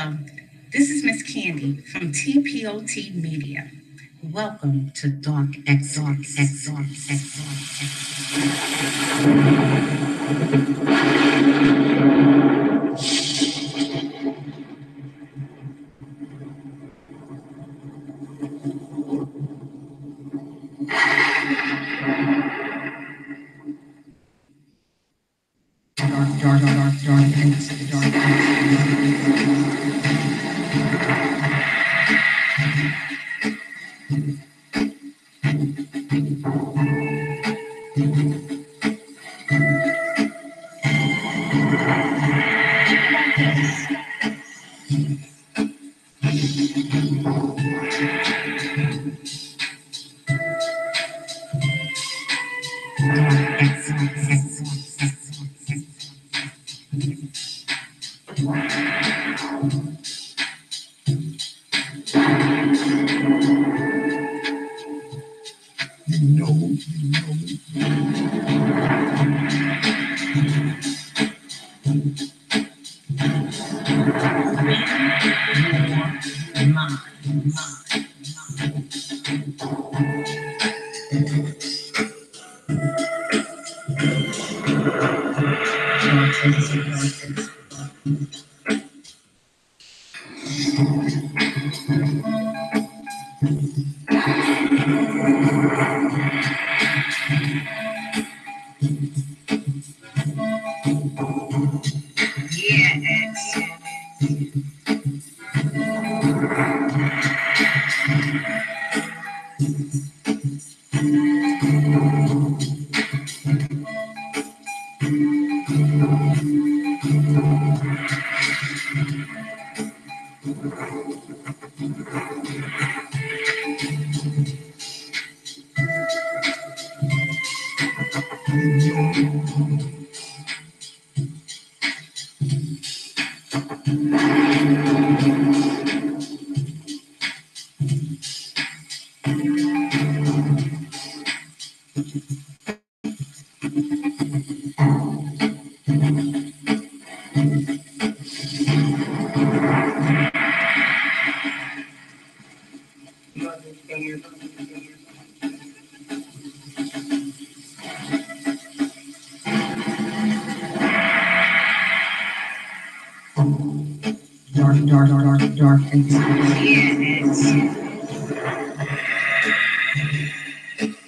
Hello, this is Miss Candy from TPOT Media. Welcome to Dark X Dark X Dark X Dark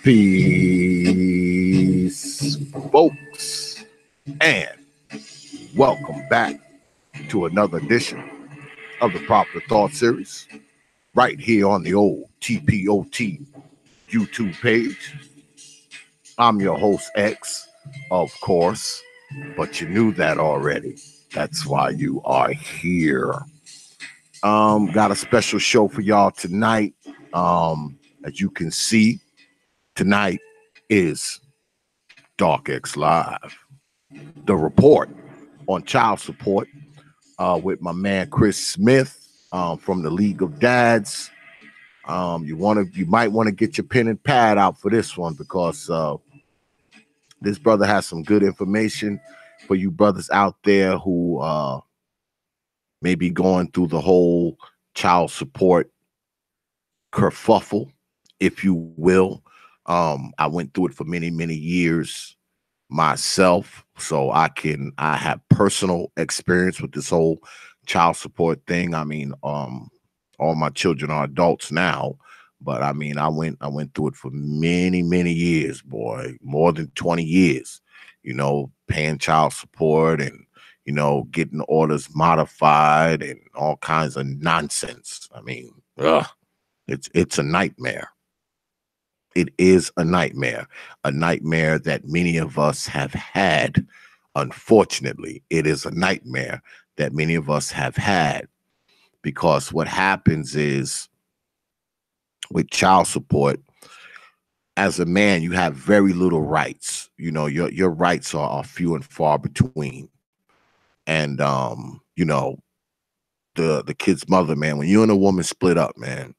Peace, folks, and welcome back to another edition of the Proper Thought Series right here on the old TPOT YouTube page. I'm your host, X, of course, but you knew that already. That's why you are here. Got a special show for y'all tonight. As you can see, tonight is Dark X Live, the report on child support with my man Chris Smith from the League of Dads. You might want to get your pen and pad out for this one because this brother has some good information for you brothers out there who may be going through the whole child support kerfuffle, if you will. I went through it for many, many years myself, so I have personal experience with this whole child support thing. I mean, all my children are adults now, but I mean, I went through it for many, many years, boy, more than 20 years, paying child support and, getting orders modified and all kinds of nonsense. I mean, it's a nightmare. It is a nightmare that many of us have had. Unfortunately, it is a nightmare that many of us have had because what happens is with child support, as a man, you have very little rights. Your rights are few and far between. And, the kid's mother, man, when you and a woman split up, man,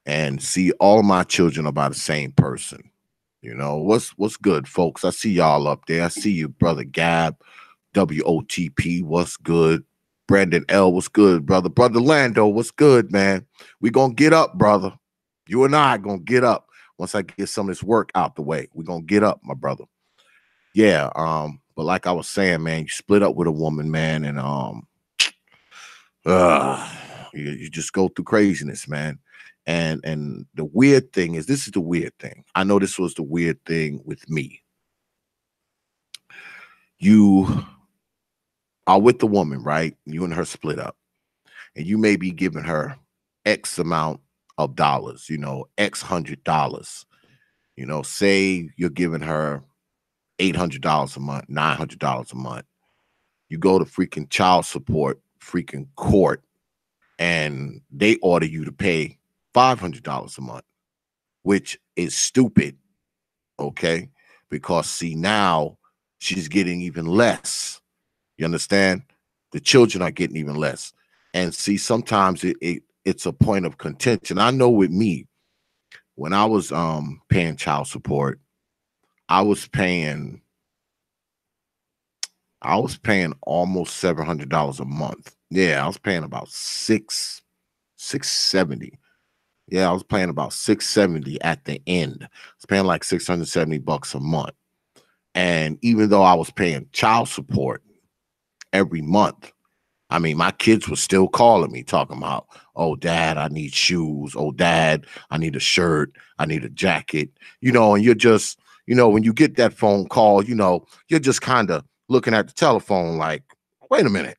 and see all my children are by the same person. What's good, folks? I see y'all up there. I see you, brother Gab, WOTP. What's good, Brandon L, what's good, brother? Brother Lando, what's good, man? We gonna get up, brother. You and I gonna get up once I get some of this work out the way. We gonna get up, my brother. Yeah. But like I was saying, man, you split up with a woman, man, and you just go through craziness, man. And the weird thing is, this is the weird thing. I know this was the weird thing with me. You are with the woman, right? You and her split up, and you may be giving her X amount of dollars, X $100. Say you're giving her $800 a month, $900 a month. You go to freaking child support, freaking court, and they order you to pay $500 a month, which is stupid, okay? Because see, now she's getting even less. You understand? The children are getting even less. And see, sometimes it's a point of contention. I know with me, when I was paying child support, I was paying almost $700 a month. Yeah, I was paying about 670. Yeah, I was paying about 670 at the end. I was paying like $670 a month. And even though I was paying child support every month, I mean, my kids were still calling me talking about, oh, dad, I need shoes. Oh, dad, I need a shirt. I need a jacket. And you're just, when you get that phone call, you're just kind of looking at the telephone like, wait a minute.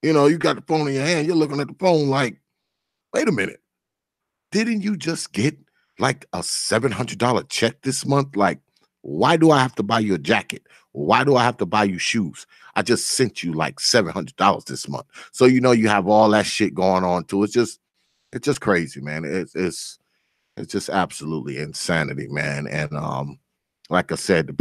You got the phone in your hand. You're looking at the phone like, wait a minute. Didn't you just get like a $700 check this month? Like, why do I have to buy you a jacket? Why do I have to buy you shoes? I just sent you like $700 this month. So, you have all that shit going on too. It's just crazy, man. It's just absolutely insanity, man. And like I said, the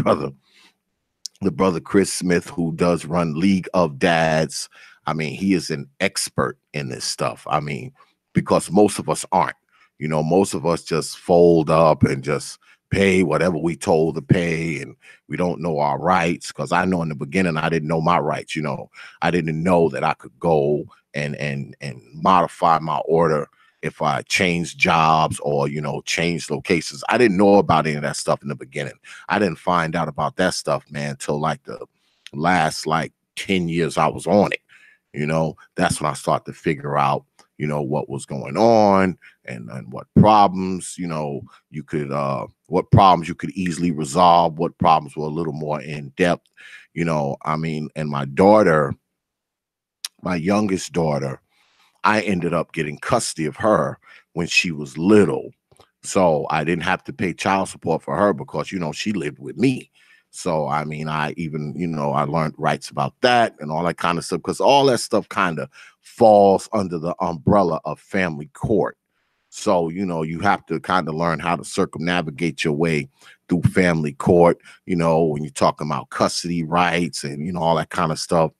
brother Chris Smith, who does run League of Dads, I mean, he is an expert in this stuff. I mean, because most of us aren't. Most of us just fold up and just pay whatever we told to pay, and we don't know our rights. Because I know in the beginning I didn't know my rights. I didn't know that I could go and modify my order if I changed jobs or changed locations. I didn't know about any of that stuff in the beginning. I didn't find out about that stuff, man, till like the last like 10 years I was on it. That's when I started to figure out what was going on and what problems you could what problems you could easily resolve, what problems were a little more in depth. I mean, and my youngest daughter, I ended up getting custody of her when she was little. So I didn't have to pay child support for her because, she lived with me. So, I mean, I even, I learned rights about that and all that kind of stuff, because all that stuff kind of falls under the umbrella of family court. So, you have to kind of learn how to circumnavigate your way through family court, when you're talking about custody rights and, all that kind of stuff.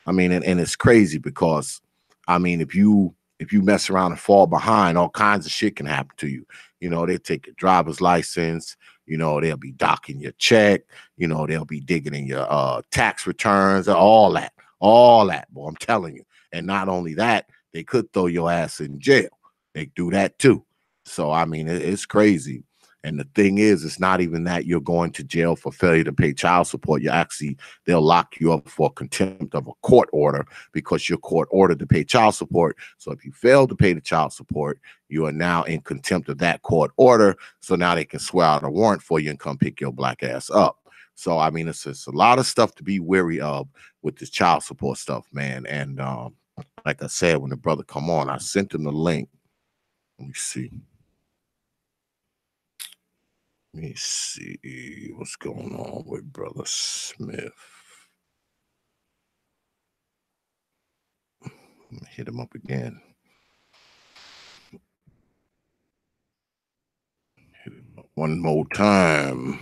I mean, and it's crazy because, I mean, if you mess around and fall behind, all kinds of shit can happen to you. They take your driver's license, they'll be docking your check, they'll be digging in your tax returns, all that, boy, I'm telling you. And not only that, they could throw your ass in jail. They do that too. So, I mean, it's crazy. And the thing is, it's not even that you're going to jail for failure to pay child support. They'll lock you up for contempt of a court order because you're court ordered to pay child support. So if you fail to pay the child support, you are now in contempt of that court order. So now they can swear out a warrant for you and come pick your black ass up. So, I mean, it's just a lot of stuff to be wary of with this child support stuff, man. And like I said, when the brother come on, I sent him the link. Let me see. Let me see what's going on with Brother Smith. Hit him up again. Hit him up one more time.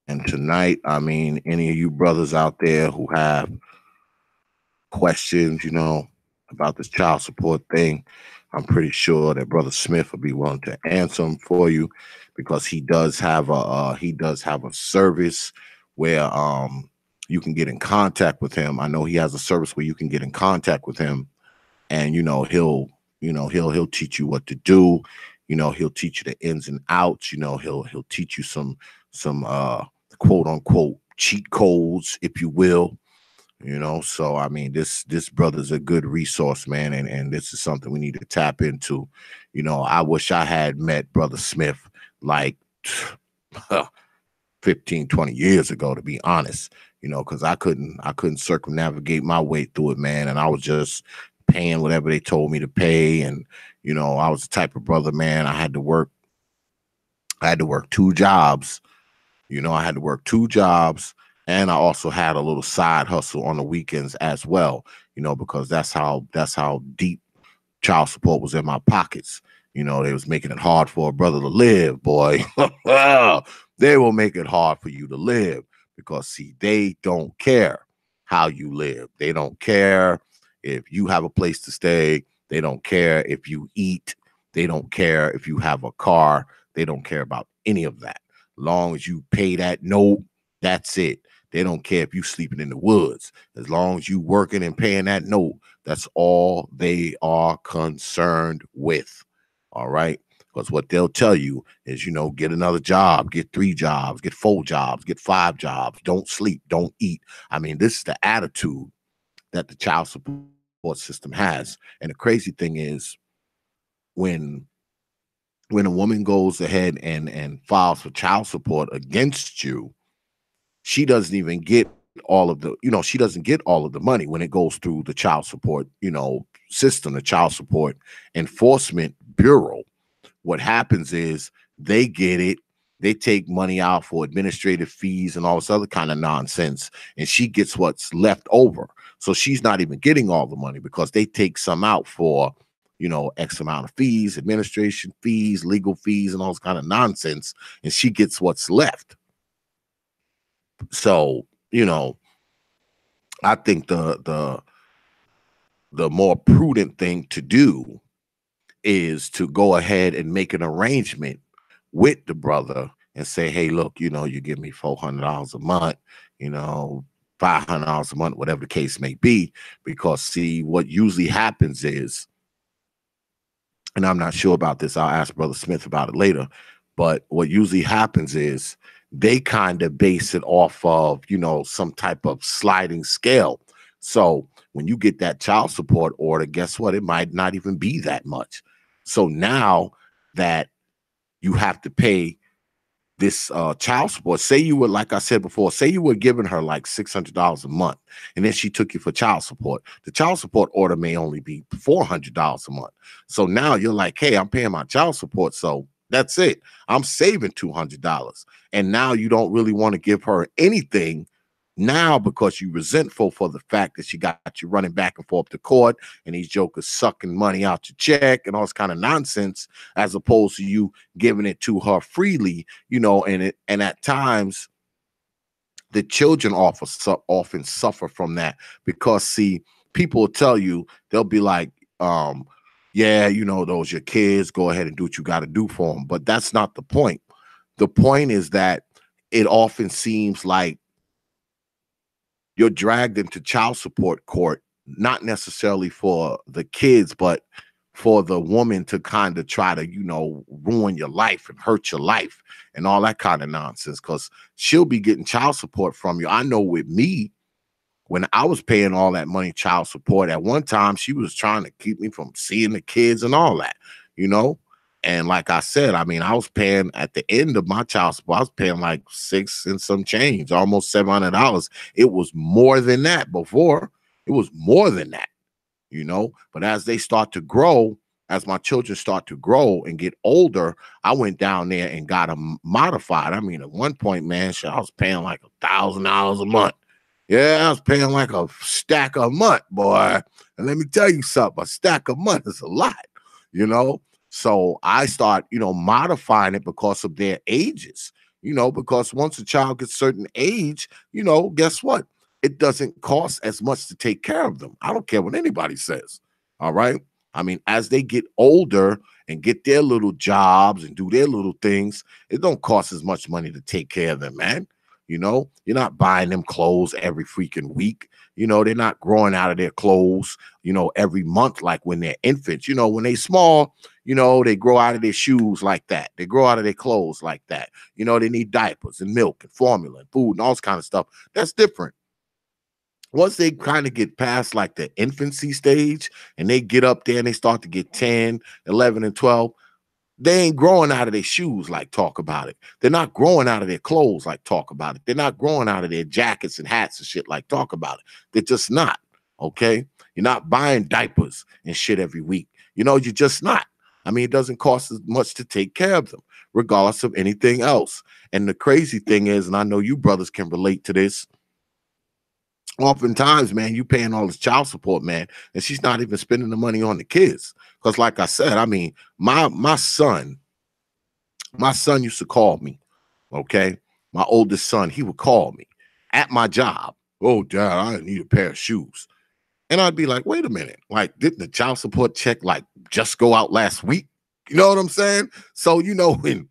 And tonight, I mean, any of you brothers out there who have questions, about this child support thing. I'm pretty sure that Brother Smith will be willing to answer them for you because he does have a service where you can get in contact with him. I know he has a service where you can get in contact with him, and he'll teach you what to do. He'll teach you the ins and outs. He'll teach you some quote unquote cheat codes, if you will. So I mean, this brother's a good resource, man, and this is something we need to tap into. I wish I had met Brother Smith like 15, 20 years ago, to be honest. Because I couldn't circumnavigate my way through it, man, and I was just paying whatever they told me to pay. And I was the type of brother, man, I had to work two jobs. I had to work two jobs, and I also had a little side hustle on the weekends as well, because that's how deep child support was in my pockets. They was making it hard for a brother to live, boy. They will make it hard for you to live because, see, they don't care how you live. They don't care if you have a place to stay. They don't care if you eat. They don't care if you have a car. They don't care about any of that. Long as you pay that note, that's it. They don't care if you sleeping in the woods. As long as you working and paying that note, that's all they are concerned with. All right. Because what they'll tell you is, get another job, get 3 jobs, get 4 jobs, get 5 jobs, don't sleep, don't eat. I mean, this is the attitude that the child support system has. And the crazy thing is, when a woman goes ahead and files for child support against you, she doesn't even get she doesn't get all of the money when it goes through the child support, system, the child support enforcement bureau. What happens is they get it, they take money out for administrative fees and all this other kind of nonsense, and she gets what's left over. So she's not even getting all the money because they take some out for, X amount of fees, administration fees, legal fees, and all this kind of nonsense, and she gets what's left. So, I think the more prudent thing to do is to go ahead and make an arrangement with the brother and say, hey, look, you give me $400 a month, $500 a month, whatever the case may be. Because, see, what usually happens is, and I'm not sure about this, I'll ask Brother Smith about it later, but what usually happens is they kind of base it off of, some type of sliding scale. So when you get that child support order, guess what? It might not even be that much. So now that you have to pay this child support, say you were, like I said before, say you were giving her like $600 a month, and then she took you for child support. The child support order may only be $400 a month. So now you're like, hey, I'm paying my child support, so that's it. I'm saving $200. And now you don't really want to give her anything now because you're resentful for the fact that she got you running back and forth to court and these jokers sucking money out your check and all this kind of nonsense, as opposed to you giving it to her freely, and at times the children often suffer from that because, see, people will tell you, they'll be like, yeah, those your kids, go ahead and do what you got to do for them. But that's not the point. The point is that it often seems like you're dragged into child support court, not necessarily for the kids, but for the woman to kind of try to, ruin your life and hurt your life and all that kind of nonsense, because she'll be getting child support from you. I know with me, when I was paying all that money, child support, at one time, she was trying to keep me from seeing the kids and all that, And like I said, I mean, I was paying at the end of my child support, I was paying like $6 and some change, almost $700. It was more than that before. It was more than that, But as they start to grow, as my children start to grow and get older, I went down there and got them modified. I mean, at one point, man, I was paying like $1,000 a month. Yeah, I was paying like a stack a month, boy. And let me tell you something, a stack a month is a lot, So I start, modifying it because of their ages, because once a child gets certain age, guess what? It doesn't cost as much to take care of them. I don't care what anybody says. All right. I mean, as they get older and get their little jobs and do their little things, it don't cost as much money to take care of them, man. You know, you're not buying them clothes every freaking week. You know, they're not growing out of their clothes, you know, every month like when they're infants. You know, when they small, you know, they grow out of their shoes like that. They grow out of their clothes like that. You know, they need diapers and milk and formula and food and all this kind of stuff. That's different. Once they kind of get past like the infancy stage and they get up there and they start to get 10, 11, and 12, they ain't growing out of their shoes like talk about it. They're not growing out of their clothes like talk about it. They're not growing out of their jackets and hats and shit like talk about it. They're just not. Okay. You're not buying diapers and shit every week. You know, you're just not. I mean, it doesn't cost as much to take care of them, regardless of anything else. And the crazy thing is, and I know you brothers can relate to this, oftentimes, man, you paying all this child support, man, and she's not even spending the money on the kids. Because, like I said, I mean, my son used to call me. Okay, my oldest son, he would call me at my job. Oh, Dad, I need a pair of shoes, and I'd be like, wait a minute, like, didn't the child support check like just go out last week? You know what I'm saying? So you know when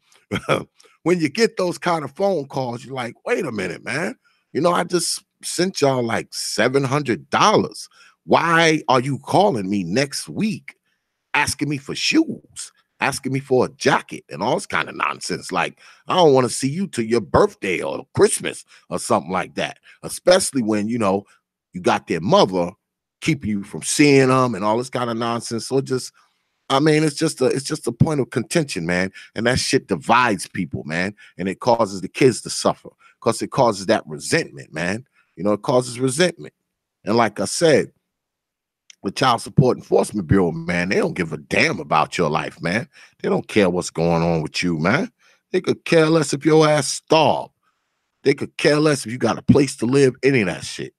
when you get those kind of phone calls, you're like, wait a minute, man. You know, I just sent y'all like $700. Why are you calling me next week asking me for shoes, asking me for a jacket and all this kind of nonsense? Like, I don't want to see you till your birthday or Christmas or something like that, especially when, you know, you got their mother keeping you from seeing them and all this kind of nonsense. So just, I mean, it's just a point of contention, man. And that shit divides people, man. And it causes the kids to suffer because it causes that resentment, man. You know, it causes resentment. And like I said, the Child Support Enforcement Bureau, man, they don't give a damn about your life, man. They don't care what's going on with you, man. They could care less if your ass starved. They could care less if you got a place to live, any of that shit.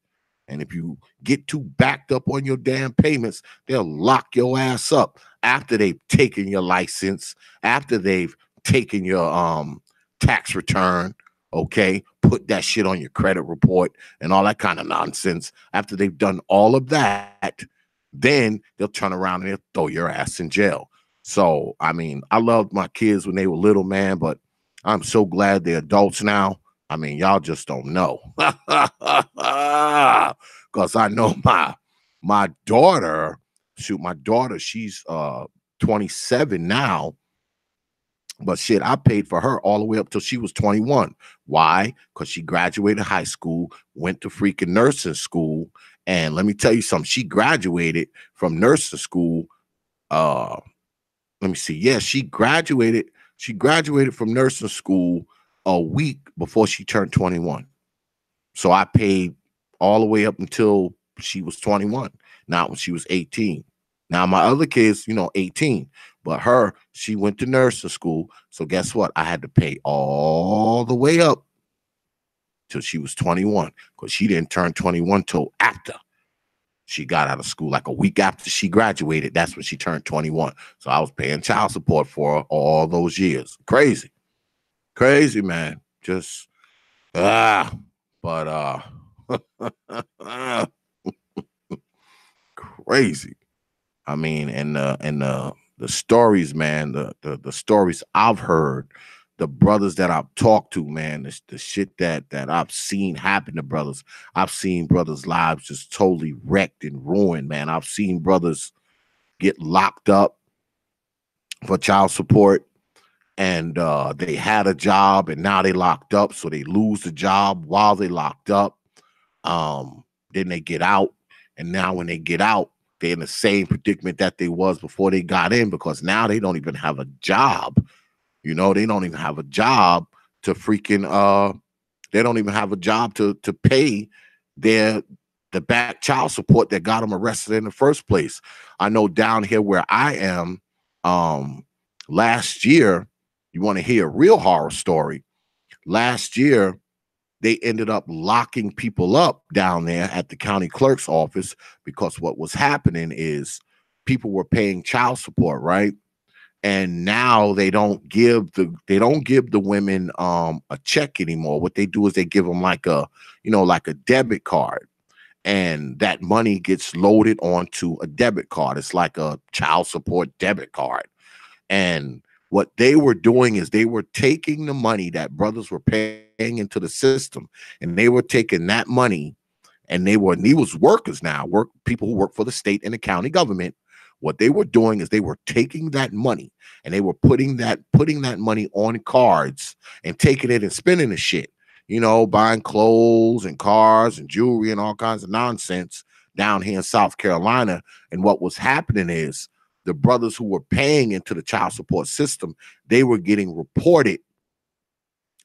And if you get too backed up on your damn payments, they'll lock your ass up after they've taken your license, after they've taken your tax return, okay? Put that shit on your credit report and all that kind of nonsense. After they've done all of that, then they'll turn around and they'll throw your ass in jail. So, I mean, I loved my kids when they were little, man, but I'm so glad they're adults now. I mean, y'all just don't know. Because I know my daughter, my daughter, she's 27 now. But shit, I paid for her all the way up till she was 21. Why? Because she graduated high school, went to freaking nursing school. And let me tell you something, she graduated from nursing school. Let me see. Yeah, she graduated from nursing school a week before she turned 21. So I paid all the way up until she was 21, not when she was 18. Now, my other kids, you know, 18, but her, she went to nursing school. So guess what? I had to pay all the way up till she was 21 because she didn't turn 21 till after she got out of school, like a week after she graduated. That's when she turned 21. So I was paying child support for her all those years. Crazy, man. Just, but, crazy. I mean, and the stories, man, the stories I've heard, the brothers that I've talked to, man, the shit that I've seen happen to brothers. I've seen brothers' lives just totally wrecked and ruined, man. I've seen brothers get locked up for child support, and they had a job and now they locked up, so they lose the job while they locked up. Then they get out, and now when they get out, they're in the same predicament that they was before they got in, because now they don't even have a job. You know, they don't even have a job to freaking they don't even have a job to pay the back child support that got them arrested in the first place. I know down here where I am, last year, you want to hear a real horror story? Last year, they ended up locking people up down there at the county clerk's office because what was happening is people were paying child support, right? And now they don't give the women a check anymore. What they do is they give them like a, you know, like a debit card. and that money gets loaded onto a debit card. It's like a child support debit card. And what they were doing is they were taking the money that brothers were paying into the system, and they were taking that money, and he was workers now, people who work for the state and the county government. What they were doing is they were taking that money and they were putting that money on cards and taking it and spending the shit, buying clothes and cars and jewelry and all kinds of nonsense down here in South Carolina. And what was happening is the brothers who were paying into the child support system, they were getting reported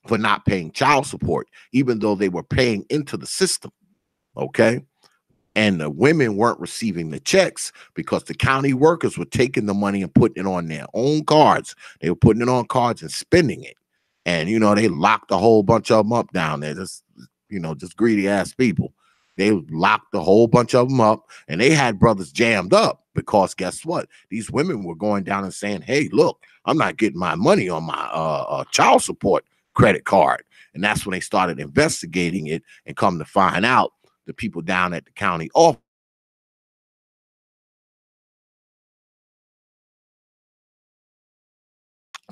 for not paying child support, even though they were paying into the system. Okay. And the women weren't receiving the checks because the county workers were taking the money and putting it on their own cards. They were putting it on cards and spending it. And, they locked a whole bunch of them up down there. Just greedy ass people. They locked a whole bunch of them up, and they had brothers jammed up because guess what? These women were going down and saying, hey, look, I'm not getting my money on my child support credit card. And that's when they started investigating it and come to find out the people down at the county office.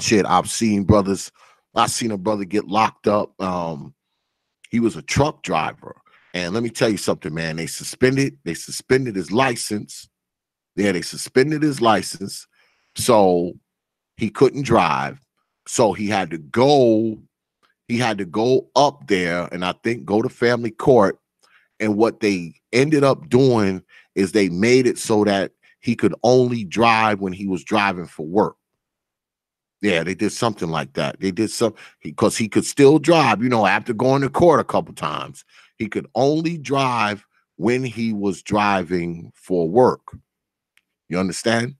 Shit, I've seen a brother get locked up. He was a truck driver. And let me tell you something, man. They suspended his license. Yeah, they suspended his license. So he couldn't drive. So he had to go up there and I think go to family court. And what they ended up doing is they made it so that he could only drive when he was driving for work. Yeah, they did something like that. They did something because he could still drive, after going to court a couple times. He could only drive when he was driving for work. You understand?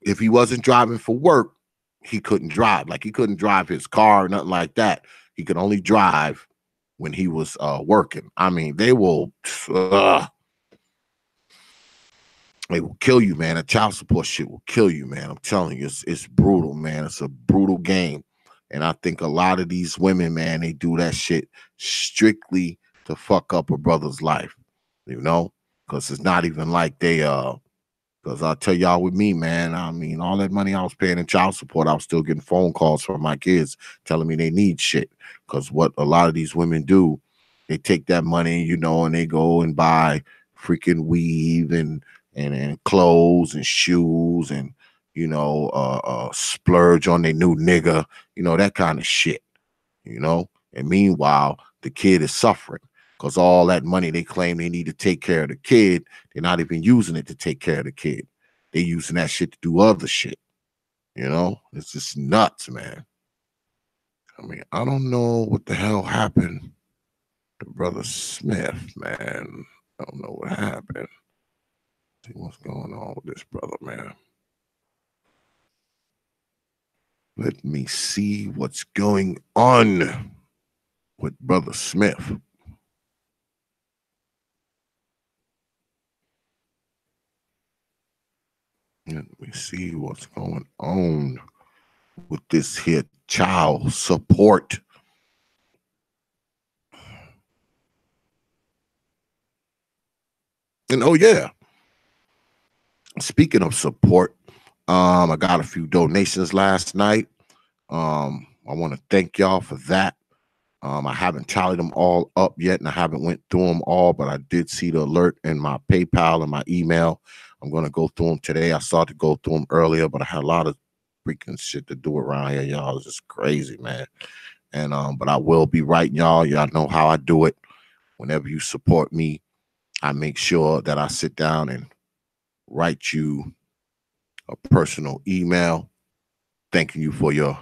If he wasn't driving for work, he couldn't drive. Like he couldn't drive his car or nothing like that. He could only drive when he was working. I mean, they will kill you, man. A child support shit will kill you, man. I'm telling you, it's brutal, man. It's a brutal game. And I think a lot of these women, man, they do that shit strictly to fuck up a brother's life, because it's not even like they because I'll tell y'all with me, man, I mean, all that money I was paying in child support, I was still getting phone calls from my kids telling me they need shit. Because what a lot of these women do, they take that money, and they go and buy freaking weave and clothes and shoes and, splurge on their new nigga, that kind of shit, And meanwhile, the kid is suffering. Because all that money they claim they need to take care of the kid, they're not even using it to take care of the kid. They're using that shit to do other shit. It's just nuts, man. I mean, I don't know what the hell happened to Brother Smith, man. I don't know what happened. See what's going on with this brother, man. Let me see what's going on with Brother Smith. Let me see what's going on with this here child support. And oh yeah, speaking of support, I got a few donations last night. I want to thank y'all for that. I haven't tallied them all up yet, and I haven't went through them all, but I did see the alert in my PayPal and my email. I'm going to go through them today. I started to go through them earlier, but I had a lot of freaking shit to do around here, y'all. It's just crazy, man. And but I will be writing y'all. Y'all know how I do it. Whenever you support me, I make sure that I sit down and write you a personal email thanking you for your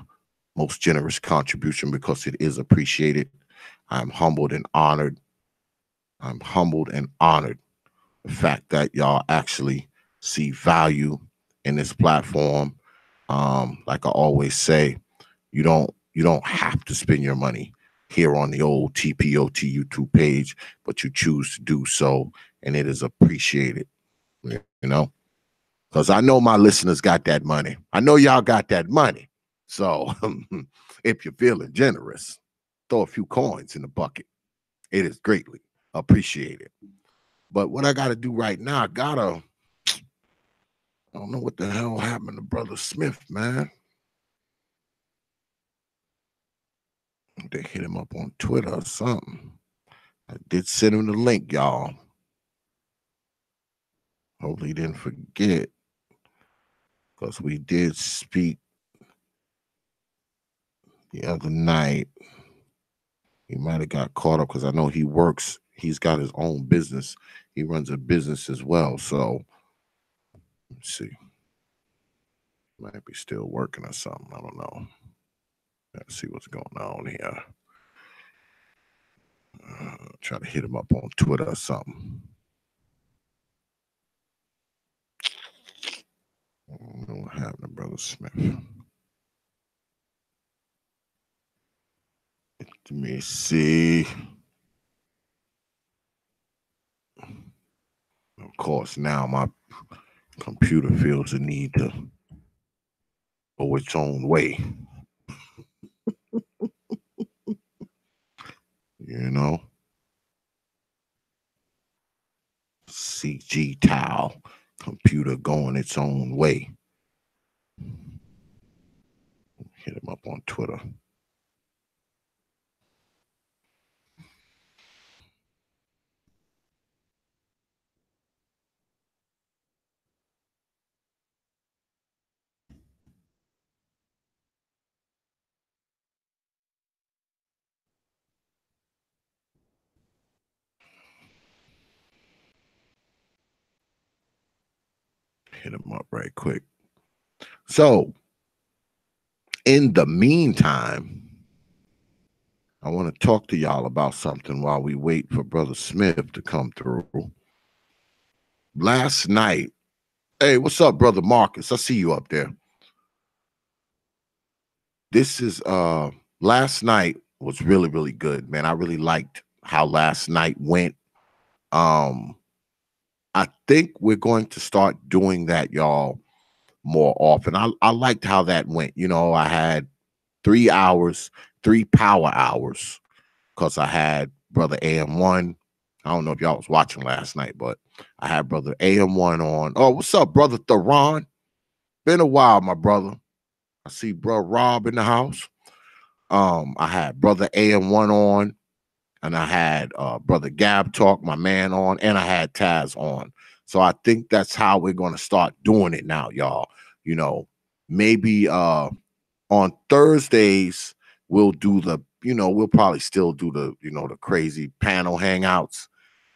most generous contribution because it is appreciated. I'm humbled and honored. I'm humbled and honored the fact that y'all actually see value in this platform. Like I always say, you don't have to spend your money here on the old TPOT YouTube page, but you choose to do so, and it is appreciated. Because I know my listeners got that money. I know y'all got that money. So if you're feeling generous, throw a few coins in the bucket. It is greatly Appreciate it. But what I got to do right now, I don't know what the hell happened to Brother Smith, man. They hit him up on Twitter or something. I did send him the link, y'all. Hopefully he didn't forget, because we did speak the other night. He might have got caught up because I know he works. He's got his own business. He runs a business as well. So let's see. Might be still working or something. I don't know. Let's see what's going on here. Try to hit him up on Twitter or something. I don't know what happened to Brother Smith. Let me see. Of course, now my computer feels the need to go its own way. You know? CG towel, computer going its own way. Hit him up on Twitter. Hit him up right quick. So, in the meantime, I want to talk to y'all about something while we wait for Brother Smith to come through. Last night, hey, what's up, Brother Marcus? I see you up there. This is last night was really, really good, man. I really liked how last night went. I think we're going to start doing that, y'all, more often. I liked how that went. You know, I had 3 hours, 3 power hours, because I had Brother AM1. I don't know if y'all was watching last night, but I had Brother AM1 on. Oh, what's up, Brother Theron? Been a while, my brother. I see Bro Rob in the house. I had Brother AM1 on, and I had Brother Gab Talk, my man, on, and I had Taz on. So I think that's how we're going to start doing it now, y'all. You know, maybe on Thursdays we'll do we'll probably still do the crazy panel hangouts.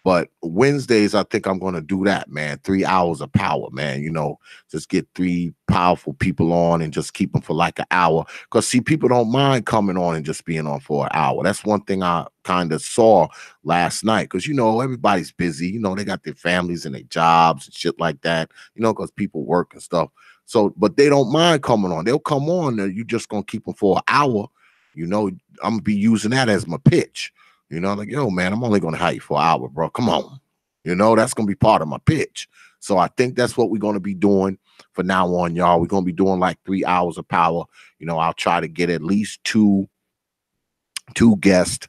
But Wednesdays, I think I'm going to do that, man. 3 hours of power, man. You know, just get 3 powerful people on and just keep them for like an hour. Because, see, people don't mind coming on and just being on for an hour. That's one thing I kind of saw last night. Because, you know, everybody's busy. You know, they got their families and their jobs and shit like that, you know, because people work and stuff. So, but they don't mind coming on. They'll come on and you just going to keep them for an hour. You know, I'm going to be using that as my pitch. You know, like, yo, man, I'm only going to hire you for an hour, bro. Come on. You know, that's going to be part of my pitch. So I think that's what we're going to be doing for now on, y'all. We're going to be doing like 3 hours of power. You know, I'll try to get at least two guests,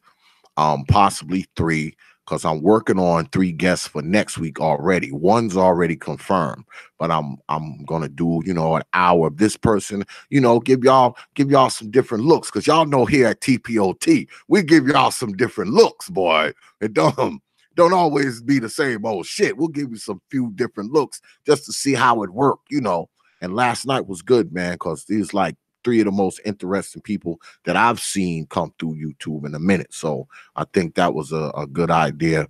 possibly 3, because I'm working on 3 guests for next week already. One's already confirmed, but I'm gonna do, you know, an hour of this person, you know, give y'all some different looks, because y'all know here at TPOT we give y'all some different looks, boy. It don't always be the same old shit. We'll give you some few different looks just to see how it worked, you know. And last night was good, man, because these like 3 of the most interesting people that I've seen come through YouTube in a minute. So I think that was a good idea.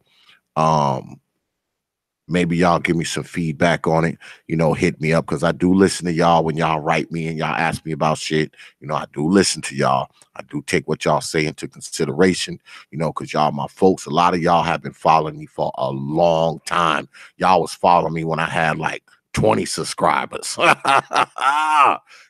Maybe y'all give me some feedback on it, you know, hit me up, because I do listen to y'all when y'all write me and y'all ask me about shit. You know, I do listen to y'all. I do take what y'all say into consideration, you know, because y'all my folks. A lot of y'all have been following me for a long time. Y'all was following me when I had like 20 subscribers.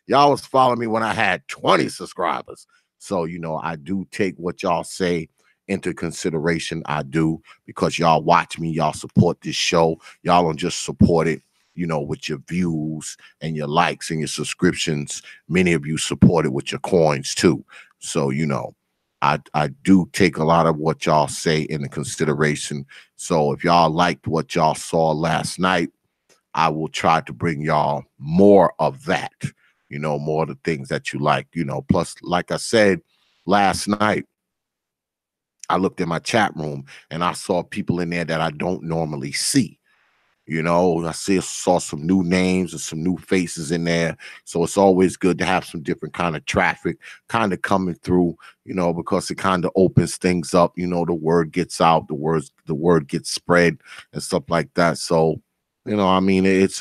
Y'all was following me when I had 20 subscribers. So, you know, I do take what y'all say into consideration. I do, because y'all watch me, y'all support this show. Y'all don't just support it, you know, with your views and your likes and your subscriptions. Many of you support it with your coins too. So, you know, I do take a lot of what y'all say into consideration. So if y'all liked what y'all saw last night, I will try to bring y'all more of that, more of the things that you like, plus, like I said last night, I looked in my chat room and I saw people in there that I don't normally see. Saw some new names and some new faces in there. So it's always good to have some different kind of traffic kind of coming through, because it kind of opens things up. The word gets out, the word gets spread and stuff like that. So, it's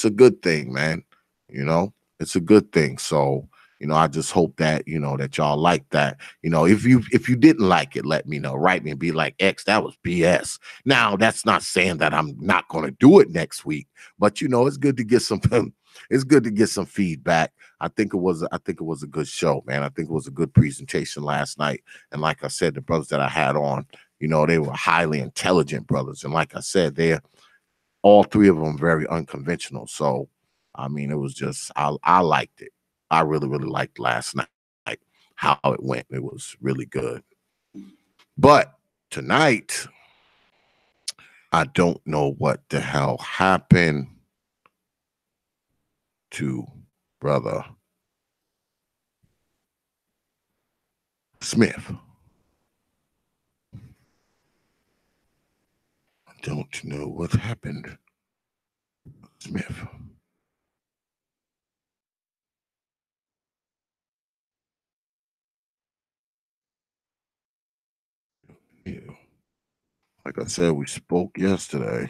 a good thing, man. It's a good thing. So, I just hope that, that y'all like that. If you didn't like it, let me know. Write me and be like, X, that was BS. Now, that's not saying that I'm not going to do it next week, but it's good to get some it's good to get some feedback. I think it was a good show, man. I think it was a good presentation last night. And like I said, the brothers that I had on, they were highly intelligent brothers. And like I said, they're all three of them very unconventional. So, it was just I liked it. I really, really liked last night how it went. It was really good. But tonight, I don't know what the hell happened to Brother Smith. I don't know what happened. Smith. Yeah. Like I said, we spoke yesterday.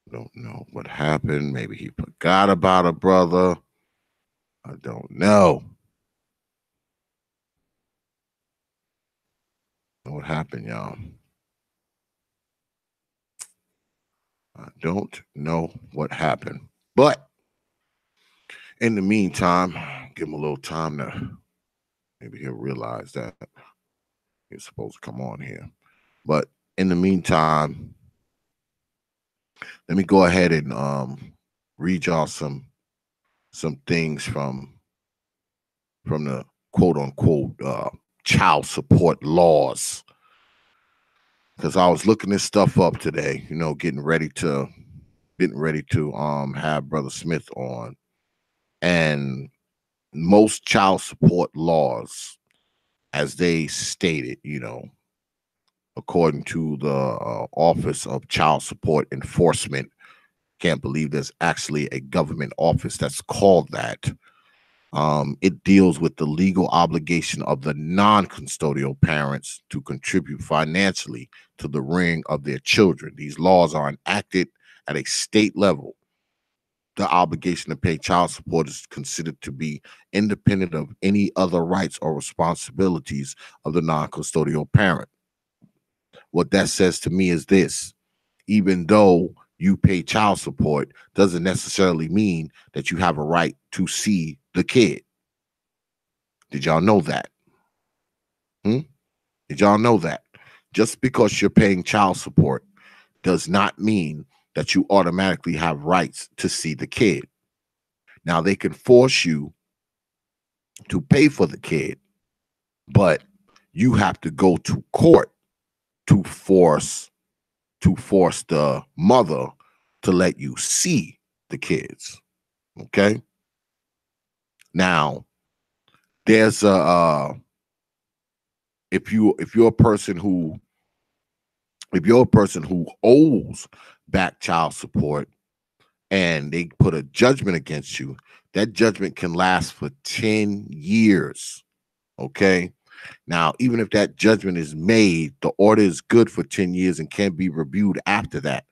Don't know what happened. Maybe he forgot about a brother. I don't know. What happened, y'all? I don't know what happened. But in the meantime, give him a little time to maybe he'll realize that he's supposed to come on here. But in the meantime, let me go ahead and read y'all some things from the quote unquote child support laws. Because I was looking this stuff up today, getting ready to have Brother Smith on. And most child support laws, as they stated, according to the Office of Child Support Enforcement, can't believe there's actually a government office that's called that. It deals with the legal obligation of the non-custodial parents to contribute financially to the rearing of their children. These laws are enacted at a state level. The obligation to pay child support is considered to be independent of any other rights or responsibilities of the non-custodial parent. What that says to me is this: even though you pay child support, doesn't necessarily mean that you have a right to see the kid. Did y'all know that? Did y'all know that? Just because you're paying child support does not mean that you automatically have rights to see the kid. Now, they can force you to pay for the kid, but you have to go to court to force the mother to let you see the kids. Okay? Now, there's if you're a person who owes back child support and they put a judgment against you, that judgment can last for 10 years. Okay? Now, even if that judgment is made, the order is good for 10 years and can be reviewed after that.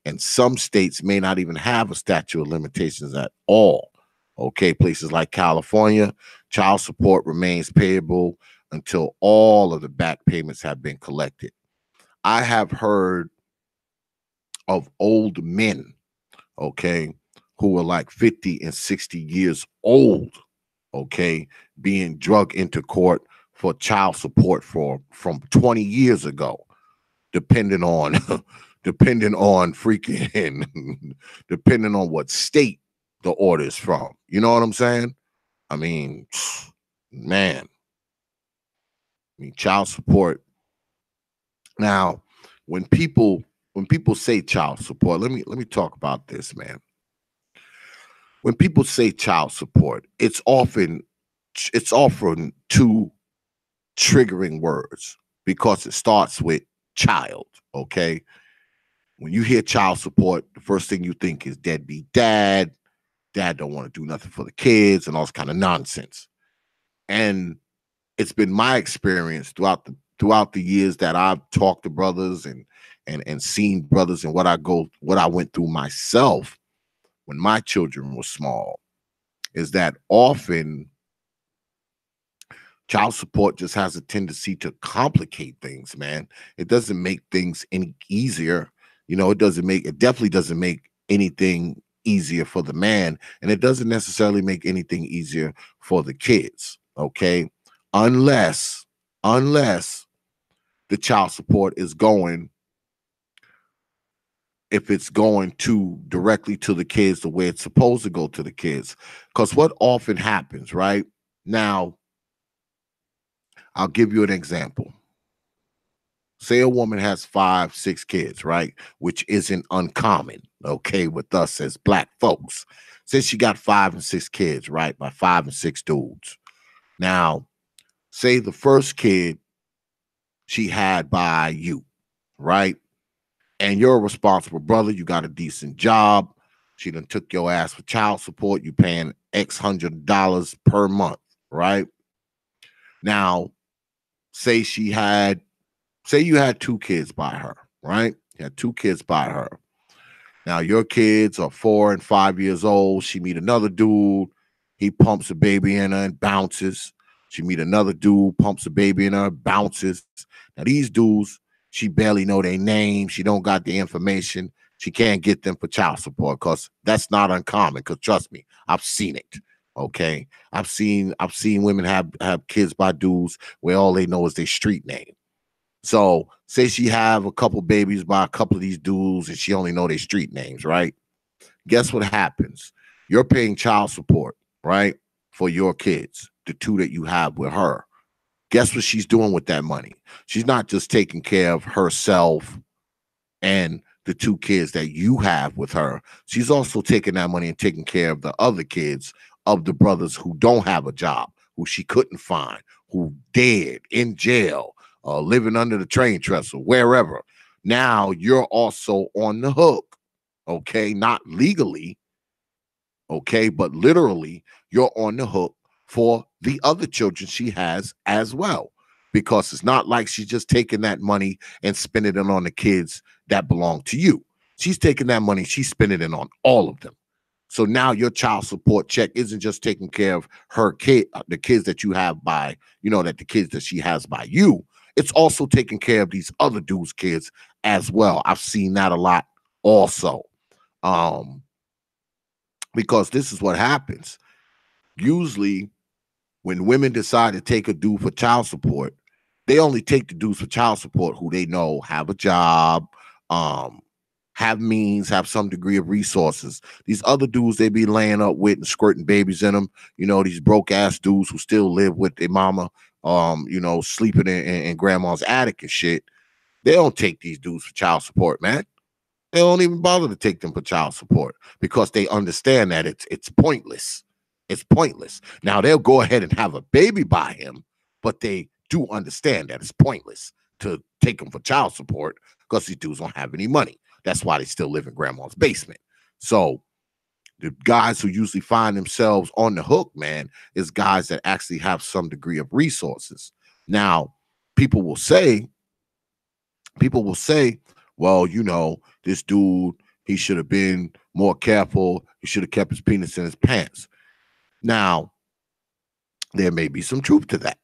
And some states may not even have a statute of limitations at all. Okay, places like California, child support remains payable until all of the back payments have been collected. I have heard of old men, okay, who were like 50 and 60 years old, okay, being drugged into court for child support from 20 years ago, depending on depending on what state the order is from. You know what I'm saying? I mean, Man, I mean, child support. Now, when people say child support, let me talk about this, man. When people say child support, it's often two triggering words because it starts with child. Okay, when you hear child support, the first thing you think is deadbeat dad. Dad don't want to do nothing for the kids and all this kind of nonsense. And it's been my experience throughout the years that I've talked to brothers and seen brothers and what I went through myself when my children were small is that often child support just has a tendency to complicate things, man. It doesn't make things any easier. It definitely doesn't make anything easier for the man, and it doesn't necessarily make anything easier for the kids. Okay. Unless the child support is going, if it's going to directly to the kids the way it's supposed to go to the kids. Because what often happens, right? Now, I'll give you an example. Say a woman has 5, 6 kids, right? Which isn't uncommon, okay, with us as black folks. Since she got 5 and 6 kids, right? By 5 and 6 dudes. Now, say the first kid she had by you, right? And you're a responsible brother. You got a decent job. She done took your ass for child support. You paying X $100 per month, right? Now, say she had say you had 2 kids by her, right? You had 2 kids by her. Now your kids are 4 and 5 years old. She meet another dude. He pumps a baby in her and bounces. She meet another dude, pumps a baby in her, bounces. Now these dudes, she barely know their name. She don't got the information. She can't get them for child support because that's not uncommon. Because trust me, I've seen it. Okay, I've seen women have kids by dudes where all they know is their street name. So say she have a couple babies by a couple of these dudes and she only know their street names, right? Guess what happens? You're paying child support, right? For your kids, the 2 that you have with her. Guess what she's doing with that money? She's not just taking care of herself and the 2 kids that you have with her. She's also taking that money and taking care of the other kids of the brothers who don't have a job, who she couldn't find, who dead in jail, living under the train trestle, wherever. Now you're also on the hook, okay? Not legally, okay, but literally, you're on the hook for the other children she has as well. Because it's not like she's just taking that money and spending it on the kids that belong to you. She's taking that money, she's spending it on all of them. So now your child support check isn't just taking care of her kid, the kids that you have by, that the kids that she has by you. It's also taking care of these other dudes' kids as well. I've seen that a lot also. Um, because this is what happens. Usually, when women decide to take a dude for child support, they only take the dudes for child support who they know have a job, um, have means, have some degree of resources. These other dudes they be laying up with and squirting babies in them, these broke ass dudes who still live with their mama, sleeping in grandma's attic and shit. They don't take these dudes for child support, man. They don't even bother to take them for child support because they understand that it's pointless. It's pointless. Now they'll go ahead and have a baby by him, but they do understand that it's pointless to take them for child support because these dudes don't have any money. That's why they still live in grandma's basement. So the guys who usually find themselves on the hook, man, is guys that actually have some degree of resources. Now, people will say, people will say, well, this dude, he should have been more careful. He should have kept his penis in his pants. Now, there may be some truth to that.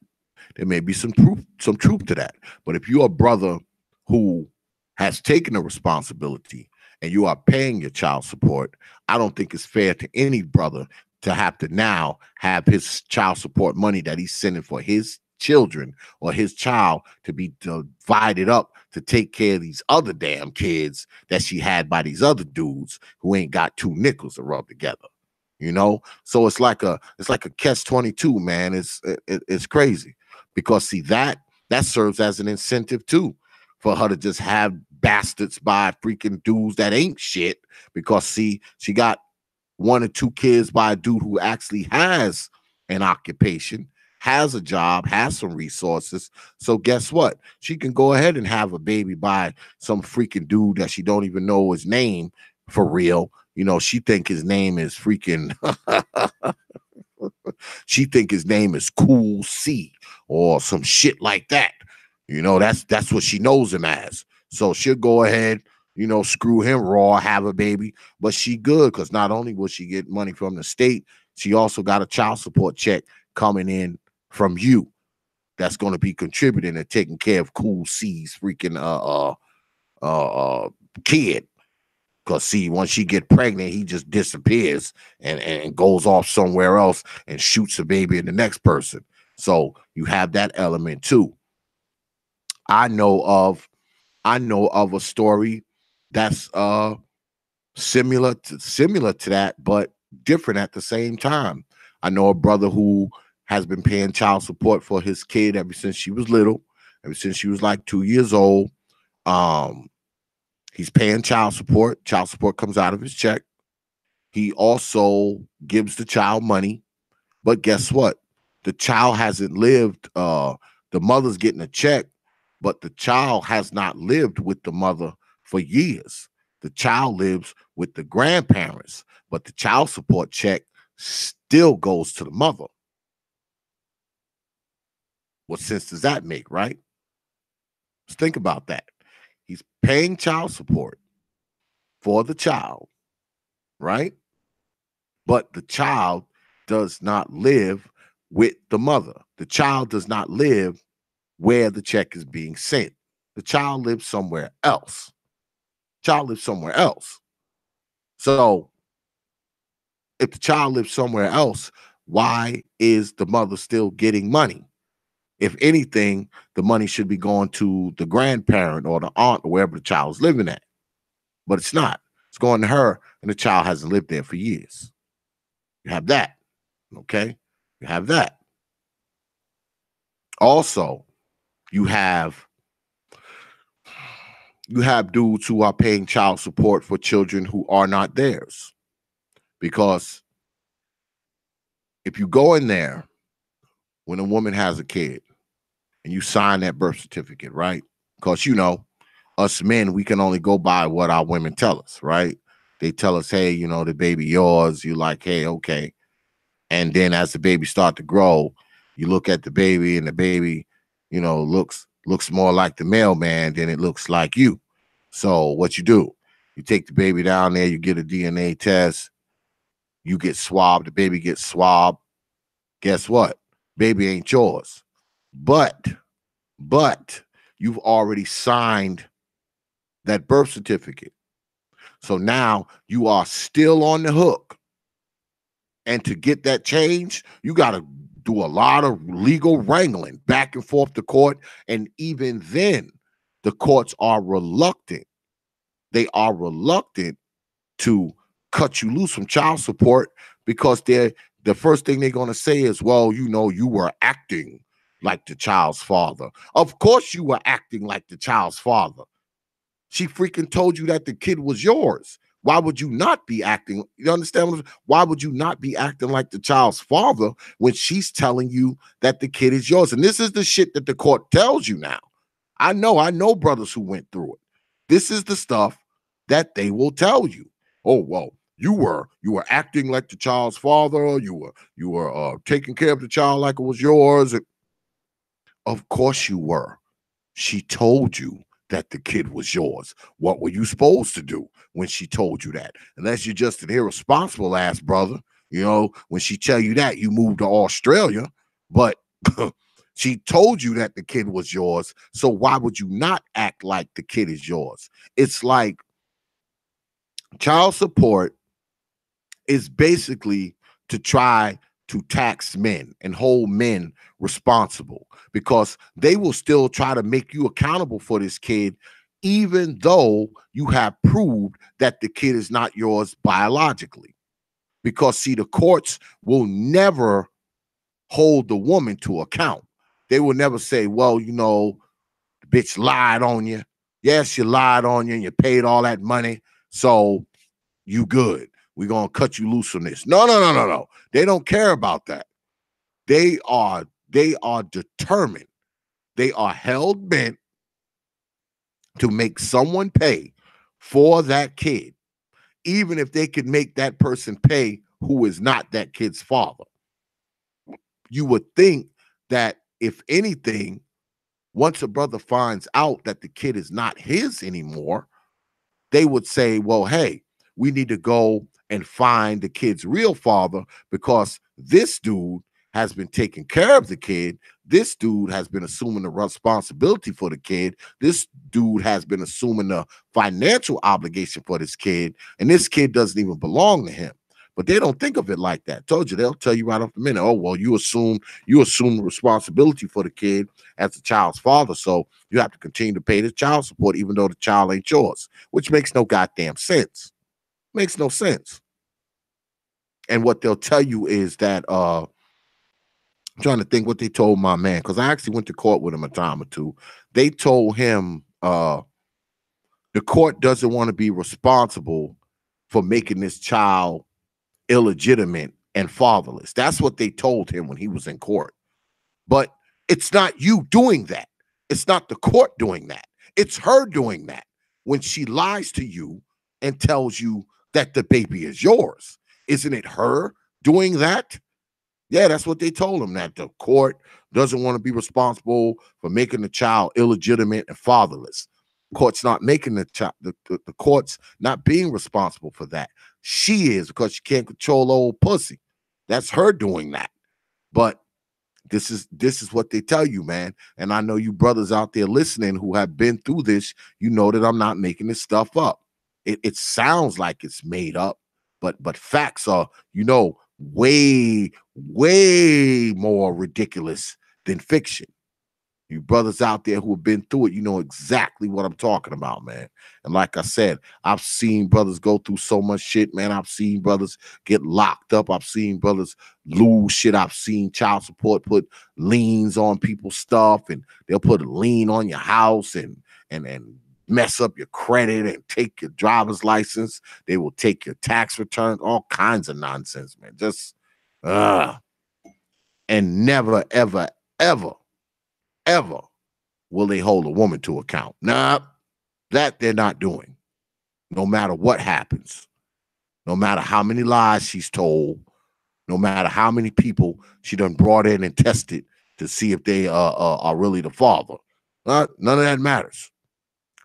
There may be some truth to that. But if you're a brother who has taken a responsibility and you are paying your child support, I don't think it's fair to any brother to have to now have his child support money that he's sending for his children or his child to be divided up to take care of these other damn kids that she had by these other dudes who ain't got 2 nickels to rub together. you know. So it's like a catch-22, man. It's crazy, because see, that serves as an incentive too for her to just have bastards by freaking dudes that ain't shit, because see, she got 1 or 2 kids by a dude who actually has an occupation, has a job, has some resources. So guess what? She can go ahead and have a baby by some freaking dude that she don't even know his name for real. You know, she think his name is freaking she think his name is Cool C or some shit like that. You know, that's what she knows him as. So she'll go ahead, you know, screw him raw, have a baby, but she good, because not only will she get money from the state, she also got a child support check coming in from you that's going to be contributing and taking care of Cool C's freaking kid. Because see, once she get pregnant, he just disappears and goes off somewhere else and shoots a baby in the next person. So you have that element too. I know of a story that's similar to that, but different at the same time. I know a brother who has been paying child support for his kid ever since she was little, ever since she was like 2 years old. He's paying child support. Child support comes out of his check. He also gives the child money, but guess what? The child hasn't lived. The mother's getting a check, but the child has not lived with the mother for years. The child lives with the grandparents, but the child support check still goes to the mother. What sense does that make, right? Let's think about that. He's paying child support for the child, right? But the child does not live with the mother. The child does not live where the check is being sent. The child lives somewhere else. Child lives somewhere else. So if the child lives somewhere else, why is the mother still getting money? If anything, the money should be going to the grandparent or the aunt or wherever the child's living at. But it's not. It's going to her, and the child hasn't lived there for years. You have that. Okay? You have that. Also, you have dudes who are paying child support for children who are not theirs. Because if you go in there when a woman has a kid and you sign that birth certificate, right? Because, you know, us men, we can only go by what our women tell us, right? They tell us, hey, you know, the baby yours. You're like, hey, okay. And then as the baby start to grow, you look at the baby, and the baby, you know, looks more like the mailman than it looks like you. So what you do, you take the baby down there, you get a DNA test, you get swabbed, the baby gets swabbed. Guess what? Baby ain't yours. But you've already signed that birth certificate. So now you are still on the hook. And to get that change, you got to do a lot of legal wrangling back and forth to court. And even then, the courts are reluctant. They are reluctant to cut you loose from child support, because the first thing they're going to say is, well, you know, you were acting like the child's father. Of course you were acting like the child's father. She freaking told you that the kid was yours. Why would you not be acting? You understand? Why would you not be acting like the child's father when she's telling you that the kid is yours? And this is the shit that the court tells you now. I know brothers who went through it. This is the stuff that they will tell you. Oh, well, you were acting like the child's father. You were taking care of the child like it was yours. Of course you were. She told you that the kid was yours. What were you supposed to do when she told you that? Unless you're just an irresponsible ass brother. You know, when she tell you that, you moved to Australia, but she told you that the kid was yours. So why would you not act like the kid is yours? It's like child support is basically to try to tax men and hold men responsible, because they will still try to make you accountable for this kid, even though you have proved that the kid is not yours biologically. because see, the courts will never hold the woman to account. They will never say, well, you know, the bitch lied on you. Yes, she lied on you and you paid all that money. So you good. We're going to cut you loose from this. No, no, no, no, no. They don't care about that. They are determined. They are hell bent to make someone pay for that kid, even if they could make that person pay who is not that kid's father. You would think that if anything, once a brother finds out that the kid is not his anymore, they would say, well, hey, we need to go and find the kid's real father because this dude has been taking care of the kid. This dude has been assuming the responsibility for the kid. This dude has been assuming the financial obligation for this kid, and this kid doesn't even belong to him. But they don't think of it like that. Told you, they'll tell you right off the minute, oh, well, you assume the responsibility for the kid as the child's father, so you have to continue to pay the child support even though the child ain't yours, which makes no goddamn sense. Makes no sense. And what they'll tell you is that I'm trying to think what they told my man, because I actually went to court with him a time or two. They told him the court doesn't want to be responsible for making this child illegitimate and fatherless. That's what they told him when he was in court. But it's not you doing that. It's not the court doing that. It's her doing that when she lies to you and tells you that the baby is yours. Isn't it her doing that? Yeah, that's what they told him, that the court doesn't want to be responsible for making the child illegitimate and fatherless. Court's not making the child, the court's not being responsible for that. She is, because she can't control old pussy. That's her doing that. But this is what they tell you, man. And I know you brothers out there listening who have been through this, you know that I'm not making this stuff up. It sounds like it's made up, but facts are, you know, way, way more ridiculous than fiction. You brothers out there who have been through it, you know exactly what I'm talking about, man. And like I said, I've seen brothers go through so much shit, man. I've seen brothers get locked up. I've seen brothers lose shit. I've seen child support put liens on people's stuff, and they'll put a lien on your house and mess up your credit and take your driver's license. They will take your tax returns, all kinds of nonsense, man. Just and never, ever, ever, ever will they hold a woman to account. Nah, that they're not doing. No matter what happens, no matter how many lies she's told, no matter how many people she done brought in and tested to see if they are really the father. None of that matters.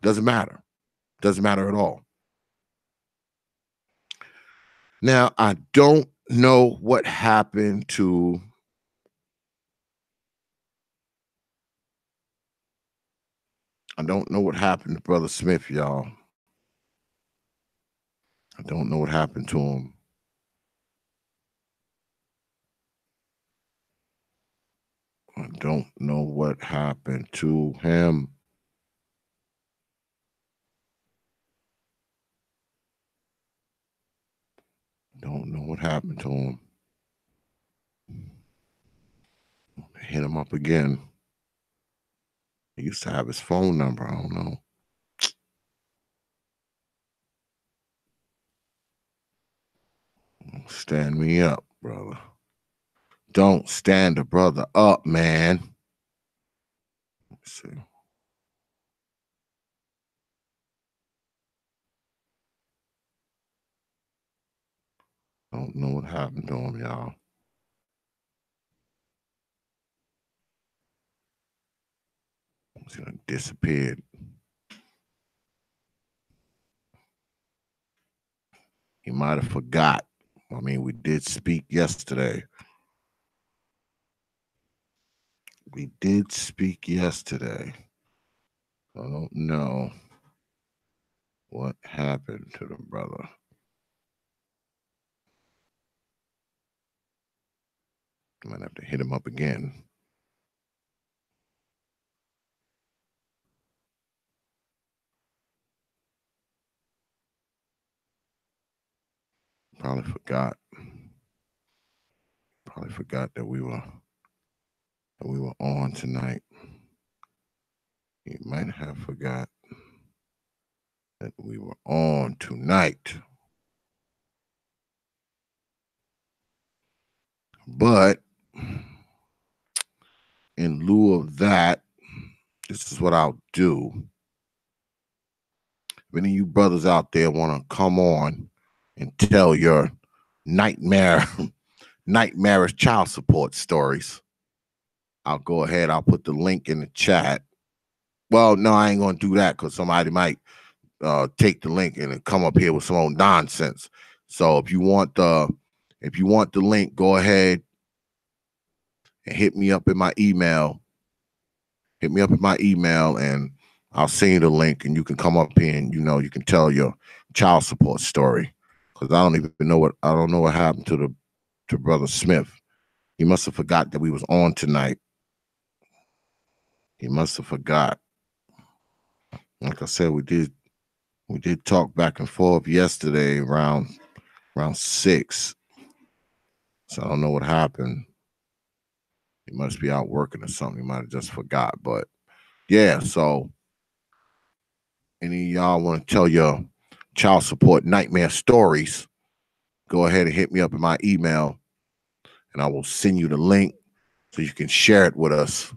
Doesn't matter. Doesn't matter at all. Now, I don't know what happened to Brother Smith, y'all. I don't know what happened to him. I don't know what happened to him. Don't know what happened to him. Hit him up again. He used to have his phone number. I don't know. Stand me up, brother. Don't stand a brother up, man. Let's see. Don't know what happened to him, y'all. He's gonna disappeared. He might have forgot. I mean, we did speak yesterday. We did speak yesterday. I don't know what happened to the brother. I might have to hit him up again. Probably forgot. Probably forgot that we were on tonight. You might have forgot that we were on tonight. But in lieu of that, this is what I'll do. If any of you brothers out there want to come on and tell your nightmarish child support stories, I'll go ahead. I'll put the link in the chat. Well, no, I ain't going to do that because somebody might take the link and come up here with some old nonsense. So if you want the link, go ahead and hit me up in my email. Hit me up in my email and I'll send you the link and you can come up here and you can tell your child support story. Because I don't know what happened to Brother Smith. He must have forgot that we was on tonight. He must have forgot. Like I said, we did talk back and forth yesterday around 6. So I don't know what happened. He must be out working or something. He might have just forgot. But yeah, so any of y'all want to tell your child support nightmare stories, go ahead and hit me up in my email and I will send you the link so you can share it with us.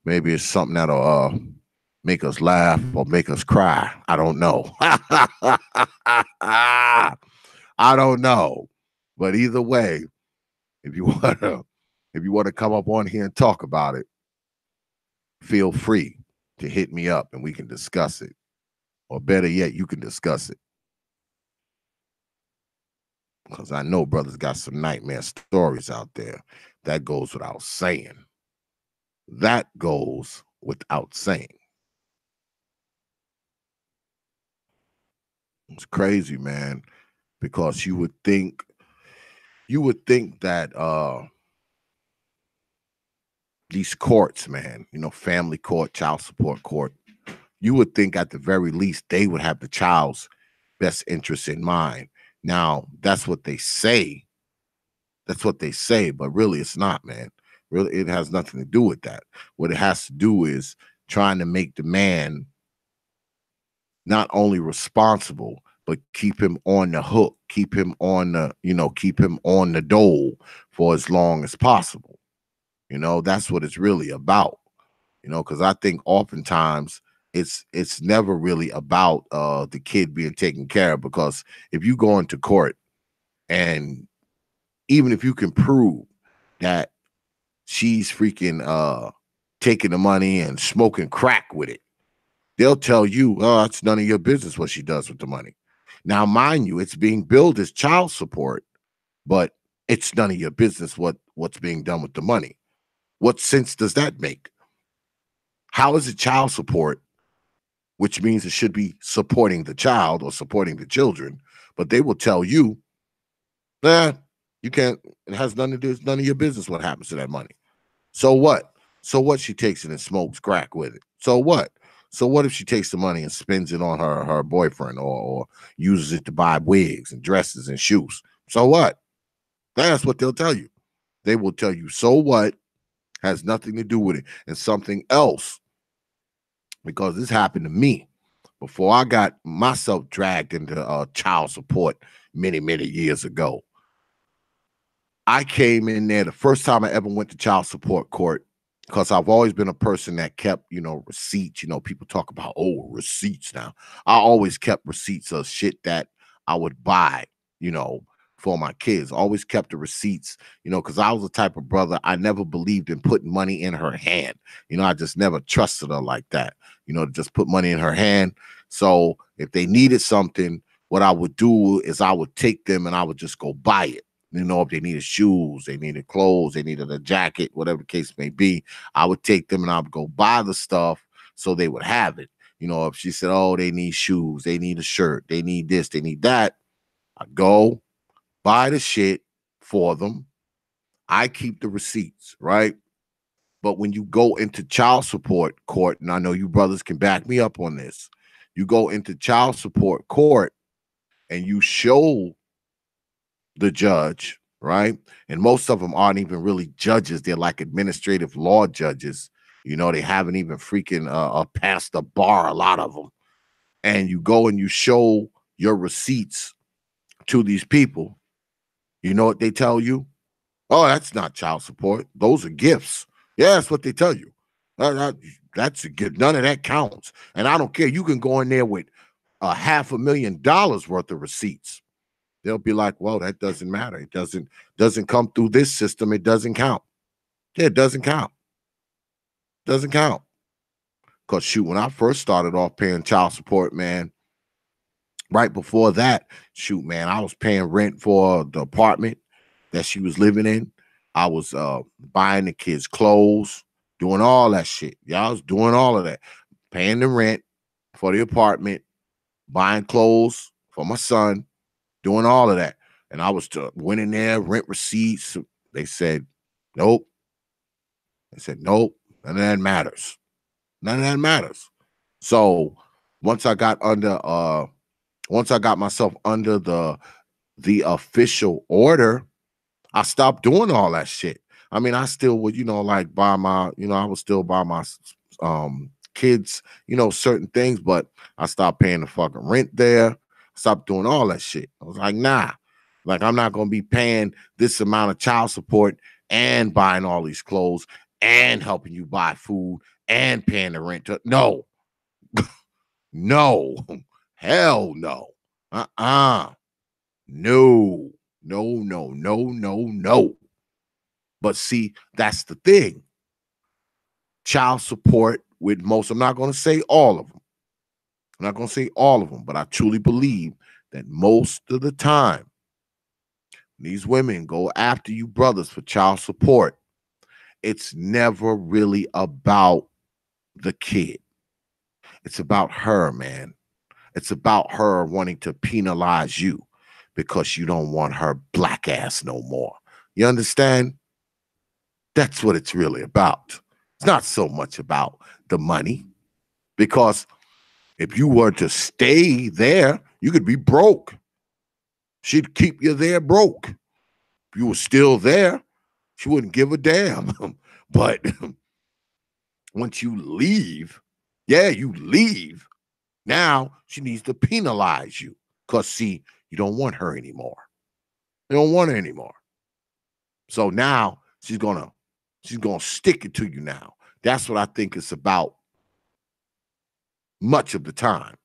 Maybe it's something that'll make us laugh or make us cry. I don't know. I don't know. But either way, if you want to come up on here and talk about it, feel free to hit me up and we can discuss it. Or better yet, you can discuss it. Because I know brothers got some nightmare stories out there. That goes without saying. That goes without saying. It's crazy, man, because you would think that these courts, man, family court, child support court, you would think at the very least they would have the child's best interest in mind. Now, that's what they say. That's what they say, but really it's not, man. Really, it has nothing to do with that. What it has to do is trying to make the man not only responsible, but keep him on the hook, keep him on the dole for as long as possible. That's what it's really about. Because I think oftentimes it's never really about the kid being taken care of, because if you go into court and even if you can prove that she's freaking taking the money and smoking crack with it, they'll tell you, oh, it's none of your business what she does with the money. Now, mind you, it's being billed as child support, but it's none of your business what's being done with the money. What sense does that make? How is it child support, which means it should be supporting the child or supporting the children, but they will tell you, you can't, it has nothing to do, it's none of your business what happens to that money. So what? So what, she takes it and smokes crack with it? So what? So what if she takes the money and spends it on her boyfriend or uses it to buy wigs and dresses and shoes? So what? That's what they'll tell you. They will tell you, so what? Has nothing to do with it. And something else, because this happened to me before I got myself dragged into child support many, many years ago. I came in there the first time I ever went to child support court, because I've always been a person that kept, receipts. People talk about, receipts now. I always kept receipts of shit that I would buy, for my kids. Always kept the receipts, because I was the type of brother, I never believed in putting money in her hand. I just never trusted her like that, to just put money in her hand. So if they needed something, what I would do is I would take them and I would just go buy it. If they needed shoes, they needed clothes, they needed a jacket, whatever the case may be, I would take them and I would go buy the stuff so they would have it. If she said, oh, they need shoes, they need a shirt, they need this, they need that, I go buy the shit for them. I keep the receipts, right? But when you go into child support court, and I know you brothers can back me up on this, you go into child support court and you show the judge right? And most of them aren't even really judges. They're like administrative law judges. You know, they haven't even freaking passed the bar, a lot of them. And you go and you show your receipts to these people. You know what they tell you? Oh, that's not child support. Those are gifts. Yeah, that's what they tell you. That's a gift. None of that counts. And I don't care. You can go in there with $500,000 worth of receipts. They'll be like, well, that doesn't matter. It doesn't come through this system. It doesn't count. Yeah, it doesn't count. Doesn't count. Because shoot, when I first started off paying child support, man, right before that, shoot, man, I was paying rent for the apartment that she was living in. I was buying the kids clothes, doing all that shit. Yeah, I was doing all of that. Paying the rent for the apartment, buying clothes for my son, doing all of that. And I was went in there, rent receipts. They said, nope. They said, nope, none of that matters. None of that matters. So once I got myself under the official order, I stopped doing all that shit. I mean, I still would, like buy my, I would still buy my kids, certain things, but I stopped paying the fucking rent there. Stopped doing all that shit. I was like, nah, like I'm not gonna be paying this amount of child support and buying all these clothes and helping you buy food and paying the rent. No, no, hell no. No, no, no, no, no, no. But see, that's the thing. Child support with most, I'm not going to say all of them. I'm not going to say all of them, but I truly believe that most of the time, these women go after you brothers for child support. It's never really about the kid. It's about her, man. It's about her wanting to penalize you because you don't want her black ass no more. You understand? That's what it's really about. It's not so much about the money, because if you were to stay there, you could be broke. She'd keep you there broke. If you were still there, she wouldn't give a damn. But once you leave, yeah, you leave. Now she needs to penalize you because, see, you don't want her anymore. You don't want her anymore. So now she's gonna stick it to you now. That's what I think it's about much of the time.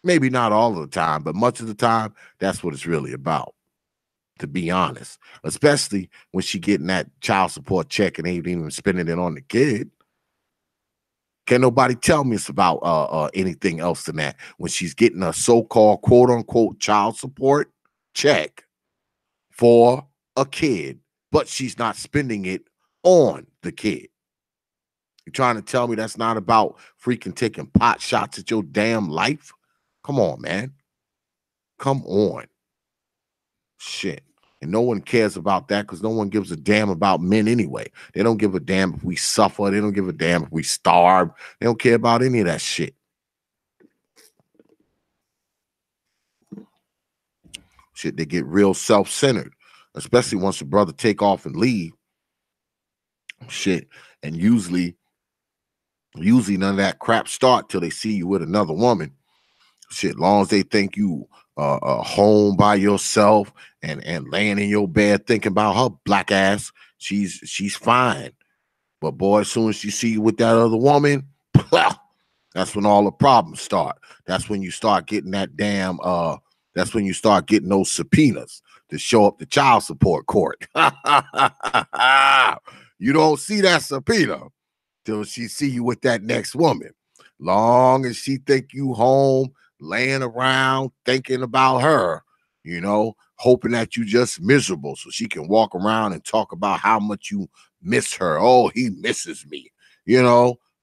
Maybe not all of the time, but much of the time, that's what it's really about, to be honest. Especially when she getting that child support check and ain't even spending it on the kid. Can't nobody tell me it's about anything else than that. When she's getting a so-called quote-unquote child support check for a kid, but she's not spending it on the kid. You're trying to tell me that's not about freaking taking pot shots at your damn life? Come on, man. Come on. Shit. And no one cares about that because no one gives a damn about men anyway. They don't give a damn if we suffer. They don't give a damn if we starve. They don't care about any of that shit. Shit, they get real self-centered, especially once the brother take off and leave. Shit. And usually none of that crap start till they see you with another woman. Shit, long as they think you home by yourself and laying in your bed thinking about her black ass, she's fine. But boy, as soon as she see you with that other woman, that's when all the problems start. That's when you start getting that damn that's when you start getting those subpoenas to show up to child support court. You don't see that subpoena till she see you with that next woman. Long as she think you home, laying around, thinking about her, hoping that you just miserable so she can walk around and talk about how much you miss her. Oh, he misses me.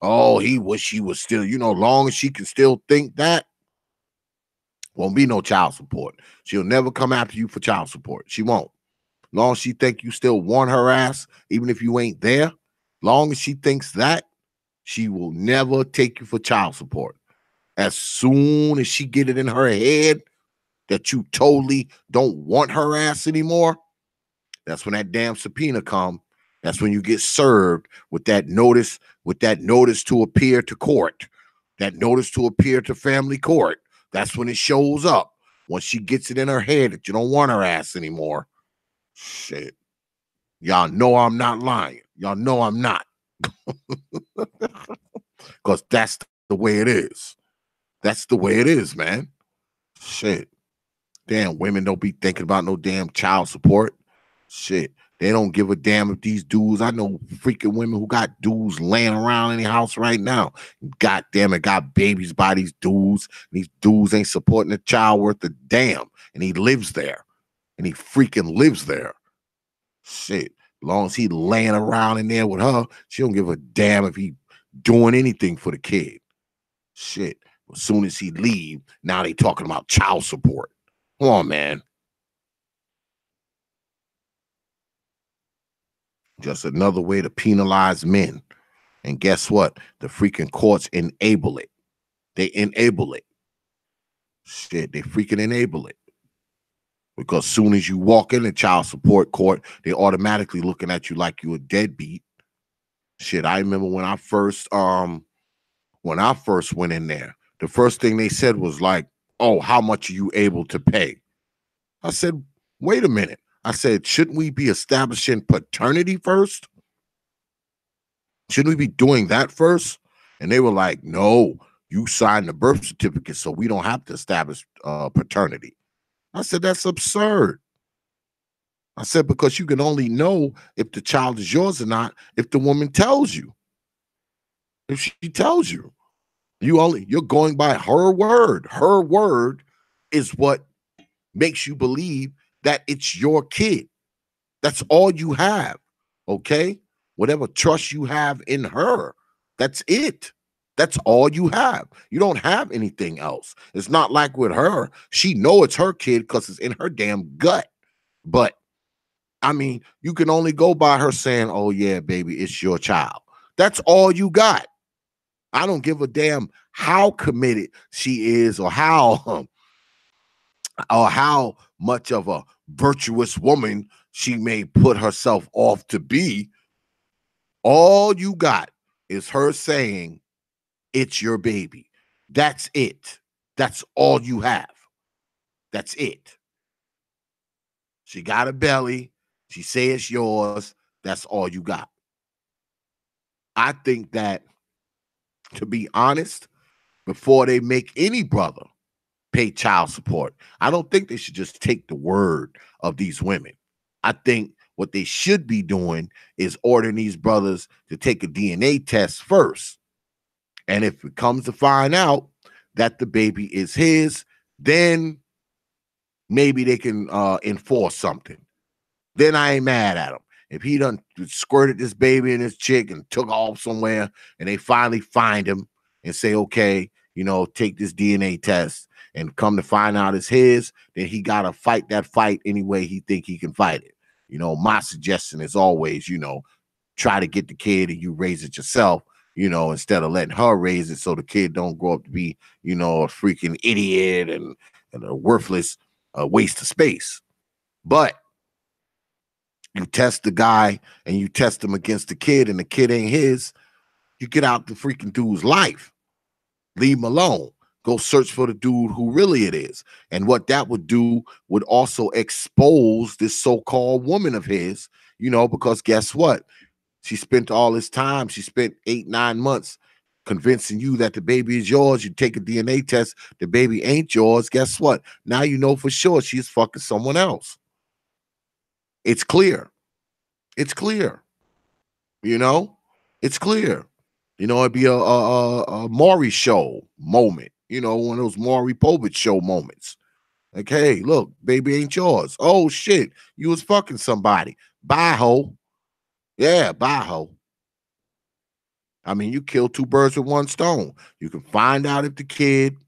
Oh, he wish he was still, long as she can still think that, won't be no child support. She'll never come after you for child support. She won't. Long as she think you still want her ass, even if you ain't there, long as she thinks that, she will never take you for child support. As soon as she get it in her head that you totally don't want her ass anymore, That's when that damn subpoena come. That's when you get served with that notice to appear to court, that notice to appear to family court. That's when it shows up. Once she gets it in her head that you don't want her ass anymore. Shit. Y'all know I'm not lying. Y'all know I'm not. Because that's the way it is. That's the way it is, man. Shit. Damn, women don't be thinking about no damn child support. Shit. They don't give a damn if these dudes. I know freaking women who got dudes laying around in the house right now. God damn it, got babies by these dudes. These dudes ain't supporting a child worth a damn. And he lives there. And he freaking lives there. Shit. As long as he laying around in there with her, she don't give a damn if he doing anything for the kid. Shit. As soon as he leave, now they talking about child support. Come on, man. Just another way to penalize men. And guess what? The freaking courts enable it. They enable it. Shit, they freaking enable it. Because soon as you walk in the child support court, they automatically looking at you like you a deadbeat. Shit, I remember when I first went in there, the first thing they said was like, "Oh, how much are you able to pay?" I said, "Wait a minute." I said, "Shouldn't we be establishing paternity first? Shouldn't we be doing that first?" And they were like, "No, you signed the birth certificate, so we don't have to establish paternity." I said, "That's absurd." I said, because you can only know if the child is yours or not if the woman tells you. If she tells you, you're going by her word. Her word is what makes you believe that it's your kid. That's all you have. Okay? Whatever trust you have in her, that's it. That's all you have. You don't have anything else. It's not like with her, she know it's her kid because it's in her damn gut. But I mean, you can only go by her saying, "Oh yeah, baby, it's your child." That's all you got. I don't give a damn how committed she is or how much of a virtuous woman she may put herself off to be. All you got is her saying, "It's your baby." That's it. That's all you have. That's it. She got a belly. She say it's yours. That's all you got. I think that, to be honest, before they make any brother pay child support, I don't think they should just take the word of these women. I think what they should be doing is ordering these brothers to take a DNA test first. And if it comes to find out that the baby is his, then maybe they can enforce something. Then I ain't mad at him. If he done squirted this baby in this chick and took off somewhere and they finally find him and say, "Okay, take this DNA test," and come to find out it's his, then he got to fight that fight any way he think he can fight it. My suggestion is always, try to get the kid and you raise it yourself, instead of letting her raise it so the kid don't grow up to be, a freaking idiot and a worthless waste of space. But you test the guy and you test him against the kid and the kid ain't his, you get out the freaking dude's life. Leave him alone. Go search for the dude who really it is. And what that would do would also expose this so-called woman of his, because guess what? She spent all this time. She spent 8-9 months convincing you that the baby is yours. You take a DNA test, the baby ain't yours. Guess what? Now you know for sure she's fucking someone else. It's clear. It's clear. It's clear. It'd be a Maury show moment. One of those Maury Povich show moments. Like, "Hey, look, baby ain't yours. Oh shit, you was fucking somebody. Bye, ho. Yeah, bye, ho." I mean, you kill two birds with one stone. You can find out if the kid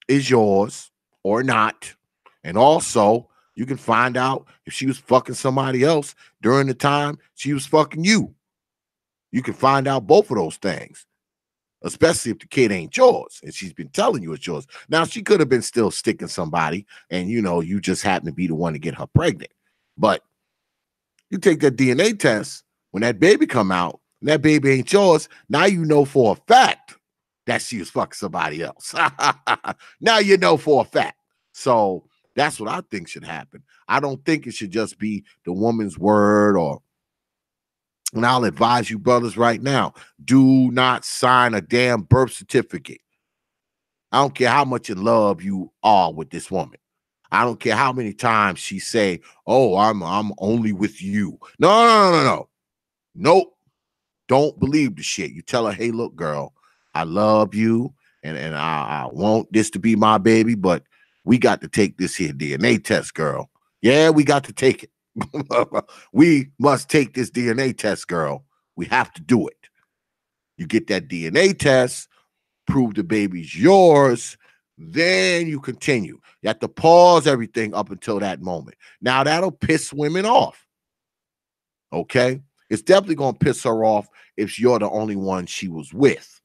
is yours or not. And also, you can find out if she was fucking somebody else during the time she was fucking you. You can find out both of those things, especially if the kid ain't yours and she's been telling you it's yours. Now, she could have been still sticking somebody and, you just happen to be the one to get her pregnant. But You take that DNA test, when that baby come out, and that baby ain't yours, now you know for a fact that she was fucking somebody else. Now you know for a fact. So that's what I think should happen. I don't think it should just be the woman's word and I'll advise you brothers right now, do not sign a damn birth certificate. I don't care how much in love you are with this woman. I don't care how many times she say, "Oh, I'm only with you." No. Nope. Don't believe the shit. You tell her, "Hey, look, girl, I love you, and I want this to be my baby, but we got to take this here DNA test, girl. Yeah, we got to take it. We must take this DNA test, girl. We have to do it. You get that DNA test, prove the baby's yours, then you continue. You have to pause everything up until that moment. Now, that'll piss women off. Okay? It's definitely going to piss her off if you're the only one she was with.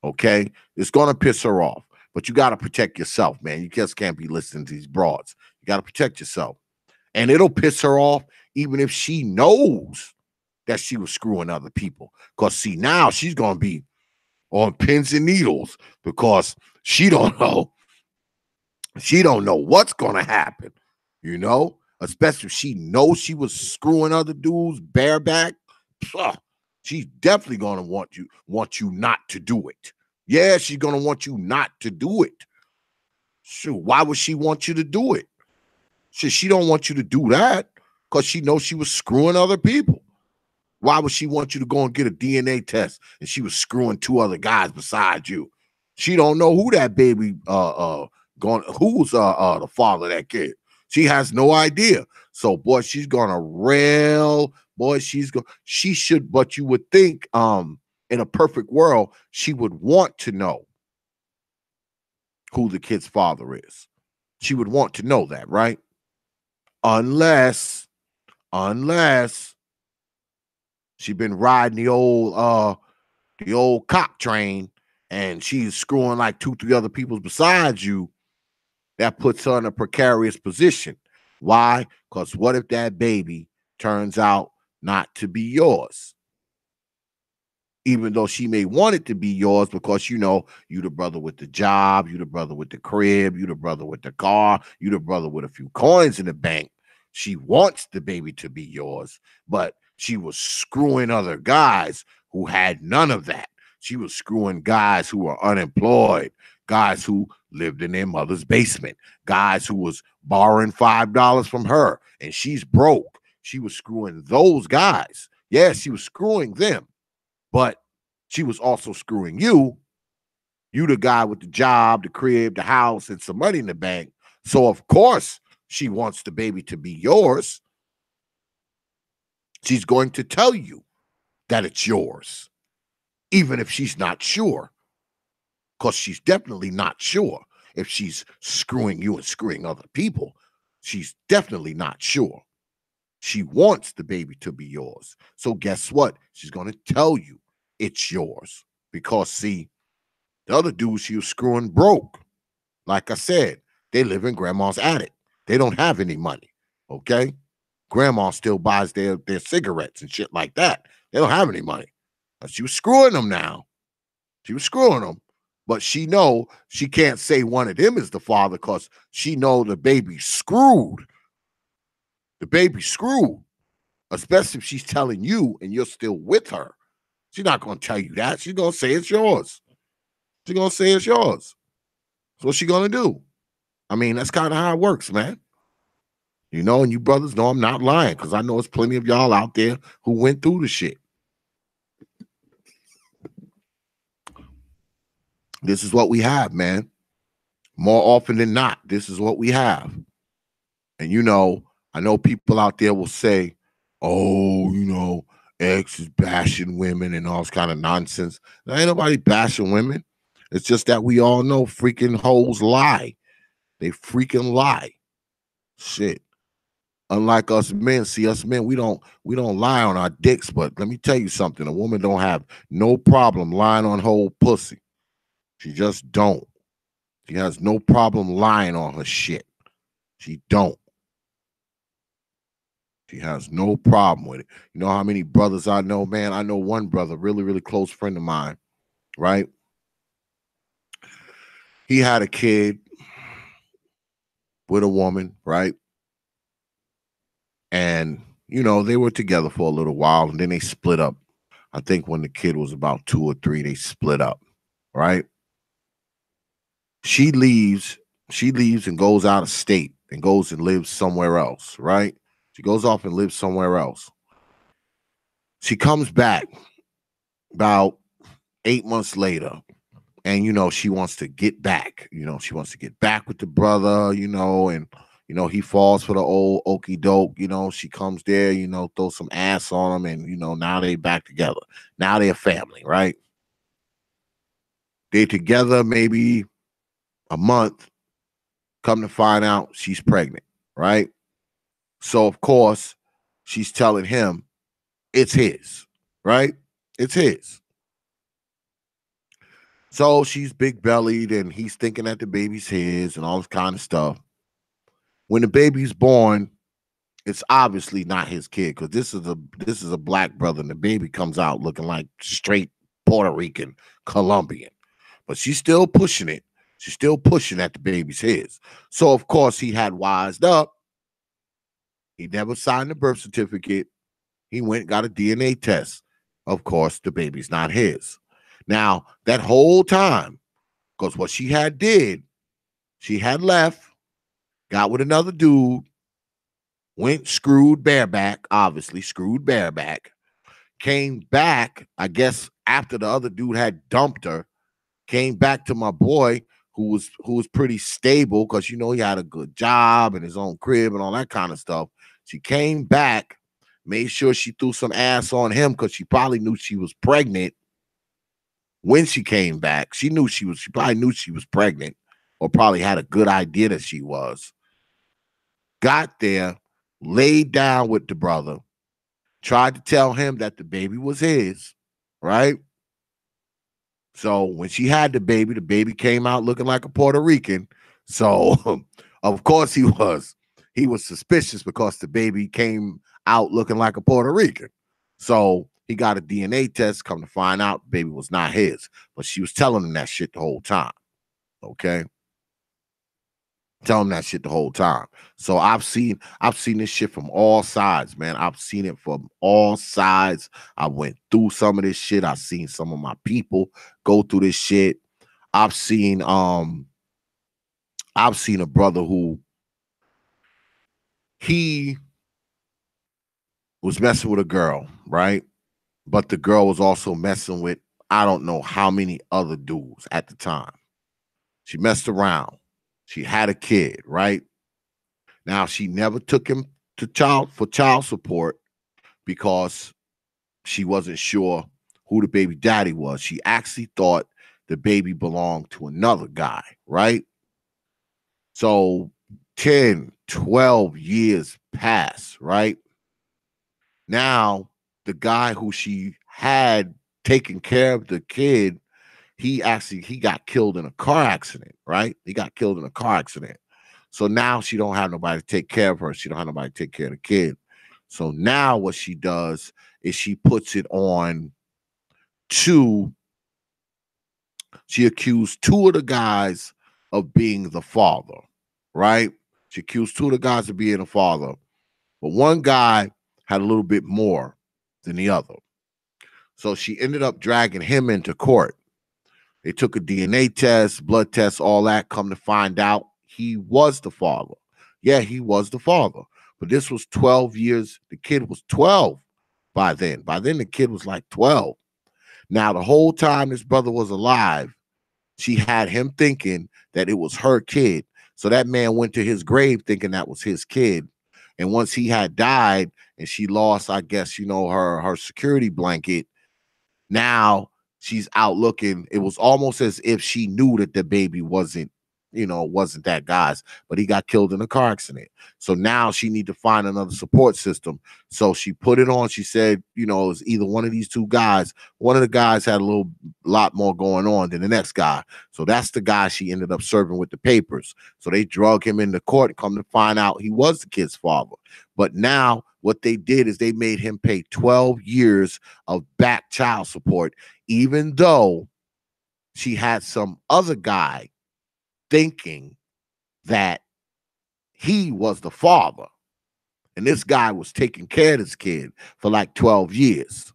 Okay? It's going to piss her off. But you got to protect yourself, man. You just can't be listening to these broads. You got to protect yourself. And it'll piss her off even if she knows that she was screwing other people. Because, see, now she's going to be on pins and needles because she don't know. She don't know what's going to happen, you know? Especially if she knows she was screwing other dudes bareback. She's definitely going to want you not to do it. Yeah, she's going to want you not to do it. Shoot, why would she want you to do it? She don't want you to do that because she knows she was screwing other people. Why would she want you to go and get a DNA test and she was screwing two other guys beside you? She don't know who that baby who's the father of that kid. She has no idea. So boy, she's gonna she should, but you would think in a perfect world, she would want to know who the kid's father is. She would want to know that, right? Unless she been riding the old cock train and she's screwing like 2-3 other people besides you. That puts her in a precarious position. Why? Because what if that baby turns out not to be yours? Even though she may want it to be yours because, you know, you the brother with the job, you the brother with the crib, you the brother with the car, you the brother with a few coins in the bank. She wants the baby to be yours, but she was screwing other guys who had none of that. She was screwing guys who were unemployed, guys who lived in their mother's basement, guys who was borrowing $5 from her, and she's broke. She was screwing those guys. Yeah, she was screwing them. But she was also screwing you. You the guy with the job, the crib, the house, and some money in the bank. So, of course, she wants the baby to be yours. She's going to tell you that it's yours, even if she's not sure. Because she's definitely not sure if she's screwing you and screwing other people. She's definitely not sure. She wants the baby to be yours. So guess what? She's going to tell you it's yours. Because, see, the other dudes she was screwing broke. Like I said, they live in grandma's attic. They don't have any money, okay? Grandma still buys their cigarettes and shit like that. They don't have any money. But she was screwing them now. She was screwing them. But she know she can't say one of them is the father because she know the baby's screwed. The baby's screwed. Especially if she's telling you and you're still with her. She's not going to tell you that. She's going to say it's yours. She's going to say it's yours. So what's she going to do? I mean, that's kind of how it works, man. You know, and you brothers know I'm not lying because I know there's plenty of y'all out there who went through the shit. This is what we have, man. More often than not, this is what we have. And, you know, I know people out there will say, oh, you know, X is bashing women and all this kind of nonsense. There ain't nobody bashing women. It's just that we all know freaking hoes lie. They freaking lie. Shit. Unlike us men, see us men, we don't lie on our dicks. But let me tell you something: a woman don't have no problem lying on whole pussy. She just don't. She has no problem lying on her shit. She don't. She has no problem with it. You know how many brothers I know, man? I know one brother, really, really close friend of mine, right? He had a kid with a woman, right? And, you know, they were together for a little while and then they split up. I think when the kid was about 2 or 3, they split up, right? She leaves, she leaves and goes out of state and goes and lives somewhere else, right? She goes off and lives somewhere else. She comes back about 8 months later, and you know, she wants to get back. You know, she wants to get back with the brother, you know, and you know, he falls for the old okey doke, you know, she comes there, you know, throw some ass on him, and you know, now they back together. Now they're family, right? They're together maybe a month. Come to find out she's pregnant, right? So of course, she's telling him it's his, right? It's his. So she's big bellied and he's thinking that the baby's his and all this kind of stuff. When the baby's born, it's obviously not his kid because this is a black brother and the baby comes out looking like straight Puerto Rican, Colombian. But she's still pushing it. She's still pushing that the baby's his. So of course he had wised up. He never signed the birth certificate. He went and got a DNA test. Of course, the baby's not his. Now, that whole time, because what she had did, she had left, got with another dude, went screwed bareback, obviously screwed bareback, came back, I guess after the other dude had dumped her, came back to my boy who was pretty stable because you know he had a good job and his own crib and all that kind of stuff. She came back, made sure she threw some ass on him because she probably knew she was pregnant. When she came back, she probably knew she was pregnant, or probably had a good idea that she was. Got there, laid down with the brother, tried to tell him that the baby was his, right? So when she had the baby came out looking like a Puerto Rican. So of course he was suspicious because the baby came out looking like a Puerto Rican. So he got a DNA test, come to find out the baby was not his, but she was telling him that shit the whole time. Okay. Tell him that shit the whole time. So I've seen this shit from all sides, man. I've seen it from all sides. I went through some of this shit. I've seen some of my people go through this shit. I've seen I've seen a brother who he was messing with a girl, right? But the girl was also messing with I don't know how many other dudes at the time. She messed around. She had a kid, right? Now she never took him to child support because she wasn't sure who the baby daddy was. She actually thought the baby belonged to another guy, right? So 10, 12 years pass, right? Now the guy who she had taken care of the kid, he got killed in a car accident, right? He got killed in a car accident. So now she don't have nobody to take care of her. She don't have nobody to take care of the kid. So now what she does is she puts it on two. She accused two of the guys of being the father, right? She accused two of the guys of being the father. But one guy had a little bit more than the other. So she ended up dragging him into court. They took a DNA test, blood test, all that. Come to find out, he was the father. Yeah, he was the father. But this was 12 years. The kid was 12 by then. By then, the kid was like 12. Now, the whole time this brother was alive, she had him thinking that it was her kid. So that man went to his grave thinking that was his kid. And once he had died and she lost, I guess, you know, her security blanket, now she's out looking. It was almost as if she knew that the baby wasn't that guy's, but he got killed in a car accident. So now she need to find another support system. So she put it on. She said, you know, it's either one of these two guys. One of the guys had a lot more going on than the next guy. So that's the guy she ended up serving with the papers. So they drug him into court. Come to find out he was the kid's father. But now what they did is they made him pay 12 years of back child support, even though she had some other guy thinking that he was the father. And this guy was taking care of this kid for like 12 years.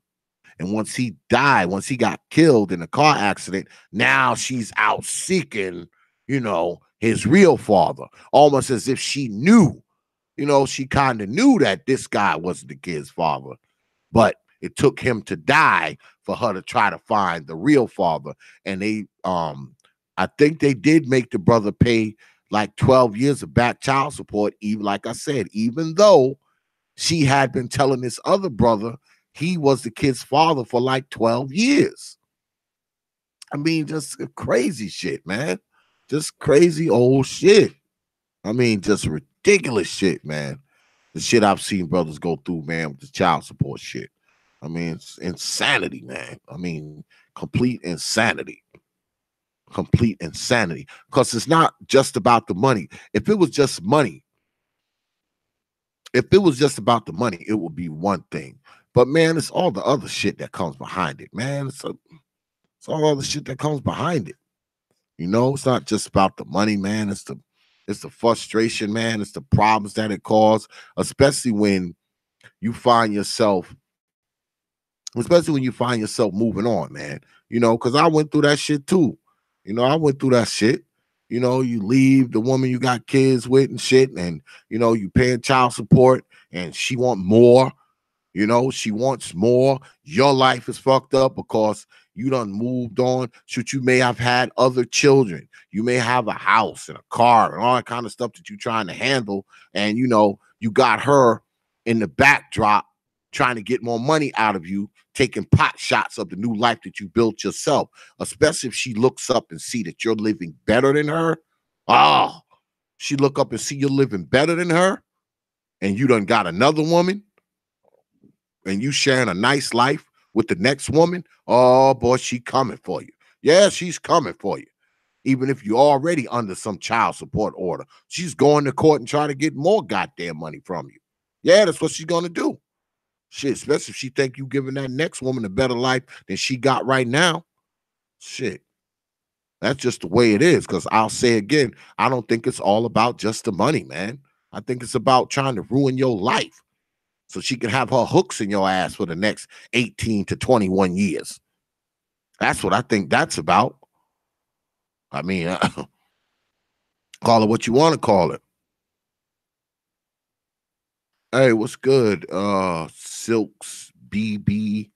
And once he died, once he got killed in a car accident, now she's out seeking, his real father, almost as if she knew, she kind of knew that this guy wasn't the kid's father. But it took him to die for her to try to find the real father. And I think they did make the brother pay like 12 years of back child support, even like I said, even though she had been telling this other brother he was the kid's father for like 12 years. I mean, just crazy shit, man. Just crazy old shit. I mean, just ridiculous shit, man. The shit I've seen brothers go through, man, with the child support shit. I mean, it's insanity, man. I mean, complete insanity. Complete insanity. Because it's not just about the money. If it was just money, about the money, it would be one thing. But man, it's all the other shit that comes behind it, man. It's all other shit that comes behind it. It's not just about the money, man. It's the frustration, man. It's the problems that it causes, especially when you find yourself moving on, man. Because I went through that shit too. I went through that shit. You leave the woman you got kids with and shit, and you paying child support, and she want more. She wants more. Your life is fucked up because you done moved on. Shoot, you may have had other children. You may have a house and a car and all that kind of stuff that you're trying to handle. And, you got her in the backdrop trying to get more money out of you, taking pot shots of the new life that you built yourself, especially if she looks up and see that you're living better than her. Oh, she look up and see you're living better than her, and you done got another woman, and you sharing a nice life with the next woman. Oh boy, she coming for you. Yeah, she's coming for you. Even if you're already under some child support order, she's going to court and trying to get more goddamn money from you. Yeah, that's what she's going to do. Shit, especially if she think you giving that next woman a better life than she got right now. Shit. That's just the way it is. Because I'll say again, I don't think it's all about just the money, man. I think it's about trying to ruin your life so she can have her hooks in your ass for the next 18 to 21 years. That's what I think that's about. I mean, call it what you want to call it. Hey, what's good? Silks BB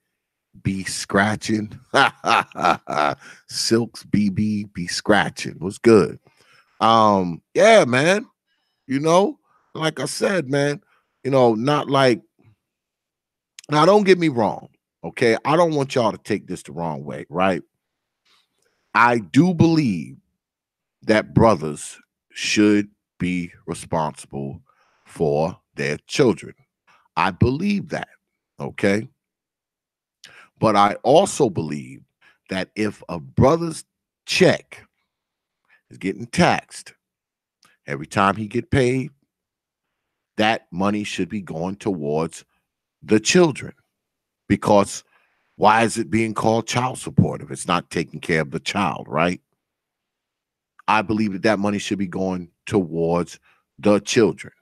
be scratching. Silks BB be scratching. What's good? Yeah, man. Like I said, man, not like, now don't get me wrong. Okay. I don't want y'all to take this the wrong way, right? I do believe that brothers should be responsible for their children. I believe that. Okay. But I also believe that if a brother's check is getting taxed every time he get paid, that money should be going towards the children. Because why is it being called child support if it's not taking care of the child, right? I believe that money should be going towards the children.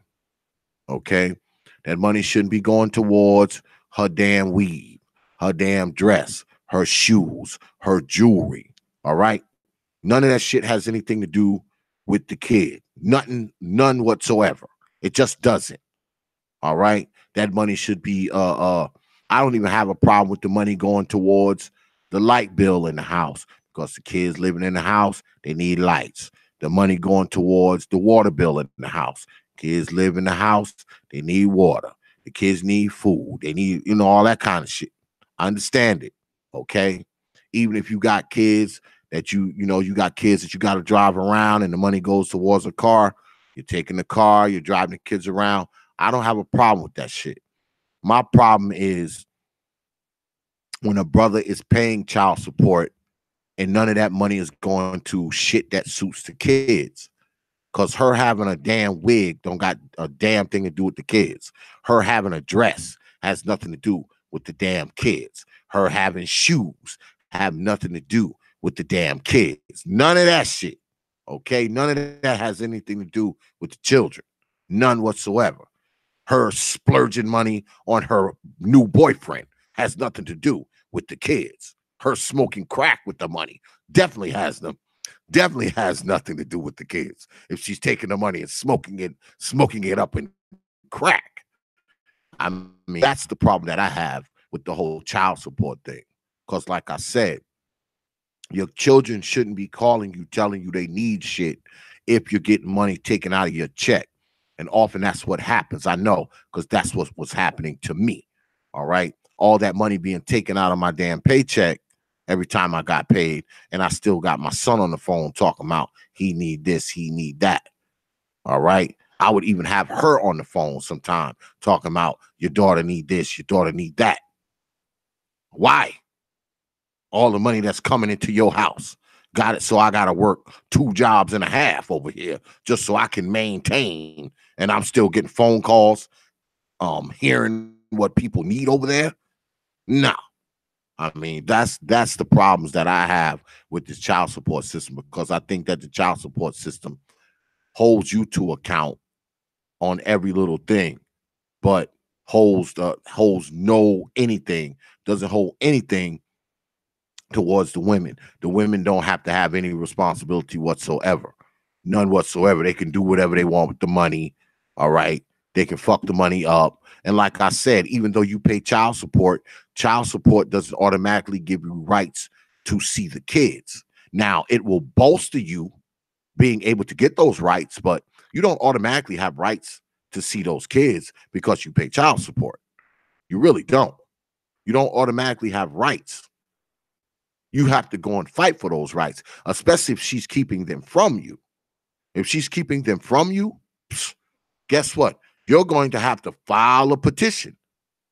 Okay? That money shouldn't be going towards her damn weave, her damn dress, her shoes, her jewelry. All right? None of that shit has anything to do with the kid. None whatsoever. It just doesn't. All right? That money should be I don't even have a problem with the money going towards the light bill in the house, because the kids living in the house, they need lights. The money going towards the water bill in the house. Kids live in the house, they need water. The kids need food. They need, all that kind of shit. I understand it. Okay? Even if you got kids that you got kids that you got to drive around and the money goes towards a car, you're taking the car, you're driving the kids around. I don't have a problem with that shit. My problem is when a brother is paying child support and none of that money is going to shit that suits the kids. Because her having a damn wig don't got a damn thing to do with the kids. Her having a dress has nothing to do with the damn kids. Her having shoes have nothing to do with the damn kids. None of that shit. Okay? None of that has anything to do with the children. None whatsoever. Her splurging money on her new boyfriend has nothing to do with the kids. Her smoking crack with the money definitely has nothing to do with the kids. If she's taking the money and smoking it up in crack. I mean, that's the problem that I have with the whole child support thing. Because like I said, your children shouldn't be calling you, telling you they need shit if you're getting money taken out of your check. And often that's what happens. I know, because that's what was happening to me. All right. All that money being taken out of my damn paycheck every time I got paid. And I still got my son on the phone talking about he need this, he need that. All right. I would even have her on the phone sometime talking about your daughter need this, your daughter need that. Why? All the money that's coming into your house. Got it. So I got to work 2 jobs and a half over here just so I can maintain. And I'm still getting phone calls, hearing what people need over there. No. I mean, that's the problems that I have with this child support system, because I think that the child support system holds you to account on every little thing, but doesn't hold anything towards the women. The women don't have to have any responsibility whatsoever. None whatsoever. They can do whatever they want with the money. All right. They can fuck the money up. And like I said, even though you pay child support doesn't automatically give you rights to see the kids. Now, it will bolster you being able to get those rights, but you don't automatically have rights to see those kids because you pay child support. You really don't. You don't automatically have rights. You have to go and fight for those rights, especially if she's keeping them from you. If she's keeping them from you, guess what? You're going to have to file a petition.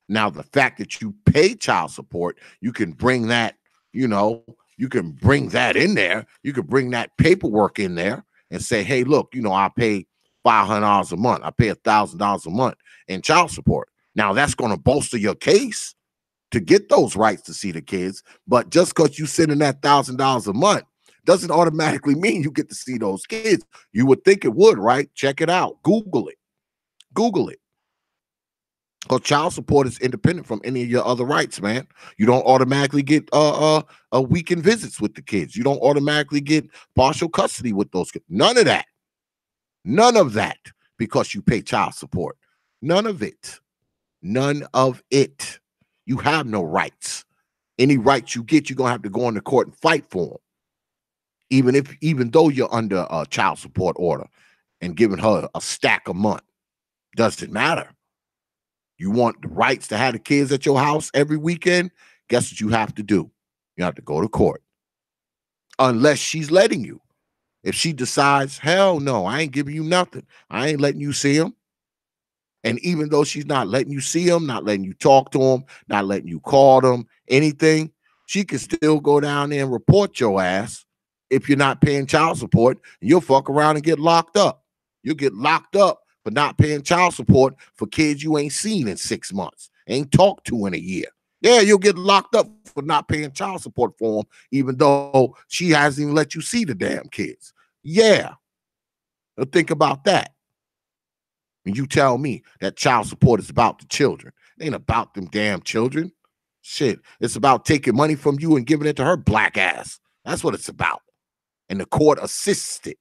Now, the fact that you pay child support, you can bring that, you can bring that in there. You can bring that paperwork in there and say, hey, look, I pay $500 a month. I pay $1,000 a month in child support. Now, that's going to bolster your case to get those rights to see the kids. But just because you send in that $1,000 a month doesn't automatically mean you get to see those kids. You would think it would, right? Check it out. Google it. Because child support is independent from any of your other rights, man. You don't automatically get weekend visits with the kids. You don't automatically get partial custody with those kids. None of that. None of that, because you pay child support. None of it. None of it. You have no rights. Any rights you get, you're going to have to go into court and fight for them. Even though you're under a child support order and giving her a stack a month, doesn't matter. You want the rights to have the kids at your house every weekend? Guess what you have to do? You have to go to court. Unless she's letting you. If she decides, hell no, I ain't giving you nothing. I ain't letting you see them. And even though she's not letting you see them, not letting you talk to them, not letting you call them, anything, she can still go down there and report your ass if you're not paying child support. And you'll fuck around and get locked up. You'll get locked up for not paying child support for kids you ain't seen in 6 months, ain't talked to in a year. Yeah, you'll get locked up for not paying child support for them, even though she hasn't even let you see the damn kids. Yeah. Now think about that. And you tell me that child support is about the children. It ain't about them damn children. Shit. It's about taking money from you and giving it to her black ass. That's what it's about. And the court assists it.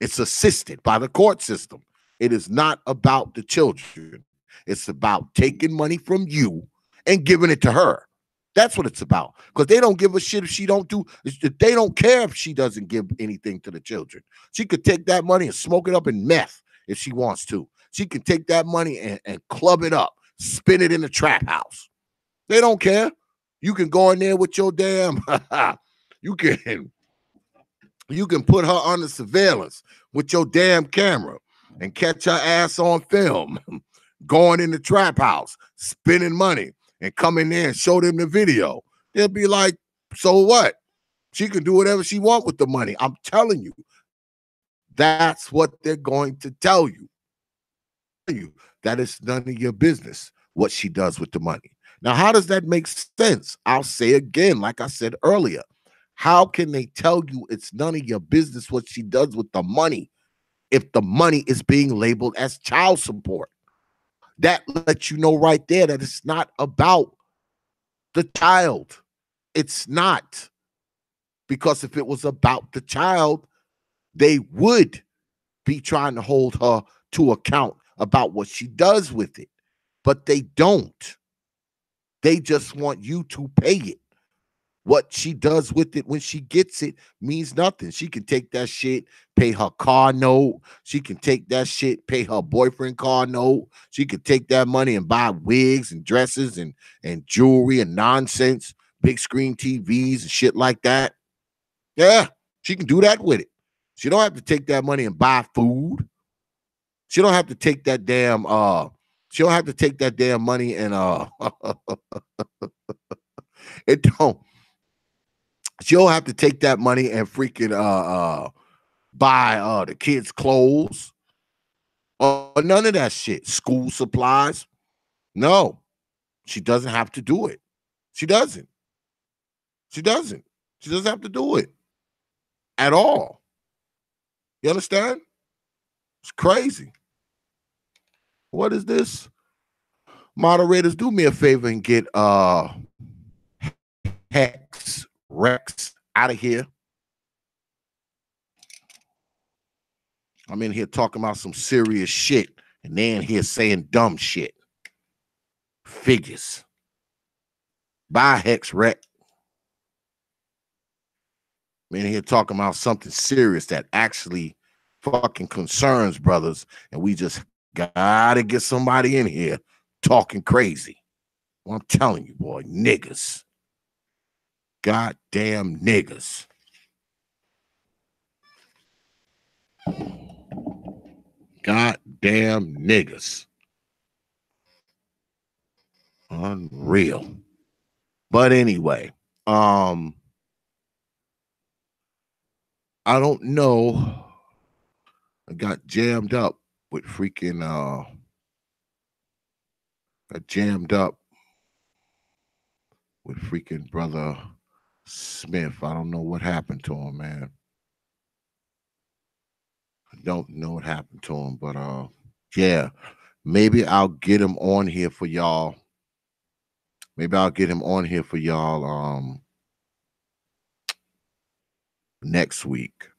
It's assisted by the court system. It is not about the children. It's about taking money from you and giving it to her. That's what it's about. Because they don't give a shit if she don't do. They don't care if she doesn't give anything to the children. She could take that money and smoke it up in meth if she wants to. She can take that money and club it up, spin it in the trap house. They don't care. You can go in there with your damn. You can put her under surveillance with your damn camera and catch her ass on film, going in the trap house, spending money, and come in there and show them the video. They'll be like, so what? She can do whatever she wants with the money. I'm telling you, That's what they're going to tell you. That it's none of your business what she does with the money. Now, how does that make sense? I'll say again, like I said earlier, how can they tell you it's none of your business what she does with the money if the money is being labeled as child support? That lets you know right there that it's not about the child. It's not. Because if it was about the child, they would be trying to hold her to account about what she does with it. But they don't. They just want you to pay it. What she does with it when she gets it means nothing. She can take that shit, pay her car note. She can take that shit, pay her boyfriend car note. She can take that money and buy wigs and dresses and jewelry and nonsense, big screen TVs and shit like that. Yeah, she can do that with it. She don't have to take that money and buy food. She don't have to take that damn money and it don't. She'll have to take that money and freaking buy the kids' clothes or none of that shit. School supplies. No, she doesn't have to do it. She doesn't. She doesn't. She doesn't have to do it at all. You understand? It's crazy. What is this? Moderators, do me a favor and get Hex Rex out of here. I'm in here talking about some serious shit, and they in here saying dumb shit. Figures. Bye, Hex Rex. I'm in here talking about something serious that actually fucking concerns brothers, and we just gotta get somebody in here talking crazy. Well, I'm telling you, boy, niggas. Goddamn niggas. Goddamn niggas. Unreal. But anyway, I don't know. I got jammed up with freaking brother Smith. I don't know what happened to him, man. I don't know what happened to him, but yeah, maybe I'll get him on here for y'all. Next week.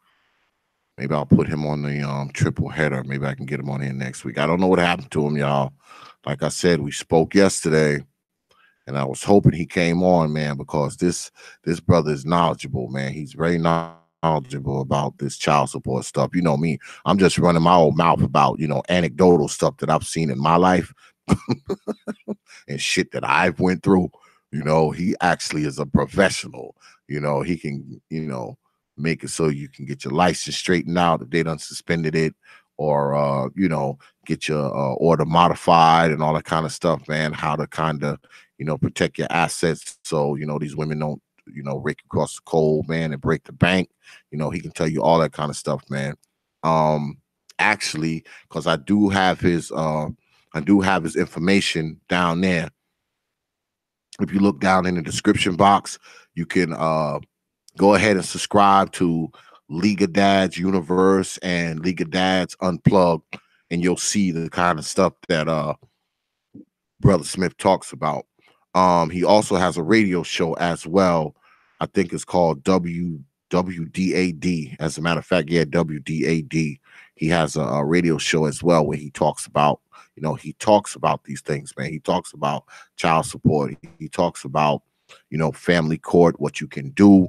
Maybe I'll put him on the triple header. Maybe I can get him on here next week. I don't know what happened to him, y'all. Like I said, we spoke yesterday, and I was hoping he came on, man, because this brother is knowledgeable, man. He's very knowledgeable about this child support stuff. You know me, I'm just running my old mouth about, anecdotal stuff that I've seen in my life and shit that I've went through. He actually is a professional. He can, make it so you can get your license straightened out if they done suspended it, or get your order modified and all that kind of stuff, man. How to kind of protect your assets so these women don't rake across the cold, man, and break the bank. He can tell you all that kind of stuff, man. Actually, because I do have his information down there. If you look down in the description box, you can go ahead and subscribe to League of Dads Universe and League of Dads Unplugged, and you'll see the kind of stuff that Brother Smith talks about. He also has a radio show as well. I think it's called WDAD. As a matter of fact, yeah, WDAD. He has a radio show as well where he talks about, these things, man. He talks about child support. He talks about, family court, what you can do,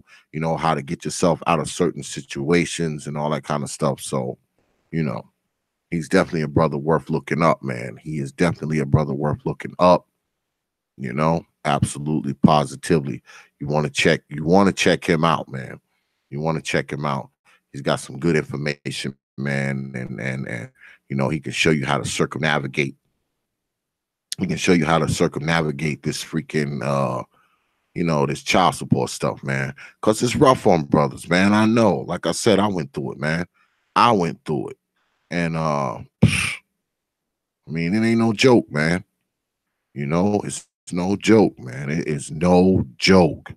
how to get yourself out of certain situations and all that kind of stuff. So, he's definitely a brother worth looking up, man. He is definitely a brother worth looking up, absolutely, positively. You want to check him out, man. You want to check him out. He's got some good information, man, and he can show you how to circumnavigate. He can show you how to circumnavigate this freaking this child support stuff, man. Because it's rough on brothers, man. I know. Like I said, I went through it, man. I went through it. And I mean, it ain't no joke, man. You know, it's no joke, man. It is no joke.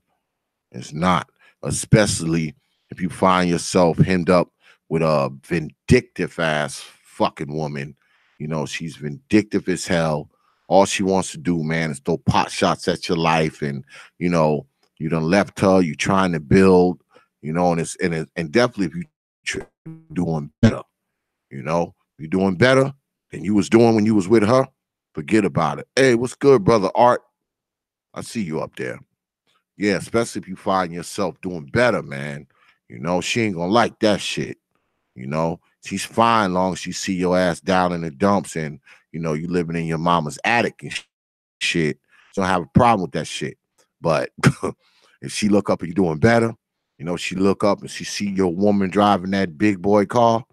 It's not, especially if you find yourself hemmed up with a vindictive ass fucking woman. You know, she's vindictive as hell. All she wants to do, man, is throw pot shots at your life, and you know, you done left her. You trying to build, you know, and definitely if you doing better, you know, you doing better than you was doing when you was with her. Forget about it. Hey, what's good, brother Art? I see you up there. Yeah, especially if you find yourself doing better, man. You know, she ain't gonna like that shit. You know, she's fine long as she see your ass down in the dumps and you know you living in your mama's attic and shit. She don't have a problem with that shit. But if she look up and you doing better, you know, she look up and she see your woman driving that big boy car,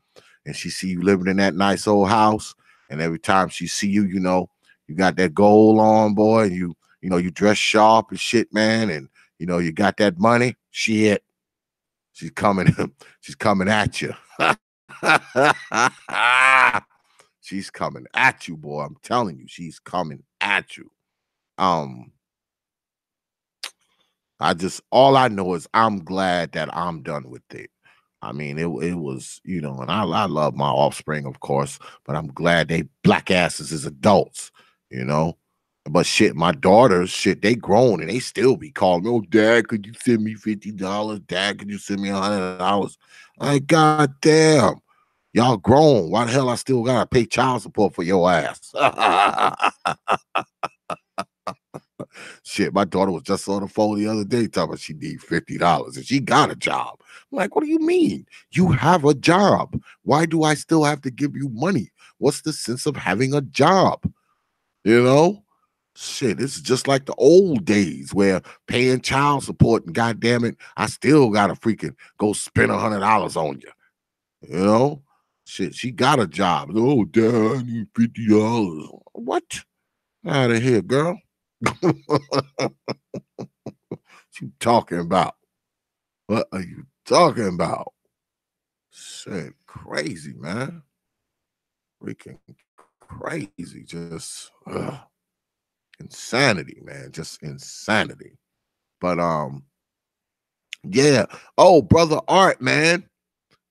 and she see you living in that nice old house, and every time she see you, you know, you got that gold on, boy, and you know, you dress sharp and shit, man, and you know, you got that money, shit. She's coming, she's coming at you. She's coming at you, boy. I'm telling you, she's coming at you. Um, all I know is I'm glad that I'm done with it. I mean, it was, you know, and I love my offspring, of course, but I'm glad they black asses as adults, you know. But shit, my daughters, shit, they grown and they still be calling me, oh, Dad, could you send me $50? Dad, could you send me $100? Like, God damn, y'all grown. Why the hell I still gotta pay child support for your ass? Shit, my daughter was just on the phone the other day talking about she need $50 and she got a job. I'm like, what do you mean? You have a job. Why do I still have to give you money? What's the sense of having a job? You know? Shit, this is just like the old days where paying child support and goddamn it, I still gotta freaking go spend $100 on you. You know? Shit, she got a job. Oh, Dad, I need $50. What? Out of here, girl. What you talking about? What are you talking about? Shit, crazy, man. Freaking crazy. Just insanity, man. Just insanity. But yeah. Oh, brother Art, man.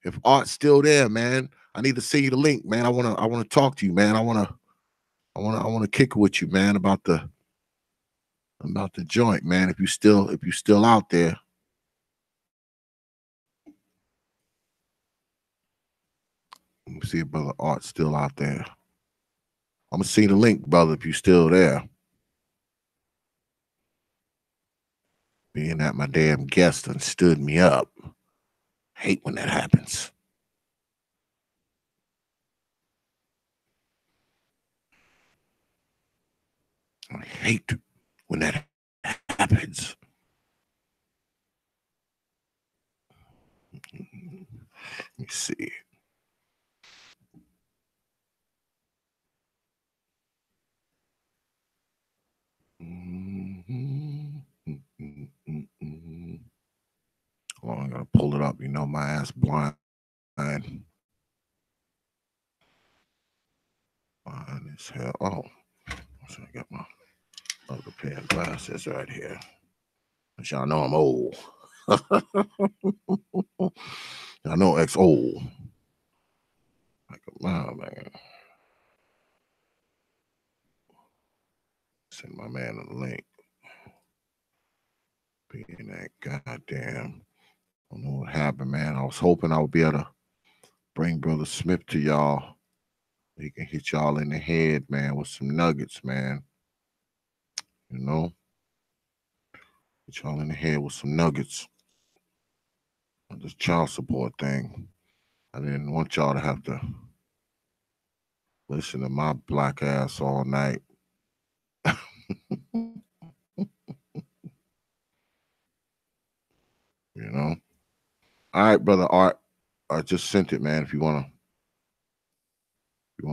If Art's still there, man, I need to send you the link, man. I wanna talk to you, man. I wanna kick it with you, man, about the joint, man. If you still out there. Let me see if brother Art's still out there. I'm gonna see the link, brother, if you still there. Being that my damn guest done stood me up. Hate when that happens. I hate when that happens. Let me see. Oh, I gotta pull it up. You know, my ass blind. Blind as hell. Oh, so I got my other pair of glasses right here. But y'all know I'm old. I know X old. Like a mile, man. Send my man a link. Being that goddamn. I don't know what happened, man. I was hoping I would be able to bring Brother Smith to y'all. He can hit y'all in the head, man, with some nuggets, man. You know? Hit y'all in the head with some nuggets. This child support thing. I didn't want y'all to have to listen to my black ass all night. You know? All right, brother Art. I just sent it, man. If you wanna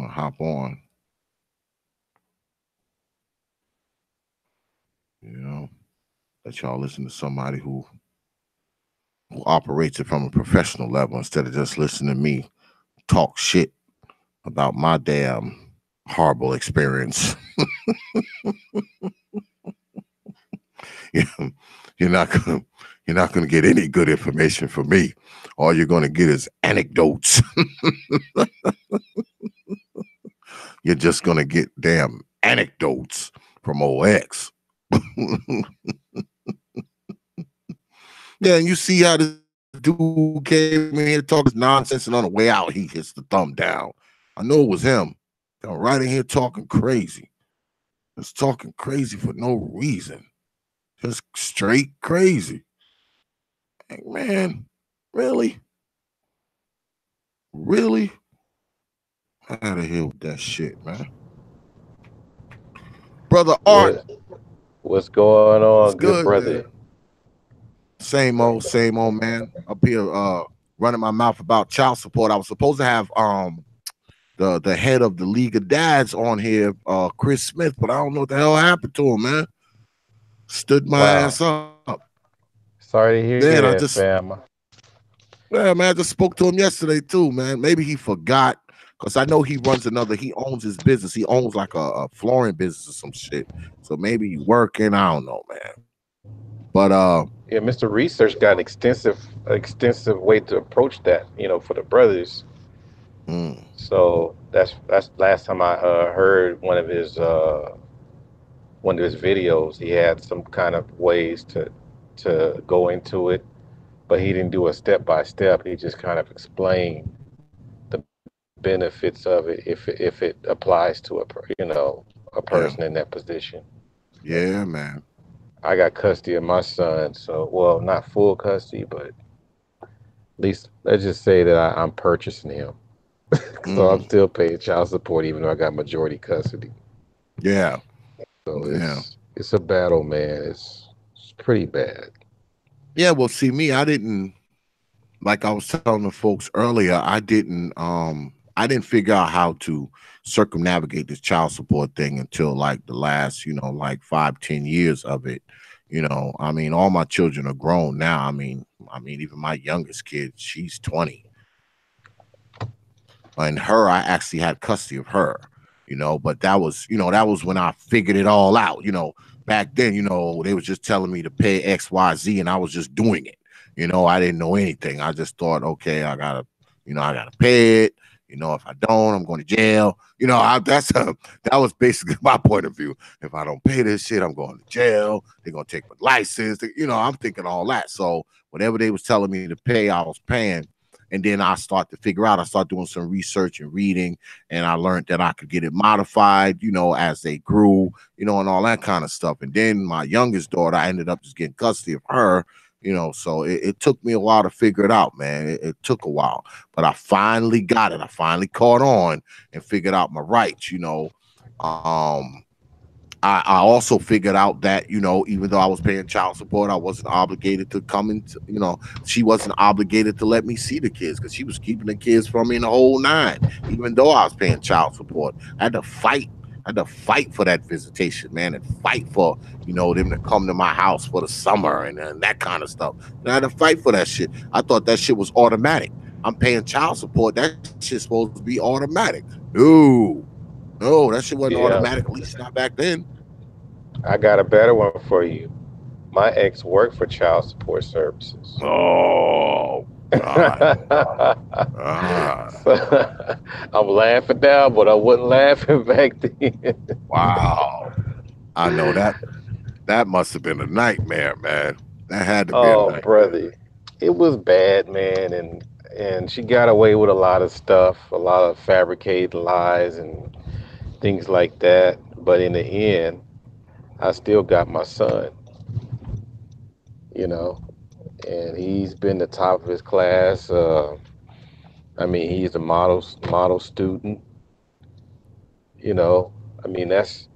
hop on. You know, let y'all listen to somebody who operates it from a professional level instead of just listening to me talk shit about my damn horrible experience. You're not gonna get any good information from me. All you're gonna get is anecdotes. You're just gonna get damn anecdotes from OX. Yeah, and you see how this dude came in here talking this nonsense, and on the way out, he hits the thumb down. I know it was him. Right in here talking crazy. Just talking crazy for no reason. Just straight crazy. Like, man, really? Really? Out of here with that shit, man. Brother Art. What's going on, good good, brother? Man. Same old, man. Up here running my mouth about child support. I was supposed to have the head of the League of Dads on here, Chris Smith, but I don't know what the hell happened to him, man. Stood my ass up. Sorry to hear that, fam. Yeah, man, I just spoke to him yesterday too, man. Maybe he forgot, because I know he owns his business. He owns like a flooring business or some shit. So maybe he working, I don't know, man. But yeah, Mr. Research got an extensive way to approach that, for the brothers. So that's last time I heard one of his videos. He had some kind of ways to go into it, but he didn't do a step by step. He just kind of explained the benefits of it if it applies to a person in that position. Yeah, man. I got custody of my son, so well, not full custody, but at least let's just say that I'm purchasing him. So I'm still paying child support even though I got majority custody. Yeah. So it's a battle, man. It's pretty bad. Yeah, well, see, me, I didn't, like I was telling the folks earlier, I didn't figure out how to circumnavigate this child support thing until like the last, like 5-10 years of it. I mean, all my children are grown now. I mean, even my youngest kid, she's 20. And I actually had custody of her, but that was when I figured it all out. Back then, they was just telling me to pay XYZ and I was just doing it. I didn't know anything. I just thought, okay, I gotta pay it. If I don't, I'm going to jail. That was basically my point of view. If I don't pay this shit, I'm going to jail. They're gonna take my license. I'm thinking all that. So whatever they was telling me to pay, I was paying. And then I start to figure out, I start doing some research and reading, and I learned that I could get it modified, as they grew, and all that kind of stuff. And then my youngest daughter, I ended up just getting custody of her, so it took me a while to figure it out, man. It took a while, but I finally got it. I finally caught on and figured out my rights, I also figured out that, even though I was paying child support, I wasn't obligated to come into, she wasn't obligated to let me see the kids because she was keeping the kids from me in the whole nine, even though I was paying child support. I had to fight for that visitation, man, and fight for, them to come to my house for the summer and that kind of stuff. And I had to fight for that shit. I thought that shit was automatic. I'm paying child support. That shit's supposed to be automatic. No, that shit wasn't automatic, at least not back then. I got a better one for you. My ex worked for child support services. Oh, God. So, I'm laughing now, but I wasn't laughing back then. Wow. I know that must have been a nightmare, man. That had to be a nightmare. Brother. It was bad, man, and she got away with a lot of stuff, a lot of fabricated lies and things like that. But in the end, I still got my son, and he's been the top of his class. He's a model student. I mean that's,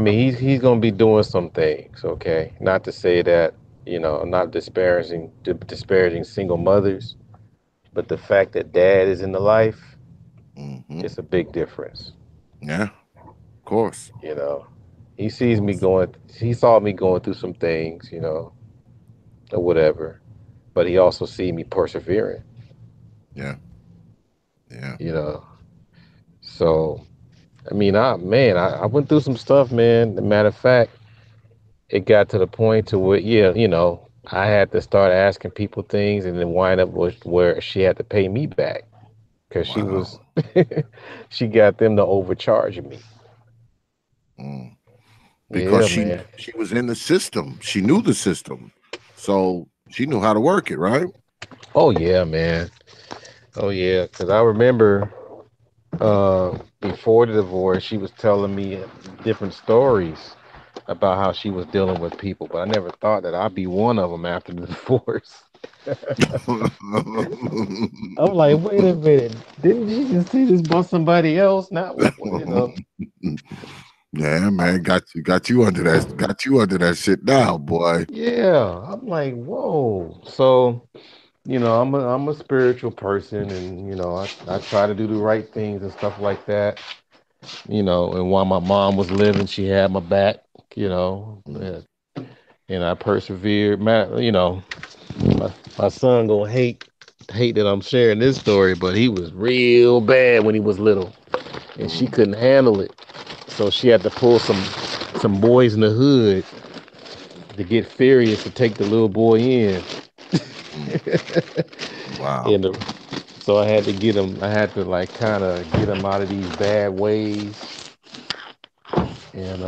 he's gonna be doing some things. Okay, not to say that I'm not disparaging single mothers, but the fact that dad is in the life, it's a big difference. Yeah, of course. He sees me he saw me going through some things, or whatever, but he also see me persevering. Yeah. Yeah. you know. So I mean, I went through some stuff, man. Matter of fact, it got to the point to where, yeah, I had to start asking people things, and then wind up with where she had to pay me back because she was, Wow. she got them to overcharge me. Mm. Because Yeah, she man. she was in the system. She knew the system, so she knew how to work it, right? Oh yeah, man. Oh yeah, because I remember before the divorce, she was telling me different stories about how she was dealing with people, but I never thought that I'd be one of them after the divorce. I'm like, wait a minute, didn't you just see this about somebody else? Not what. Yeah, I- man, got you under that shit now, boy. yeah, I'm like, whoa. So, I'm a spiritual person, and I try to do the right things and stuff like that. And while my mom was living, she had my back. You know, Mm, and, and I persevered. My son gonna hate that I'm sharing this story, but he was real bad when he was little, and she mm, couldn't handle it. So she had to pull some boys in the hood to get Furious to take the little boy in. mm. Wow. and so I had to get him. I had to like kind of get him out of these bad ways. And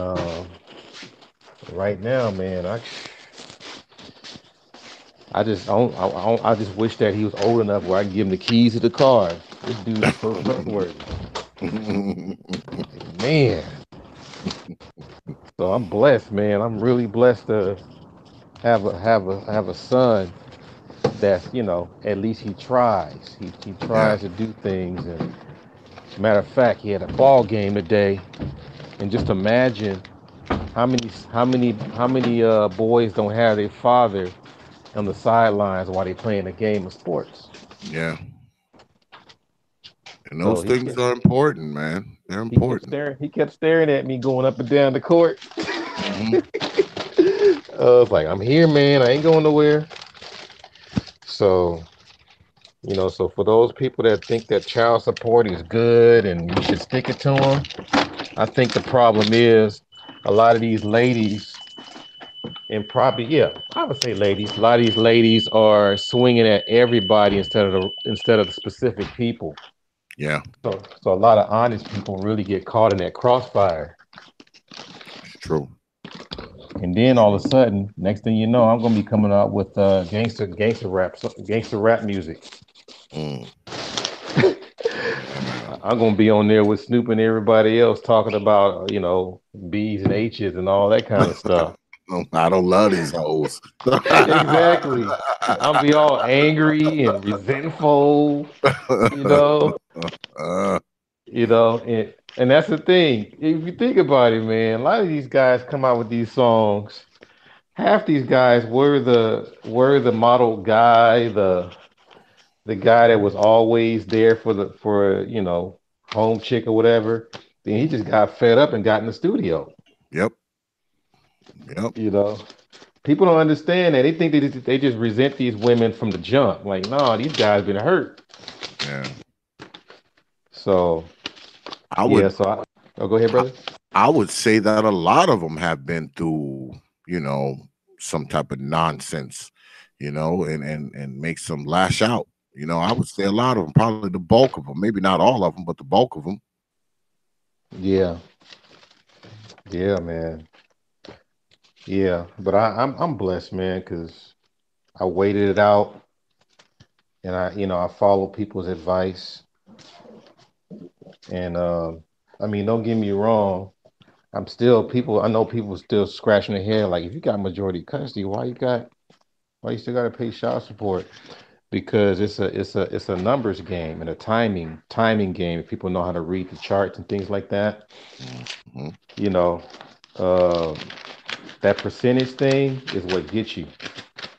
right now, man, I just wish that he was old enough where I can give him the keys to the car. This dude is so trustworthy, man. So I'm blessed, man. I'm really blessed to have a son that's at least he tries. He Yeah, tries to do things. And matter of fact, he had a ball game today, and just imagine how many boys don't have their father on the sidelines while they playing a game of sports. yeah. And So those things are important, man. They're he kept important. staring. He kept staring at me going up and down the court. Hmm. I was like, I'm here, man. I ain't going nowhere. So so for those people that think that child support is good and you should stick it to them, I think the problem is a lot of these ladies, and probably, yeah, I would say ladies. A lot of these ladies are swinging at everybody instead of the specific people. Yeah, So a lot of honest people really get caught in that crossfire. it's true. And then all of a sudden, next thing you know, I'm gonna be coming out with gangster rap music. Mm. Yeah, man. I'm gonna be on there with Snoop and everybody else talking about B's and H's and all that kind of stuff. I don't love these hoes. Exactly. I'm be all angry and resentful, you know, Uh, and that's the thing. If you think about it, man, a lot of these guys come out with these songs. Half these guys were the model guy, the guy that was always there for home chick or whatever. Then he mm. just got fed up and got in the studio. Yep, yep, You know, people don't understand that. They think they just resent these women from the jump. Like, no, these guys been hurt. yeah. So I yeah. would, Oh, go ahead, I, brother. I would say that a lot of them have been through, you know, some type of nonsense, and make some lash out. I would say a lot of them, probably the bulk of them, maybe not all of them, but the bulk of them. Yeah, yeah, man. Yeah, but I'm blessed, man, because I waited it out, and I followed people's advice. And I mean, don't get me wrong. I know people still scratching their head like, if you got majority custody, why you still got to pay child support? Because it's a numbers game and a timing game. If people know how to read the charts and things like that, Mhm. you know, uh, that percentage thing is what gets you.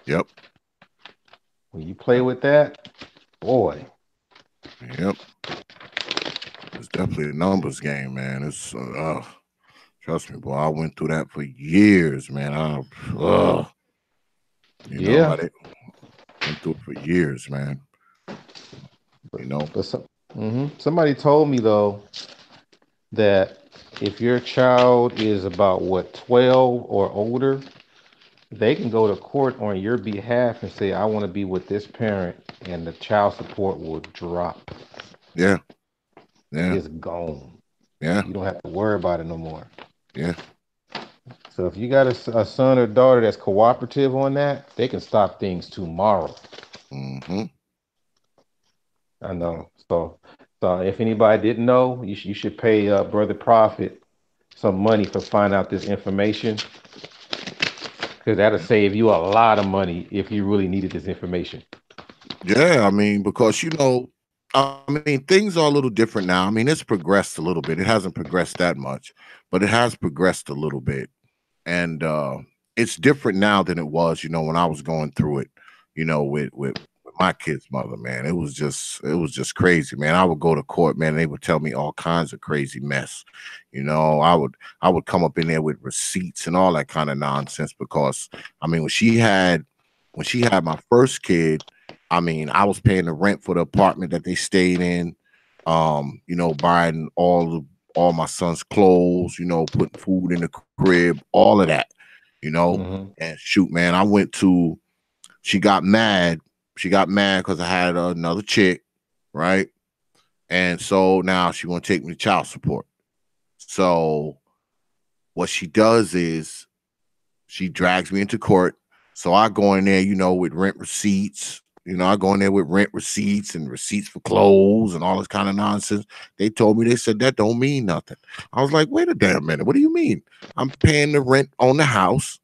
Yep, When you play with that, boy, yep. It's definitely a numbers game, man. Trust me, boy. I went through that for years, man. Uh, you know, yeah. I did, went through it for years, man. But, You know, but some, Somebody told me though that if your child is about what 12 or older, they can go to court on your behalf and say, I want to be with this parent, and the child support will drop. Yeah, yeah, It's gone. yeah, You don't have to worry about it no more. yeah. So if you got a son or daughter that's cooperative on that, they can stop things tomorrow. Mm-hmm. I know. So if anybody didn't know, you should pay Brother Prophet some money for finding out this information, because that'll save you a lot of money if you really needed this information. Yeah, I mean, because I mean, things are a little different now. I mean, it's progressed a little bit. It hasn't progressed that much, but it has progressed a little bit. And it's different now than it was, when I was going through it, with my kid's mother, man. It was just crazy, man. I would go to court, man, and they would tell me all kinds of crazy mess. I would come up in there with receipts and all that kind of nonsense because I mean when she had my first kid, I mean, I was paying the rent for the apartment that they stayed in, buying all my son's clothes, putting food in the crib, all of that, you know. Hmm. And shoot, man, she got mad. She got mad because I had another chick, right? And so now she want to take me to child support. So what she does is she drags me into court. So I go in there, with rent receipts. I go in there with rent receipts and receipts for clothes and all this kind of nonsense. They said that don't mean nothing. I was like, wait a damn minute. What do you mean? I'm paying the rent on the house.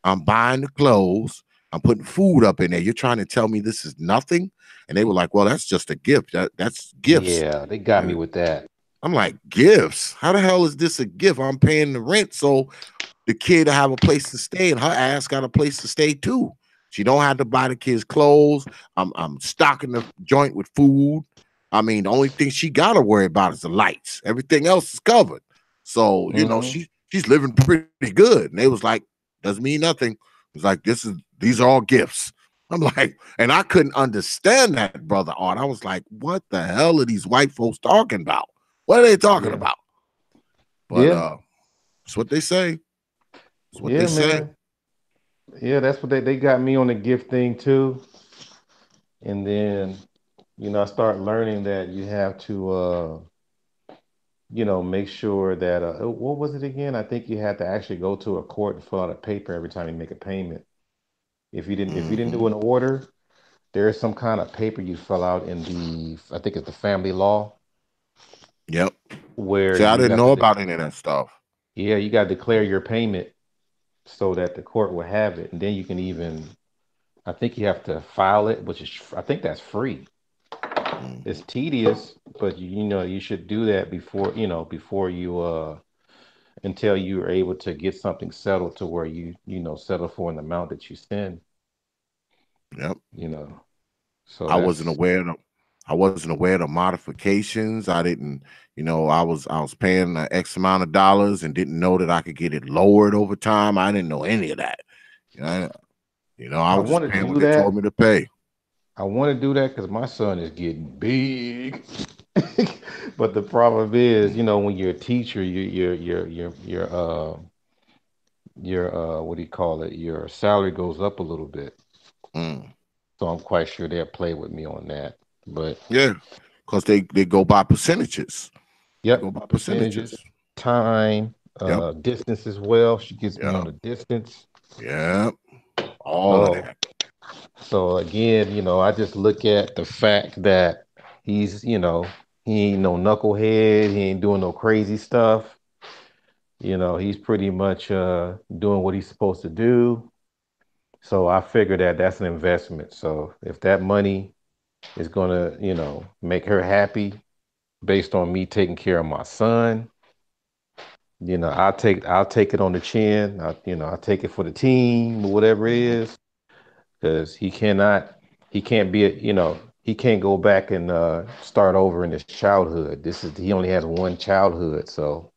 I'm buying the clothes. I'm putting food up in there. You're trying to tell me this is nothing? And they were like, well, that's just a gift. That's gifts. Yeah, they got me And with that. I'm like, gifts? How the hell is this a gift? I'm paying the rent. So the kid to have a place to stay, and her ass got a place to stay too. She don't have to buy the kids clothes. I'm stocking the joint with food. I mean, the only thing she got to worry about is the lights. Everything else is covered. So Hmm. she's living pretty good. And they was like, doesn't mean nothing. It's like these are all gifts. I'm like, and I couldn't understand that, brother Art. I was like, what the hell are these white folks talking about? What are they talking Yeah, about? But yeah, it's what they say. It's what they yeah, say. man. Yeah, that's what they got me on the gift thing too. And then, I start learning that you have to, make sure that, what was it again? I think you had to actually go to a court and fill out a paper every time you make a payment. If you didn't Mm-hmm. do an order, there is some kind of paper you fill out in I think it's the family law, Yep. where See, I you didn't got know about any of that stuff. yeah, you got to declare your payment so that the court will have it. And then you can even, I think you have to file it, which is, I think that's free. It's Mm-hmm. tedious, but you should do that before you until you are able to get something settled to where you settle for an amount that you send, Yep. you know. So I wasn't that's aware of I wasn't aware of the modifications. I didn't, I was paying X amount of dollars and didn't know that I could get it lowered over time. I didn't know any of that. You know, I I was want just to paying what do they told that. me to pay. I want to do that because my son is getting big. But the problem is, Mm, when you're a teacher, your what do you call it? Your salary goes up a little bit. mm. So I'm quite sure they'll play with me on that. But Yeah, because they go by percentages. They go yep, by percentages, percentages. time, Yep. distance as well. She gets me on Yep. the distance. Yep. All of So that. so again, I just look at the fact that he ain't no knucklehead, he ain't doing no crazy stuff. He's pretty much doing what he's supposed to do. So I figure that that's an investment. So if that money is gonna, make her happy based on me taking care of my son, I'll take it on the chin. I'll take it for the team or whatever it Mhm. is, because he can't he can't go back and start over in his childhood. He only has one childhood, so.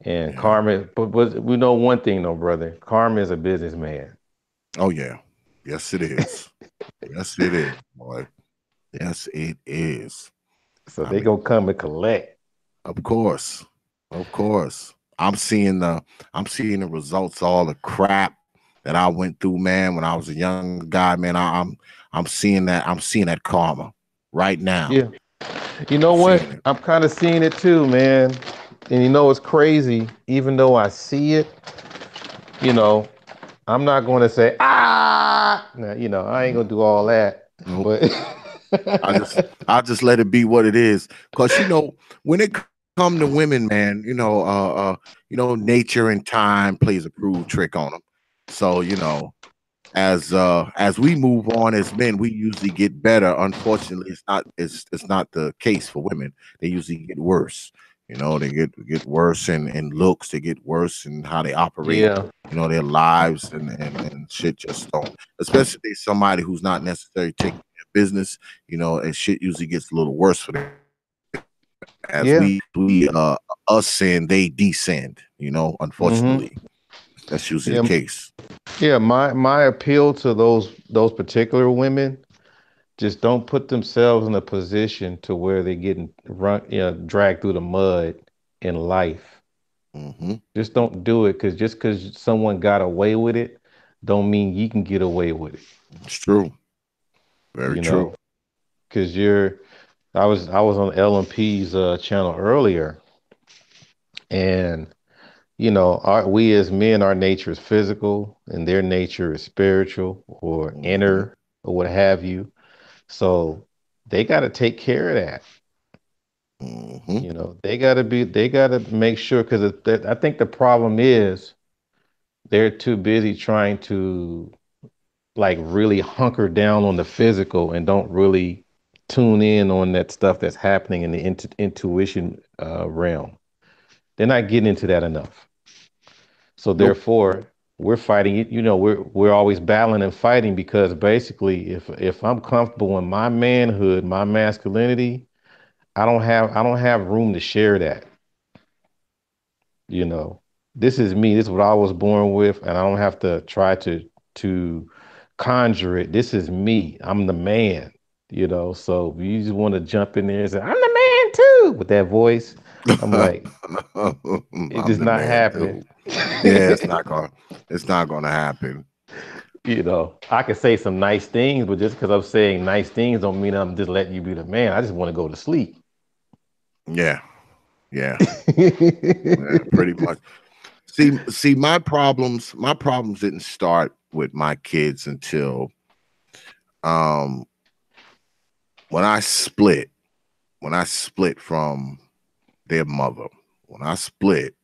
And Yeah. Carmen, but we know one thing though, brother. Carmen is a businessman. Oh yeah. Yes, it is. Yes, it is, boy. Yes, it is. So I they mean, gonna come and collect. of course, of course. I'm seeing the results, all the crap that I went through, man, when I was a young guy, man. I'm seeing that karma right now. Yeah. You I'm know what? seeing it. I'm kind of seeing it too, man. And you know it's crazy. Even though I see it, you know, I'm not going to say Now, I ain't gonna do all that. Nope. But I just let it be what it is. Cause when it come to women, man, nature and time plays a cruel trick on them. So, as we move on as men, we usually get better. Unfortunately, it's not the case for women. They usually get worse. They get worse in looks, they get worse in how they operate, yeah, their lives, and shit just don't. Especially if there's somebody who's not necessarily taking care of business, and shit usually gets a little worse for them as yeah, we ascend, they descend. hmm Unfortunately, that's usually the yeah, case. yeah. My appeal to those particular women, just don't put themselves in a position to where they're getting dragged through the mud in life. Hmm. Just don't do it because someone got away with it, don't mean you can get away with it. It's true. Very You true. know, because I was on LMP's channel earlier, and we as men, our nature is physical, and their nature is spiritual or Hmm. inner or what have you. So they got to take care of that. Hmm. They got to make sure because I think the problem is they're too busy trying to like really hunker down on the physical and don't really tune in on that stuff that's happening in the intuition realm. They're not getting into that enough. So Nope. therefore, we're fighting it. We're always battling and fighting because basically, if I'm comfortable in my manhood, my masculinity, I don't have room to share that. You know, this is me. This is what I was born with, and I don't have to try to conjure it. This is me. I'm the man. So if you just want to jump in there and say, "I'm the man too," with that voice, I'm like, it's I'm just the not man happening. too. Yeah, it's not gonna happen. I can say some nice things, but just because I'm saying nice things don't mean I'm just letting you be the man. I just want to go to sleep. Yeah, yeah, yeah, pretty much. See, my problems didn't start with my kids until um when I split. When I split from their mother. When I split,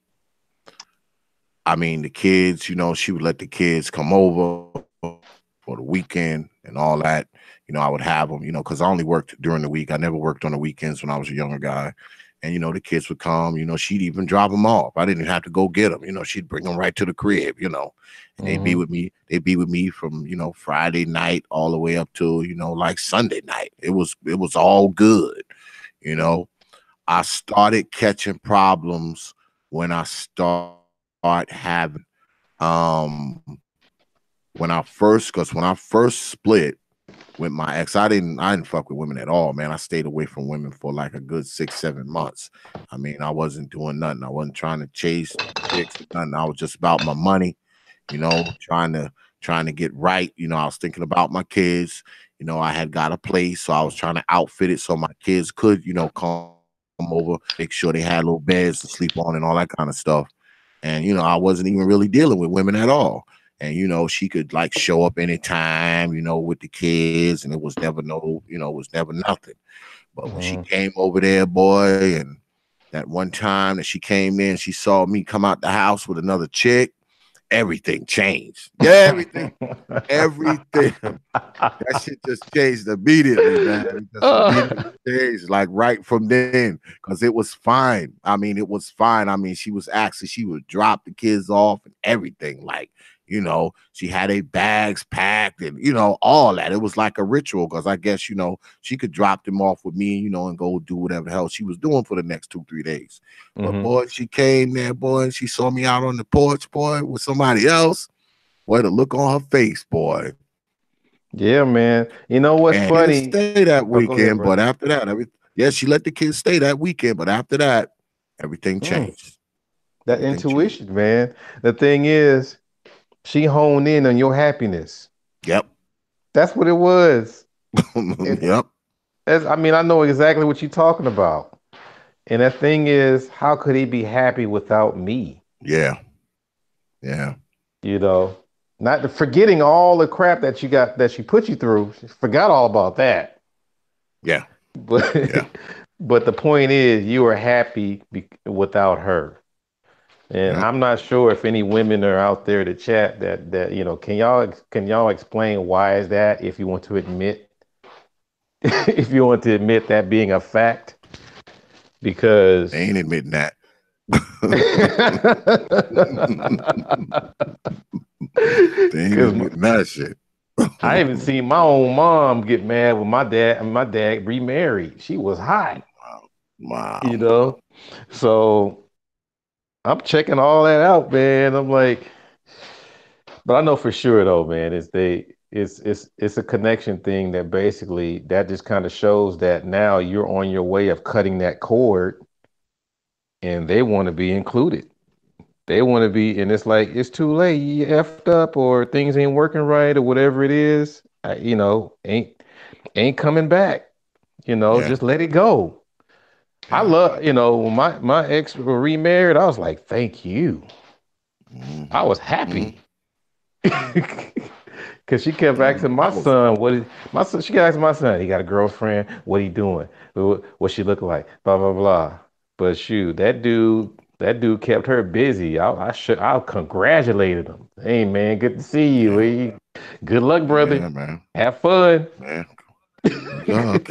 I mean the kids. She would let the kids come over for the weekend and all that. I would have them. Because I only worked during the week. I never worked on the weekends when I was a younger guy. And the kids would come. She'd even drop them off. I didn't have to go get them. She'd bring them right to the crib. And they'd be Hmm. with me. They'd be with me from Friday night all the way up to like Sunday night. It was all good. You know. I started catching problems when I start having um because when I first split with my ex, I didn't fuck with women at all, man. I stayed away from women for like a good 6, 7 months. I mean, I wasn't doing nothing. I wasn't trying to chase chicks or nothing. I was just about my money, trying to get right. I was thinking about my kids. I had got a place, so I was trying to outfit it so my kids could, come over, make sure they had little beds to sleep on and all that kind of stuff. And I wasn't even really dealing with women at all. And she could like show up anytime, with the kids, and it was never it was never nothing. But when she Hmm. came over there, boy, and that one time that she came in, she saw me come out the house with another chick, everything changed. Yeah, everything. That shit just changed immediately, man. It just immediately changed, like right from then, because it was fine. I mean, it was fine. I mean, she would drop the kids off and everything. Like, she had a bags packed and all that. It was like a ritual because I guess she could drop them off with me, and go do whatever the hell she was doing for the next 2, 3 days. But Hmm. boy, she came there, boy, and she saw me out on the porch, boy, with somebody else. Boy, the look on her face, boy. Yeah, man. You know what's And didn't funny? stay that Oh, go ahead, weekend, but brother. after that, yeah, she let the kids stay that weekend, but after that, everything Mm, changed. that Everything changed. intuition, man. The thing is, she honed in on your happiness. Yep. That's what it was. And Yep. I mean, I know exactly what you're talking about. And the thing is, how could he be happy without me? Yeah. Yeah. You know, not forgetting all the crap that you got that she put you through. She forgot all about that. Yeah. But Yeah. but the point is, you are happy without her. And Yep. I'm not sure if any women are out there to chat that can y'all explain why is that if you want to admit if you want to admit that being a fact They because ain't admitting that. They ain't because admitting that shit. I even seen my own mom get mad when my dad and my dad remarried. She was hot, Wow. you know. So I'm checking all that out, man. I'm like, but I know for sure though, man, it's a connection thing that basically that just kind of shows that now you're on your way of cutting that cord and they want to be included. They want to be, and it's like it's too late. You effed up, or things ain't working right, or whatever it is. Ain't coming back. Yeah. Just let it go. I Yeah. love, when my ex remarried, I was like, thank you. I Hmm. was Hmm. happy. Cause she kept Yeah, asking man. my son, what is my son? She kept asking my son, he got a girlfriend. What he doing? What she look like? Blah blah blah. But shoot, that dude kept her busy. I congratulated him. Hey man, good to see you. Yeah. Hey, good luck, brother. Yeah, man. Have fun. Man. Good luck.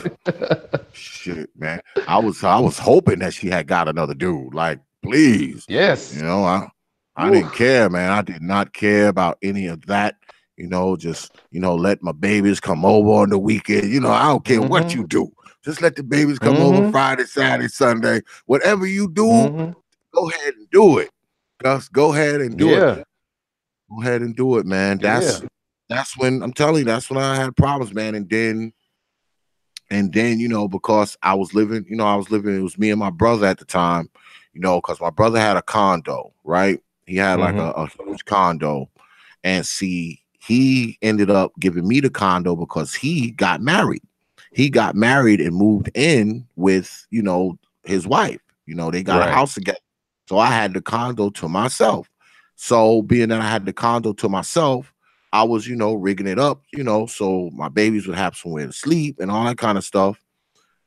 Shit, man. I was hoping that she had got another dude. Like, please. Yes. You know, I Woo. didn't care, man. I did not care about any of that. Just, let my babies come over on the weekend. I don't care what Mm-hmm. you do. Just let the babies come over Mm-hmm. Friday, Saturday, Sunday. Whatever you do, Mm-hmm. go ahead and do it. Just go ahead and do it. Yeah. Go ahead and do it, man. Yeah. That's when I'm telling you, that's when I had problems, man. And then, because it was me and my brother at the time, because my brother had a condo, right? He had like Mm-hmm. a huge condo. And see, he ended up giving me the condo because he got married. He got married and moved in with, his wife. They got a Right. house together. So I had the condo to myself. So being that I had the condo to myself, I was, rigging it up, so my babies would have somewhere to sleep and all that kind of stuff.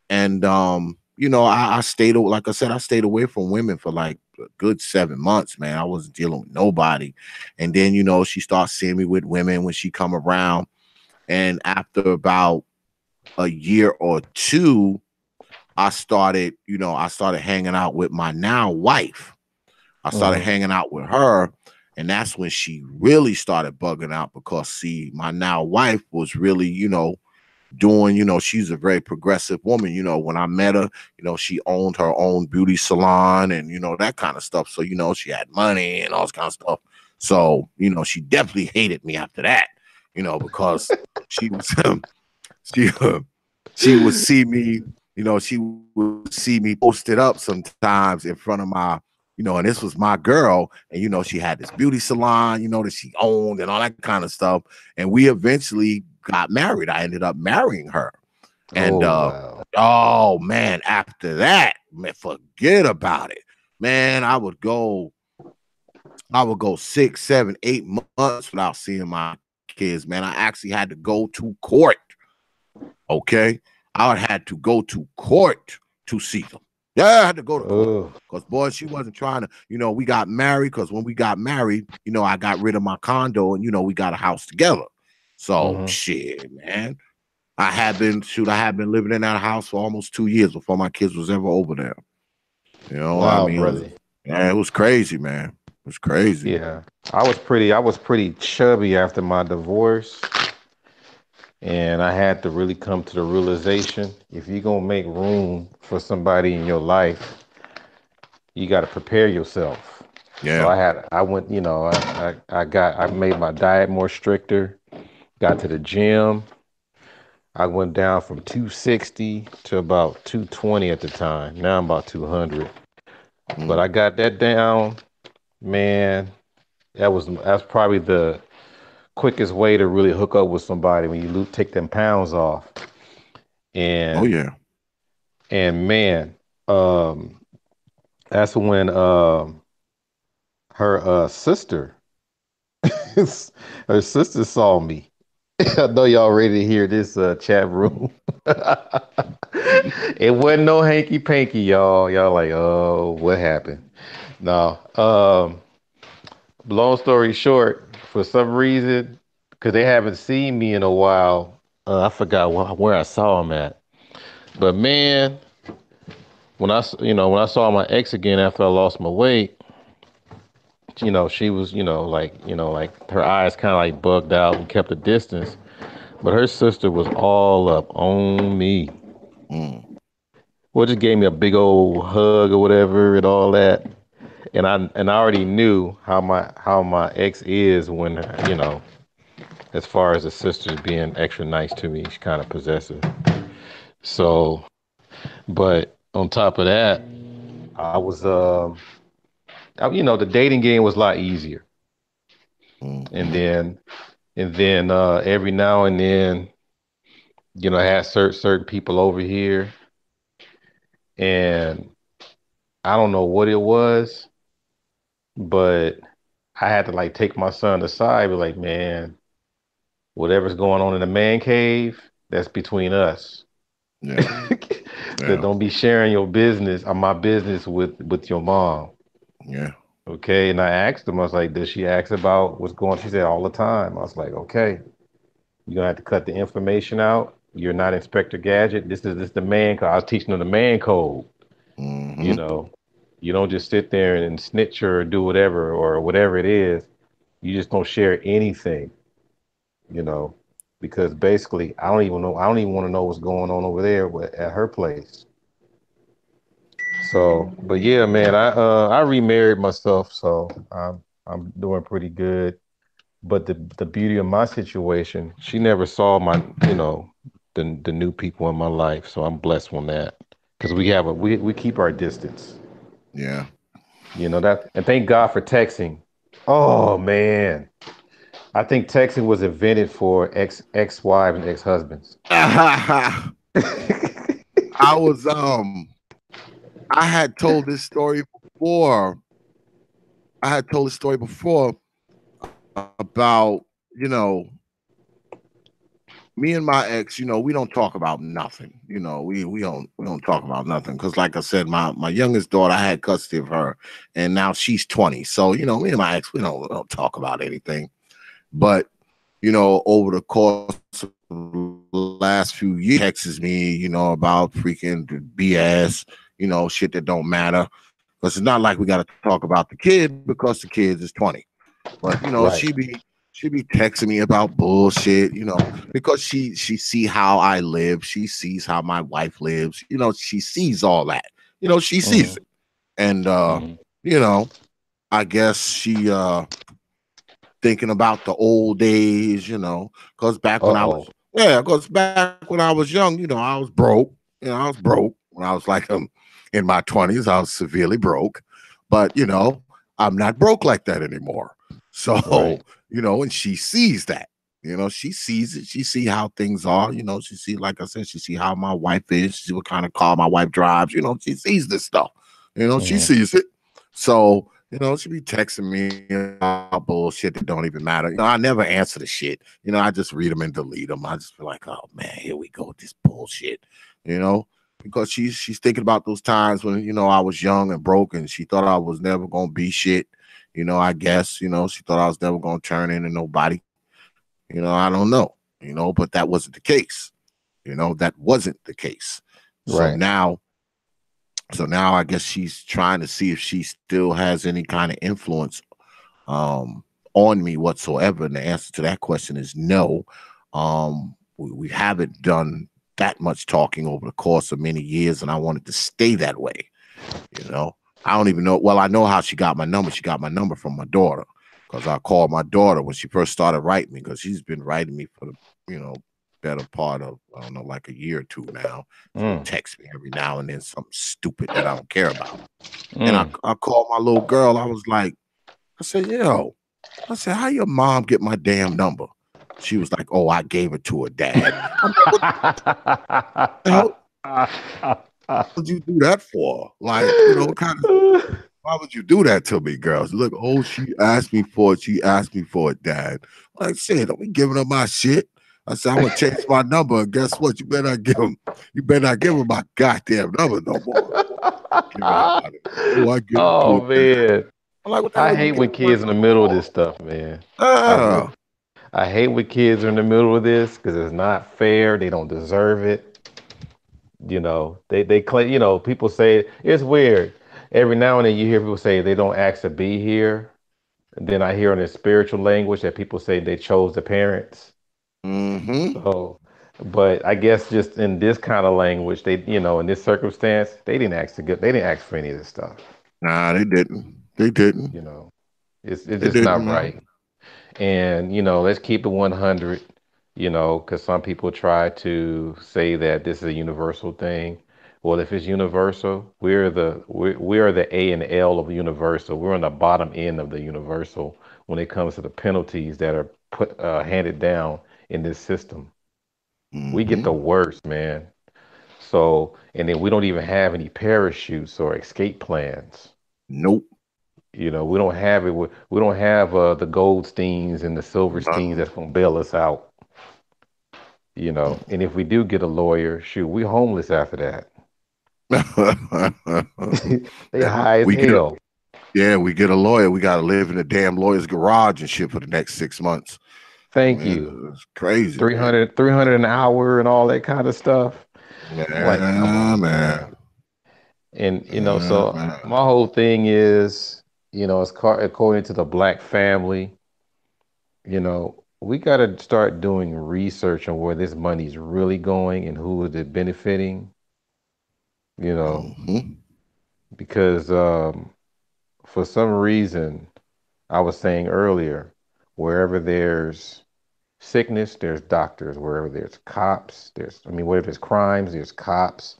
And I stayed, like I said, I stayed away from women for like a good 7 months, man. I wasn't dealing with nobody. And then, she starts seeing me with women when she come around. And after about a year or two, I started hanging out with my now wife. I started Mm-hmm. hanging out with her. And that's when she really started bugging out because, see, my now wife was really, doing, she's a very progressive woman. When I met her, she owned her own beauty salon and, that kind of stuff. So, she had money and all this kind of stuff. So, she definitely hated me after that, because she was, she, she would see me, she would see me posted up sometimes in front of and this was my girl. And, she had this beauty salon, that she owned and all that kind of stuff. And we eventually got married. I ended up marrying her. And, Oh wow. oh man, after that, man, forget about it. Man, I would go 6, 7, 8 months without seeing my kids, man. I actually had to go to court. Okay. I had to go to court to see them. Yeah, I had to go to court. Oh. Because, boy, she wasn't trying to, we got married. Because when we got married, I got rid of my condo and, we got a house together. So, Mm-hmm. shit, man. I had been living in that house for almost 2 years before my kids was ever over there. I Wow, mean, brother. it was crazy, man. It was crazy. Yeah. I was pretty chubby after my divorce. And I had to really come to the realization if you're gonna make room for somebody in your life, you gotta prepare yourself. So Yeah. I went, I made my diet more stricter. Got to the gym. I went down from 260 to about 220 at the time. Now I'm about 200. But Mm. I got that down, man. That's probably the quickest way to really hook up with somebody when you take them pounds off. Oh And yeah. man, um, that's when her sister, her sister saw me. I know y'all ready to hear this chat room. It wasn't no hanky panky, y'all. Y'all like, oh, what happened? No. Long story short, for some reason, because they haven't seen me in a while, I forgot where I saw them at. But man, when I saw my ex again after I lost my weight, she was, like her eyes kind of like bugged out and kept a distance. But her sister was all up on me. Mm. Well, just gave me a big old hug or whatever and all that. And I already knew how my ex is when, as far as the sisters being extra nice to me, she's kind of possessive. So, but on top of that, I was, the dating game was a lot easier. And Mm-hmm. then, every now and then, I had certain people over here, and I don't know what it was, but I had to like take my son aside, be like, man, whatever's going on in the man cave, that's between us. Yeah. That Yeah. don't be sharing your business or my business with your mom. Yeah. Okay. And I asked him, I was like, does she ask about what's going on? She said all the time. I was like, okay, you're gonna have to cut the information out. You're not Inspector Gadget. This the man code. I was teaching them the man code. You Mm-hmm. know, you don't just sit there and snitch or do whatever or whatever it is. You just don't share anything, you know, because basically I don't even know. I don't even want to know what's going on over there at her place. So, but yeah, man, I remarried myself, so I'm doing pretty good. But the beauty of my situation, she never saw my, the new people in my life, so I'm blessed on that because we keep our distance, Yeah. that, and thank God for texting. Oh man, I think texting was invented for ex-wives and ex-husbands. I was I had told this story before. I had told this story before about, me and my ex, we don't talk about nothing. We don't talk about nothing because, like I said, my youngest daughter, I had custody of her, and now she's 20. So me and my ex, we don't talk about anything. But over the course of the last few years, texts me, about freaking BS, shit that don't matter. Because it's not like we got to talk about the kid because the kid is 20. But Right. she be texting me about bullshit, because she see how I live, she sees how my wife lives, she sees all that, she sees Hmm. it. And Hmm. you know, I guess she thinking about the old days, because back when I Uh-oh. was yeah, because back when I was young, I was broke. I was broke when I was like in my 20s. I was severely broke, but I'm not broke like that anymore. So Right. and she sees that. She sees it. She see how things are. She see, like I said, she see how my wife is. She see what kind of car my wife drives. She sees this stuff. She Hmm. sees it. So she be texting me about bullshit that don't even matter. I never answer the shit. I just read them and delete them. I just feel like, oh man, here we go with this bullshit. You know, because she's thinking about those times when I was young and broke, and she thought I was never gonna be shit. I guess she thought I was never gonna turn into nobody. I don't know. But that wasn't the case. That wasn't the case. So Right. now I guess she's trying to see if she still has any kind of influence on me whatsoever. And the answer to that question is no. We haven't done that much talking over the course of many years, and I wanted to stay that way. I don't even know. Well, I know how she got my number. She got my number from my daughter. because I called my daughter when she first started writing me, because she's been writing me for the, better part of, I don't know, like a year or two now. She'll Mm, text me every now and then something stupid that I don't care about. And I, mm. I called my little girl. I was like, I said, yo, I said, how your mom get my damn number? She was like, oh, I gave it to her dad. I'm like, what the hell would you do that for? Like, what kind of, why would you do that to me, girls? Look, oh, she asked me for it. She asked me for it, dad. Like, shit, don't be giving her my shit. I said, I'm gonna change my number. And guess what? You better not give him my goddamn number no more. Give it out. Oh, I give it to Oh her dad. man, I'm like, what the I hell you hate give when my kids in the number middle of for? this stuff, man. I really, Ah, I hate when kids are in the middle of this because it's not fair. They don't deserve it. They claim. People say it's weird. Every now and then you hear people say they don't ask to be here. And then I hear in the spiritual language that people say they chose the parents. mm-hmm. So, but I guess just in this kind of language, in this circumstance, they didn't ask for any of this stuff. Nah, they didn't. They didn't. You know, it's They just didn't, not man. right. And, let's keep it 100, because some people try to say that this is a universal thing. Well, if it's universal, we are the A and L of universal. We're on the bottom end of the universal when it comes to the penalties that are handed down in this system. We get the Mm-hmm. worst, man. So, and then we don't even have any parachutes or escape plans. Nope. We don't have it. We don't have the Goldsteins and the Silversteins Nothing. that's gonna bail us out. And if we do get a lawyer, shoot, we homeless after that. They high as we get hell. we get a lawyer. We gotta live in the damn lawyer's garage and shit for the next 6 months. Thank you. Man, it's crazy, Three man. hundred, 300 an hour and all that kind of stuff. I'm like, come Yeah, on, man. man. And Yeah, so man. my whole thing is, according to the black family, we got to start doing research on where this money's really going and who is it benefiting, you know, Mm-hmm. because for some reason, I was saying earlier, wherever there's sickness, there's doctors. Wherever there's cops, wherever there's crimes, there's cops.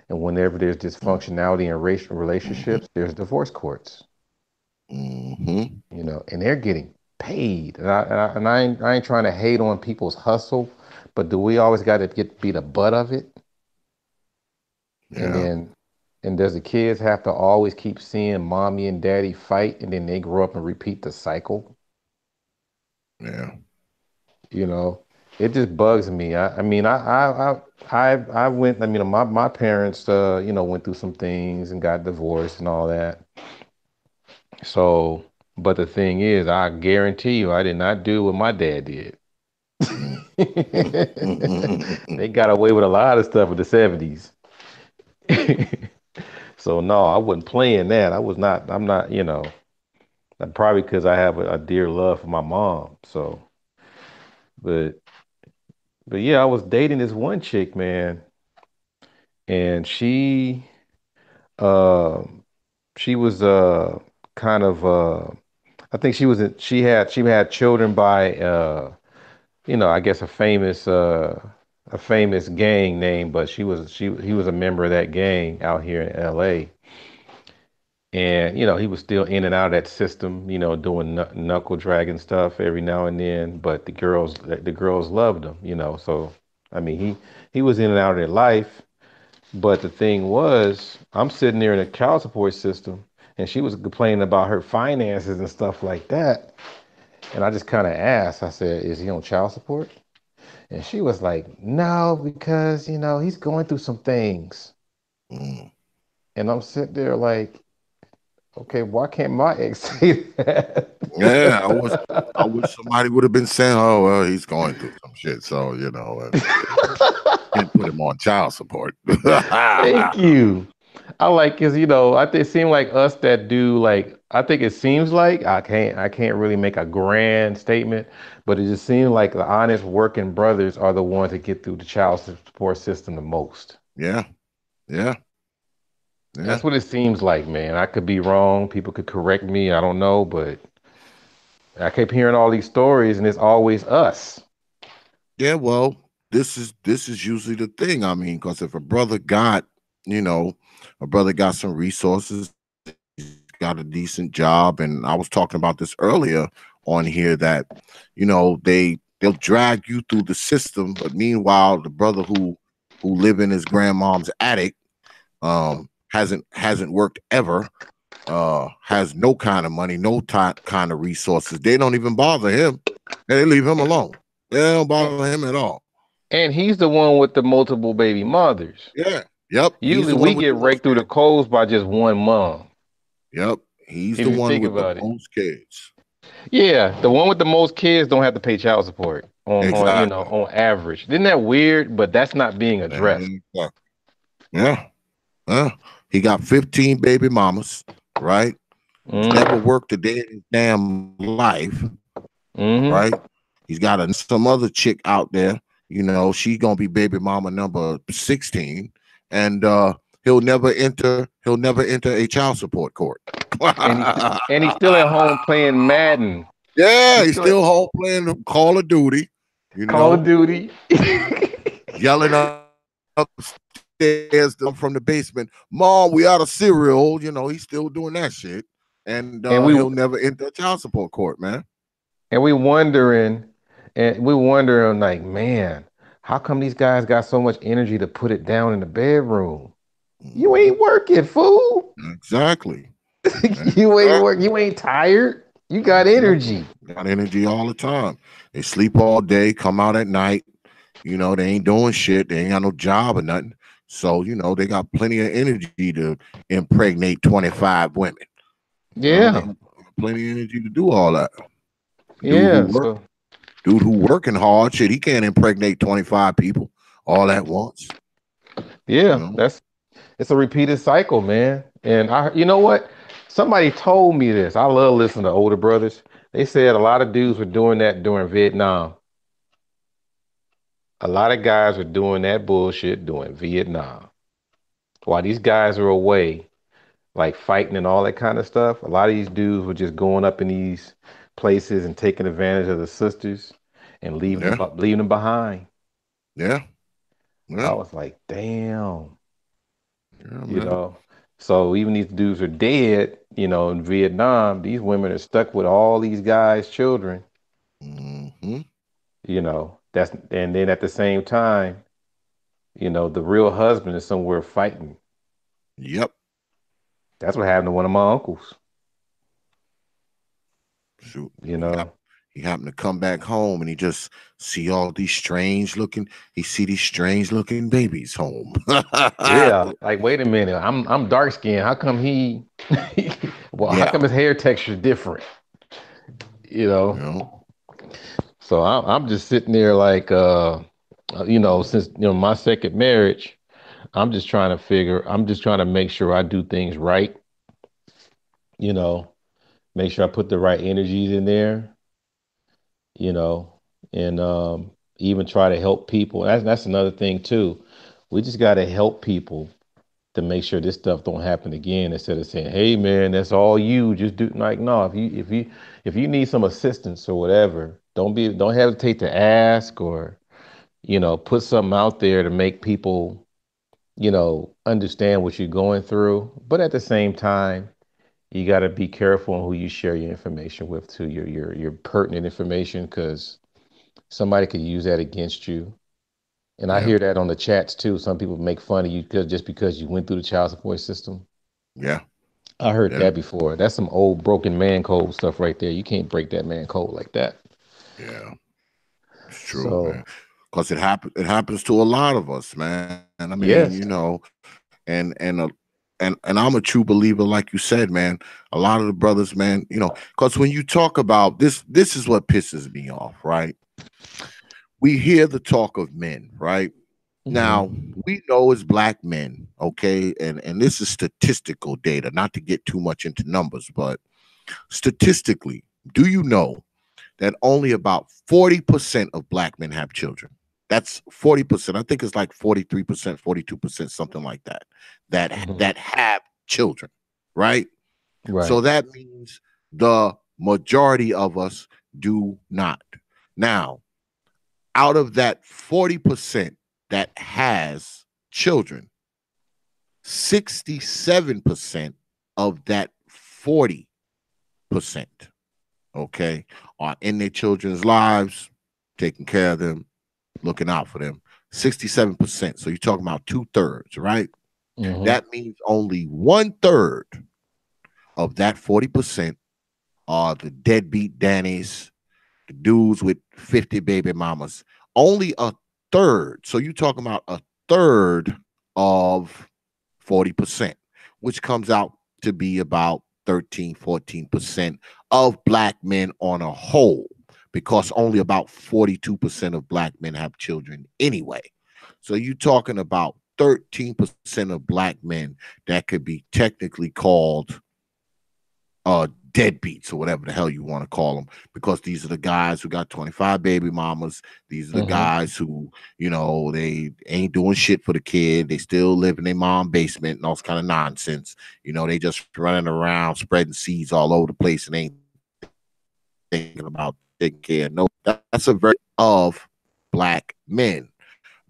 And whenever there's dysfunctionality in racial Mm-hmm. relationships, there's divorce courts, Mm-hmm. and they're getting paid. And I ain't trying to hate on people's hustle, but do we always got to be the butt of it? And Yeah, then, and does the kids have to always keep seeing mommy and daddy fight, and then they grow up and repeat the cycle? yeah. You know, it just bugs me. I went. My parents, went through some things and got divorced and all that. So, but the thing is, I guarantee you, I did not do what my dad did. Mm-hmm. They got away with a lot of stuff in the 70s. So no, I wasn't playing that. I was not. I'm not. Probably because I have a dear love for my mom. So, but yeah, I was dating this one chick, man, and um she was kind of I think she had children by I guess a famous gang name, but he was a member of that gang out here in LA. And he was still in and out of that system, doing knuckle dragging stuff every now and then, but the girls loved him, so I mean he was in and out of their life. But the thing was, I'm sitting there in a child support system, and she was complaining about her finances and stuff like that. And I just kind of asked, I said, "Is he on child support?" And she was like, "No, because, he's going through some things." Mm. And I'm sitting there like, okay, why can't my ex say that? Yeah, I wish somebody would have been saying, "Oh, well, he's going through some shit," so can't put him on child support. Thank you. I like because I think it seems like us that do like I think it seems like I can't really make a grand statement, but it just seems like the honest working brothers are the ones that get through the child support system the most. Yeah, yeah, yeah. That's what it seems like, man. I could be wrong. People could correct me. I don't know, but I keep hearing all these stories, and it's always us. Yeah, well, this is usually the thing. I mean, because if a brother got, you know, a brother got some resources, he's got a decent job, and I was talking about this earlier on here that, they'll drag you through the system, but meanwhile, the brother who live in his grandmom's attic, hasn't worked ever, has no kind of money, no kind of resources. They don't even bother him, and they leave him alone. They don't bother him at all. And he's the one with the multiple baby mothers. Yeah. Yep. He's Usually the we one with get the most raked through the kids. coals by just one mom. Yep. He's If the you one think with the about it. most kids. Yeah, the one with the most kids don't have to pay child support on Exactly. on average. Isn't that weird? But that's not being addressed. Exactly. Yeah. Yeah. He got 15 baby mamas, right? He's never Mm-hmm. worked a day in his damn life, Mm-hmm. right? He's got some other chick out there, she's gonna be baby mama number 16, and he'll never enter a child support court. And he's still at home playing Madden. Yeah, He's he's still at still home playing Call of Duty, you Call of know, Duty. yelling upstairs from the basement, "Mom, we out of cereal." He's still doing that shit, and and we he'll never enter a child support court, man. and we wondering and we wondering like, man, how come these guys got so much energy to put it down in the bedroom? You Mhm. ain't working, fool. Exactly. You ain't Exactly. work. You ain't tired. You got Exactly. energy. Got energy all the time. They sleep all day, come out at night. They ain't doing shit. They ain't got no job or nothing. So, they got plenty of energy to impregnate 25 women. They Yeah. got plenty of energy to do all that. Dude who Yeah. work, So dude who working hard, shit, he can't impregnate 25 people all at once. You yeah, know? it's a repeated cycle, man. And you know what? Somebody told me this. I love listening to older brothers. They said a lot of dudes were doing that during Vietnam. A lot of guys were doing that bullshit during Vietnam. While these guys are away, like fighting and all that kind of stuff, a lot of these dudes were just going up in these places and taking advantage of the sisters and Yeah, leaving them behind. yeah, yeah, I was like, damn, yeah, you man. know. So even these dudes are dead, in Vietnam, these women are stuck with all these guys' children, Hmm. That's and then at the same time, the real husband is somewhere fighting. Yep. That's what happened to one of my uncles, Shoot. you He know. happened, he happened to come back home and he just see these strange looking babies home. Yeah, like wait a minute, I'm dark skinned. How come well, how Yeah. come his hair texture is different? You You know. know? So I'm just sitting there like since my second marriage, I'm just trying to make sure I do things right, you know, make sure I put the right energies in there, you know, and even try to help people. That's another thing too. We just got to help people to make sure this stuff don't happen again instead of saying, "Hey man, that's all you." Just do like no, if you need some assistance or whatever, don't hesitate to ask or put something out there to make people understand what you're going through. But at the same time, you got to be careful on who you share your information with too, your pertinent information, because somebody could use that against you. And I Yeah. hear that on the chats too. Some people make fun of you just because you went through the child support system. Yeah. I heard Yeah. that before. That's some old broken man code stuff right there. You can't break that man code like that. Yeah. It's true, So man. Because it happens to a lot of us, man. I mean, yes. and I'm a true believer, like you said, man. A lot of the brothers, man, because when you talk about this is what pisses me off, right? We hear the talk of men, right? Now, Hmm. we know as black men, okay, and this is statistical data, not to get too much into numbers, but statistically, do you know that only about 40% of black men have children? That's 40%. I think it's like 43%, 42%, something like that, that Hmm. that have children, right? Right. So that means the Majority of us do not. Now, out of that 40% that has children, 67% of that 40%, okay, are in their children's lives, taking care of them, looking out for them. 67%. So you're talking about 2/3, right? Mm-hmm. That means only 1/3 of that 40% are the deadbeat Dannies, the dudes with 50 baby mamas. Only a third. So you're talking about a third of 40%, which comes out to be about 13, 14% of black men on a whole, because only about 42% of black men have children anyway. So you're talking about 13% of black men that could be technically called deadbeats or whatever the hell you want to call them, because these are the guys who got 25 baby mamas. These are the Mm-hmm. guys who, they ain't doing shit for the kid. They still live in their mom basement and all this kind of nonsense. They just running around spreading seeds all over the place and ain't thinking about taking care of no. That's a very of black men.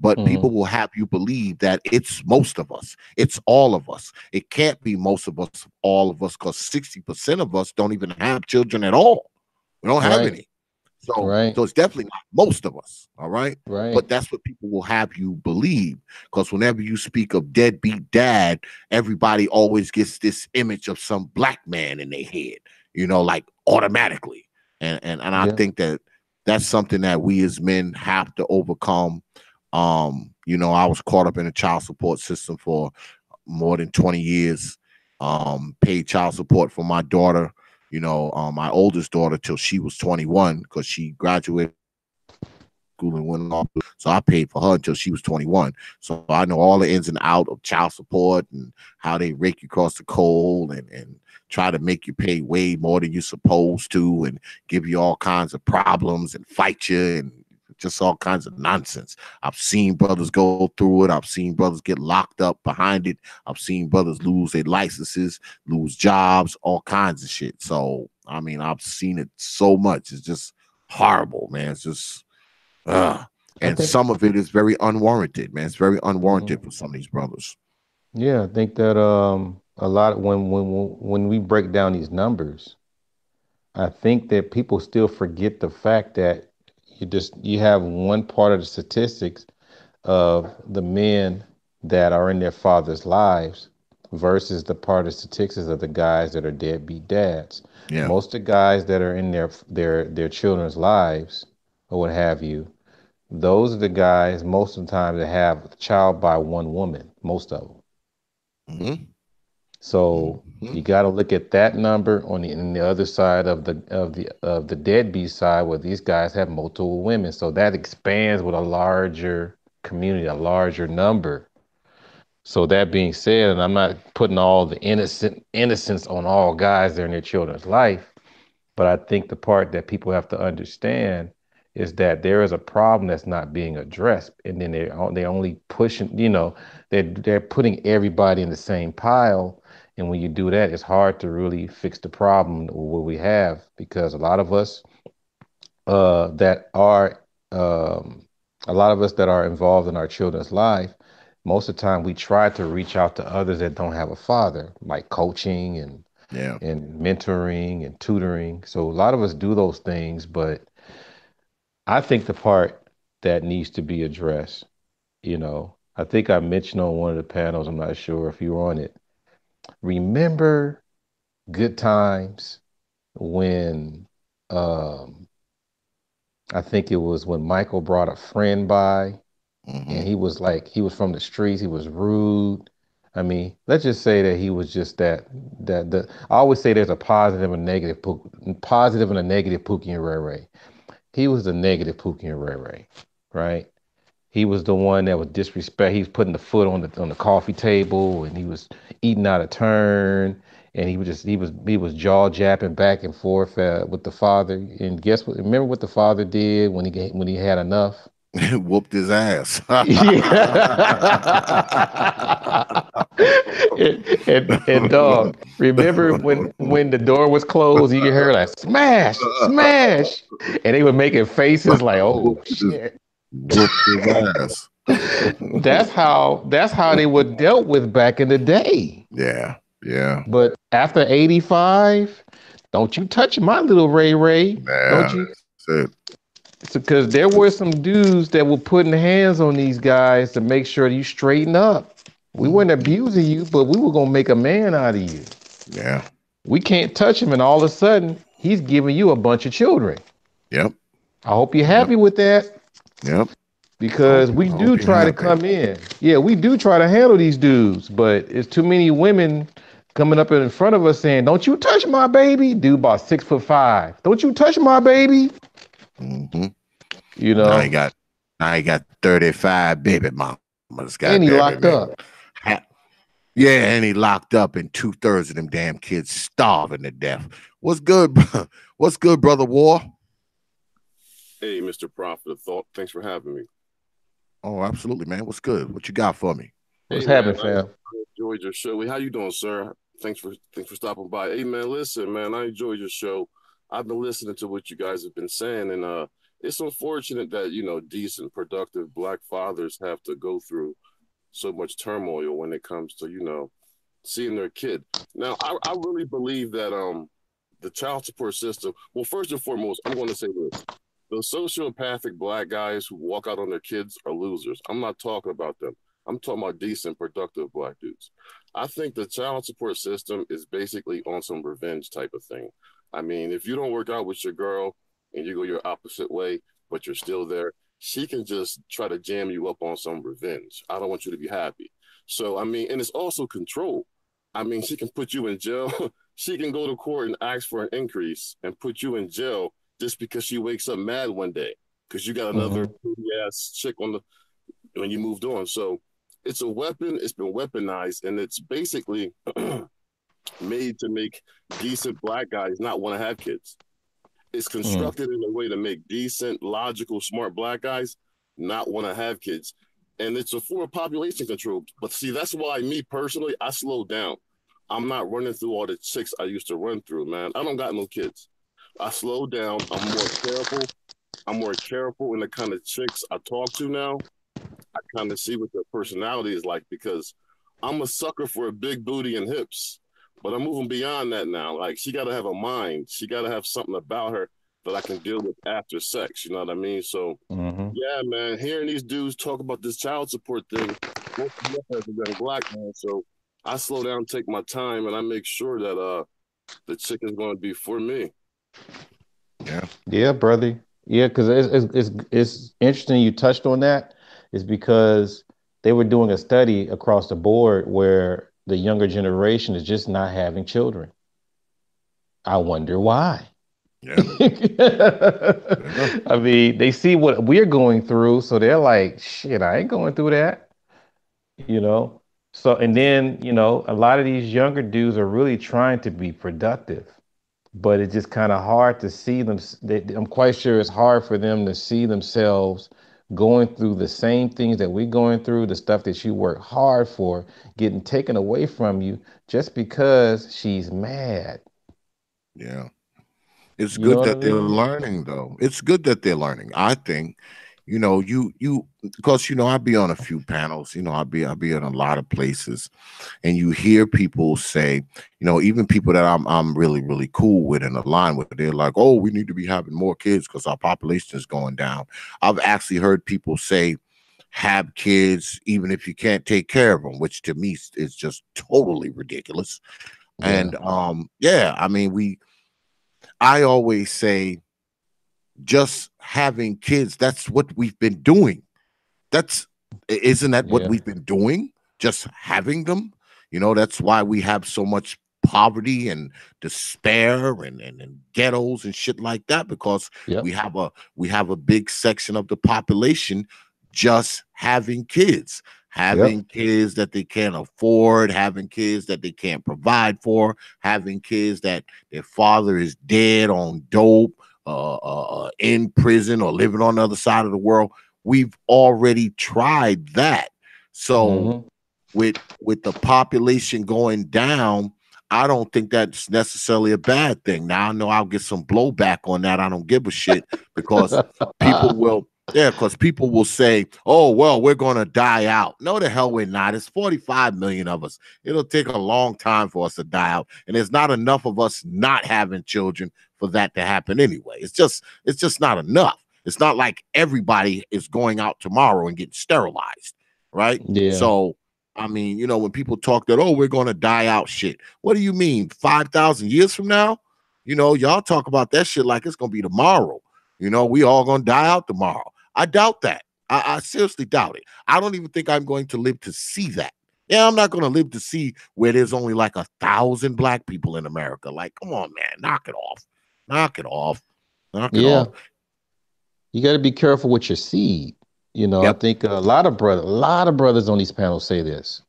But people Mm-hmm. will have you believe that it's most of us. It's all of us. It can't be most of us, all of us, because 60% of us don't even have children at all. We don't have Right. any. So Right. it's definitely not most of us. All right. Right. But that's what people will have you believe. Because whenever you speak of deadbeat dad, everybody always gets this image of some black man in their head, like automatically. And I Yeah. think that that's something that we as men have to overcome. I was caught up in a child support system for more than 20 years. Paid child support for my daughter, my oldest daughter, till she was 21, because she graduated school and went off. So I paid for her until she was 21. So I know all the ins and out of child support and how they rake you across the coal and try to make you pay way more than you're supposed to and give you all kinds of problems and fight you and just all kinds of nonsense. I've seen brothers go through it. I've seen brothers get locked up behind it. I've seen brothers lose their licenses, lose jobs, all kinds of shit. So, I mean, I've seen it so much. It's just horrible, man. It's just, uh, I and think. some of it is very unwarranted, man. It's very unwarranted Mhm. for some of these brothers. Yeah, I think that a lot when we break down these numbers, I think that people still forget the fact that you have one part of the statistics of the men that are in their father's lives versus the part of statistics of the guys that are deadbeat dads. Yeah. Most of the guys that are in their children's lives or what have you, those are the guys most of the time that have a child by one woman, most of them. Hmm. So Hmm. you got to look at that number on the other side of the deadbeat side, where these guys have multiple women. So that expands with a larger community, a larger number. So that being said, and I'm not putting all the innocence on all guys that are in their children's life, but I think the part that people have to understand is that there is a problem that's not being addressed, and then they're only pushing. They're putting everybody in the same pile, and when you do that, it's hard to really fix the problem what we have, because that are um, a lot of us that are involved in our children's life, most of the time we try to reach out to others that don't have a father, like coaching Yeah. and mentoring and tutoring. So a lot of us do those things, but I think the part that needs to be addressed, I think I mentioned on one of the panels, I'm not sure if you were on it. Remember good times when um I think it was when Michael brought a friend by, and Hmm. he was from the streets, he was rude. I mean, let's just say that he was just I always say there's a positive and negative positive and a negative Pookie and Ray Ray. He was the negative Pookie and Ray Ray, right? He was the one that was disrespect. He was putting the foot on the coffee table, and he was eating out of turn, and he was jaw japping back and forth with the father. And guess what? Remember what the father did when he had enough? Whooped his ass. And dog, remember when the door was closed, you could hear like smash, smash, and they were making faces like, oh shit. Whooped his ass. That's how they were dealt with back in the day. Yeah, yeah, But after 85, don't you touch my little Ray Ray. Don't yeah. you? That's it. Because there were some dudes that were putting hands on these guys to make sure you straighten up. We weren't abusing you, but we were gonna make a man out of you. Yeah. We can't touch him, and all of a sudden, he's giving you a bunch of children. Yep. I hope you're Yep. happy with that. Yep. Because we I do hope you're try to happy. come in. Yeah, we do try to handle these dudes, but it's too many women coming up in front of us saying, "Don't you touch my baby." Dude about 6'5". Don't you touch my baby. Mm-hmm. You Now know, he got 35 baby mamas. and he Goddamn it, locked man. up. Yeah, and he locked up, and 2/3 of them damn kids starving to death. What's good, bro? What's good, brother War? Hey, Mr. Prophet of Thought, thanks for having me. Oh, absolutely, man. What's good? What you got for me? What's Hey, man, happening, fam? I enjoyed your show. How you doing, sir? Thanks for stopping by. Hey, man, listen, man, I enjoyed your show. I've been listening to what you guys have been saying, and it's unfortunate that decent, productive Black fathers have to go through so much turmoil when it comes to seeing their kid. Now, I really believe that the child support system. Well, first and foremost, I'm going to say this. The sociopathic Black guys who walk out on their kids are losers. I'm not talking about them. I'm talking about decent, productive Black dudes. I think the child support system is basically on some revenge type of thing. I mean, if you don't work out with your girl and you go your opposite way, but you're still there, she can just try to jam you up on some revenge. I don't want you to be happy. So, I mean, and it's also control. I mean, she can put you in jail. She can go to court and ask for an increase and put you in jail just because she wakes up mad one day because you got another ass chick on the when you moved on. So it's a weapon. It's been weaponized, and it's basically made to make decent Black guys not want to have kids. It's constructed in a way to make decent, logical, smart Black guys not want to have kids. And it's a form of population control. But see, that's why me personally, I slowed down. I'm not running through all the chicks I used to run through, man. I don't got no kids. I slowed down. I'm more careful. I'm more careful in the kind of chicks I talk to now. I kind of see what their personality is like because I'm a sucker for a big booty and hips. But I'm moving beyond that now. Like, she got to have a mind. She got to have something about her that I can deal with after sex. You know what I mean? So, yeah, man, hearing these dudes talk about this child support thing, woke me up as a young Black man. So I slow down, take my time, and I make sure that the chick is going to be for me. Yeah, brother. Yeah, because it's interesting you touched on that. Is because they were doing a study across the board where the younger generation is just not having children. I wonder why. Yeah. I mean, they see what we're going through, so they're like, shit, I ain't going through that, you know? So, and then, a lot of these younger dudes are really trying to be productive, but it's just kind of hard to see them. I'm quite sure it's hard for them to see themselves going through the same things that we're going through, the stuff that you work hard for, getting taken away from you just because she's mad. Yeah. It's You know good what I that they're mean? learning, though. It's good that they're learning. I think, because I be on a few panels. I be in a lot of places, and you hear people say, even people that I'm really really cool with and aligned with, they're like, "Oh, we need to be having more kids because our population is going down." I've actually heard people say, "Have kids even if you can't take care of them," which to me is just totally ridiculous. Yeah. And yeah, I mean, I always say just having kids, that's what we've been doing. Isn't that what Yeah. we've been doing? Just having them? That's why we have so much poverty and despair and ghettos and shit like that, because Yep. we have a big section of the population just having kids. Having Yep. kids that they can't afford, having kids that they can't provide for, having kids that their father is dead on dope, in prison or living on the other side of the world. we've already tried that. So with the population going down, I don't think that's necessarily a bad thing. Now I know I'll get some blowback on that. I don't give a shit because people will, because people will say, oh, well, we're going to die out. No, the hell we're not. It's 45 million of us. It'll take a long time for us to die out. And there's not enough of us not having children for that to happen anyway. It's just not enough. It's not like everybody is going out tomorrow and getting sterilized, right? Yeah. So, I mean, when people talk that, oh, we're going to die out shit. What do you mean? 5,000 years from now? Y'all talk about that shit like it's going to be tomorrow. We all going to die out tomorrow. I doubt that. I seriously doubt it. I don't even think I'm going to live to see that. Yeah, I'm not going to live to see where there's only like 1,000 black people in America. Like, come on, man, knock it off. Knock it off. Knock it off. You got to be careful with your seed. I think a lot of brothers on these panels say this.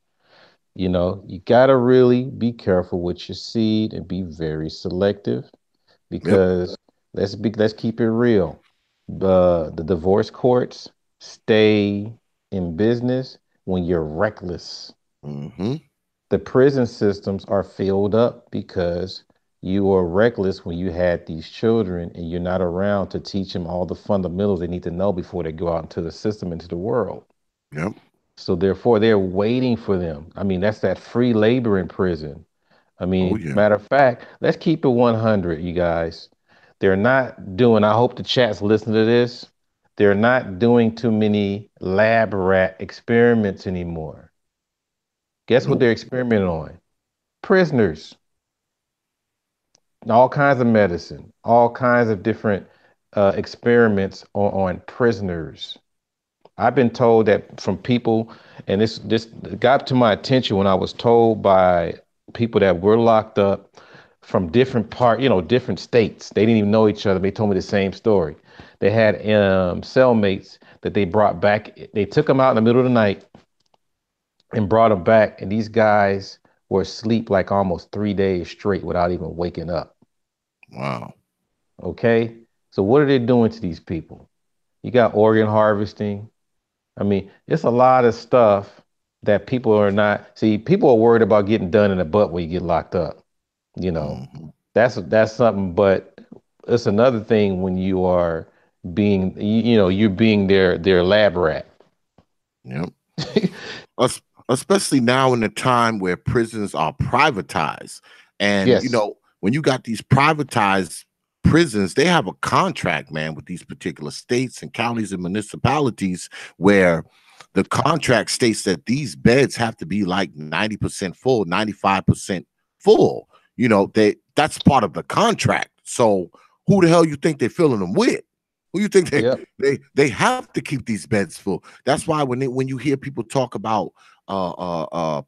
You got to really be careful with your seed and be very selective, because let's keep it real. The divorce courts stay in business when you're reckless. The prison systems are filled up because you were reckless when you had these children and you're not around to teach them all the fundamentals they need to know before they go out into the system, into the world. So therefore, they're waiting for them. I mean, that's that free labor in prison. I mean, matter of fact, let's keep it 100, you guys. They're not doing, I hope the chat's listening to this, they're not doing too many lab rat experiments anymore. Guess what they're experimenting on? Prisoners. All kinds of medicine, all kinds of different experiments on prisoners. I've been told that from people, and this got to my attention when I was told by people that were locked up from different different states. They didn't even know each other. They told me the same story. They had cellmates that they brought back. They took them out in the middle of the night and brought them back, and these guys were asleep like almost 3 days straight without even waking up. Wow. Okay. So what are they doing to these people? You got organ harvesting. I mean, it's a lot of stuff that people are not. See, people are worried about getting done in the butt when you get locked up. That's something, but it's another thing when you are being, you're being their lab rat. Especially now in the time where prisons are privatized. And, when you got these privatized prisons, they have a contract, man, with these particular states and counties and municipalities where the contract states that these beds have to be like 90% full, 95% full. That's part of the contract. So who the hell you think they're filling them with? Who you think they have to keep these beds full? That's why when you hear people talk about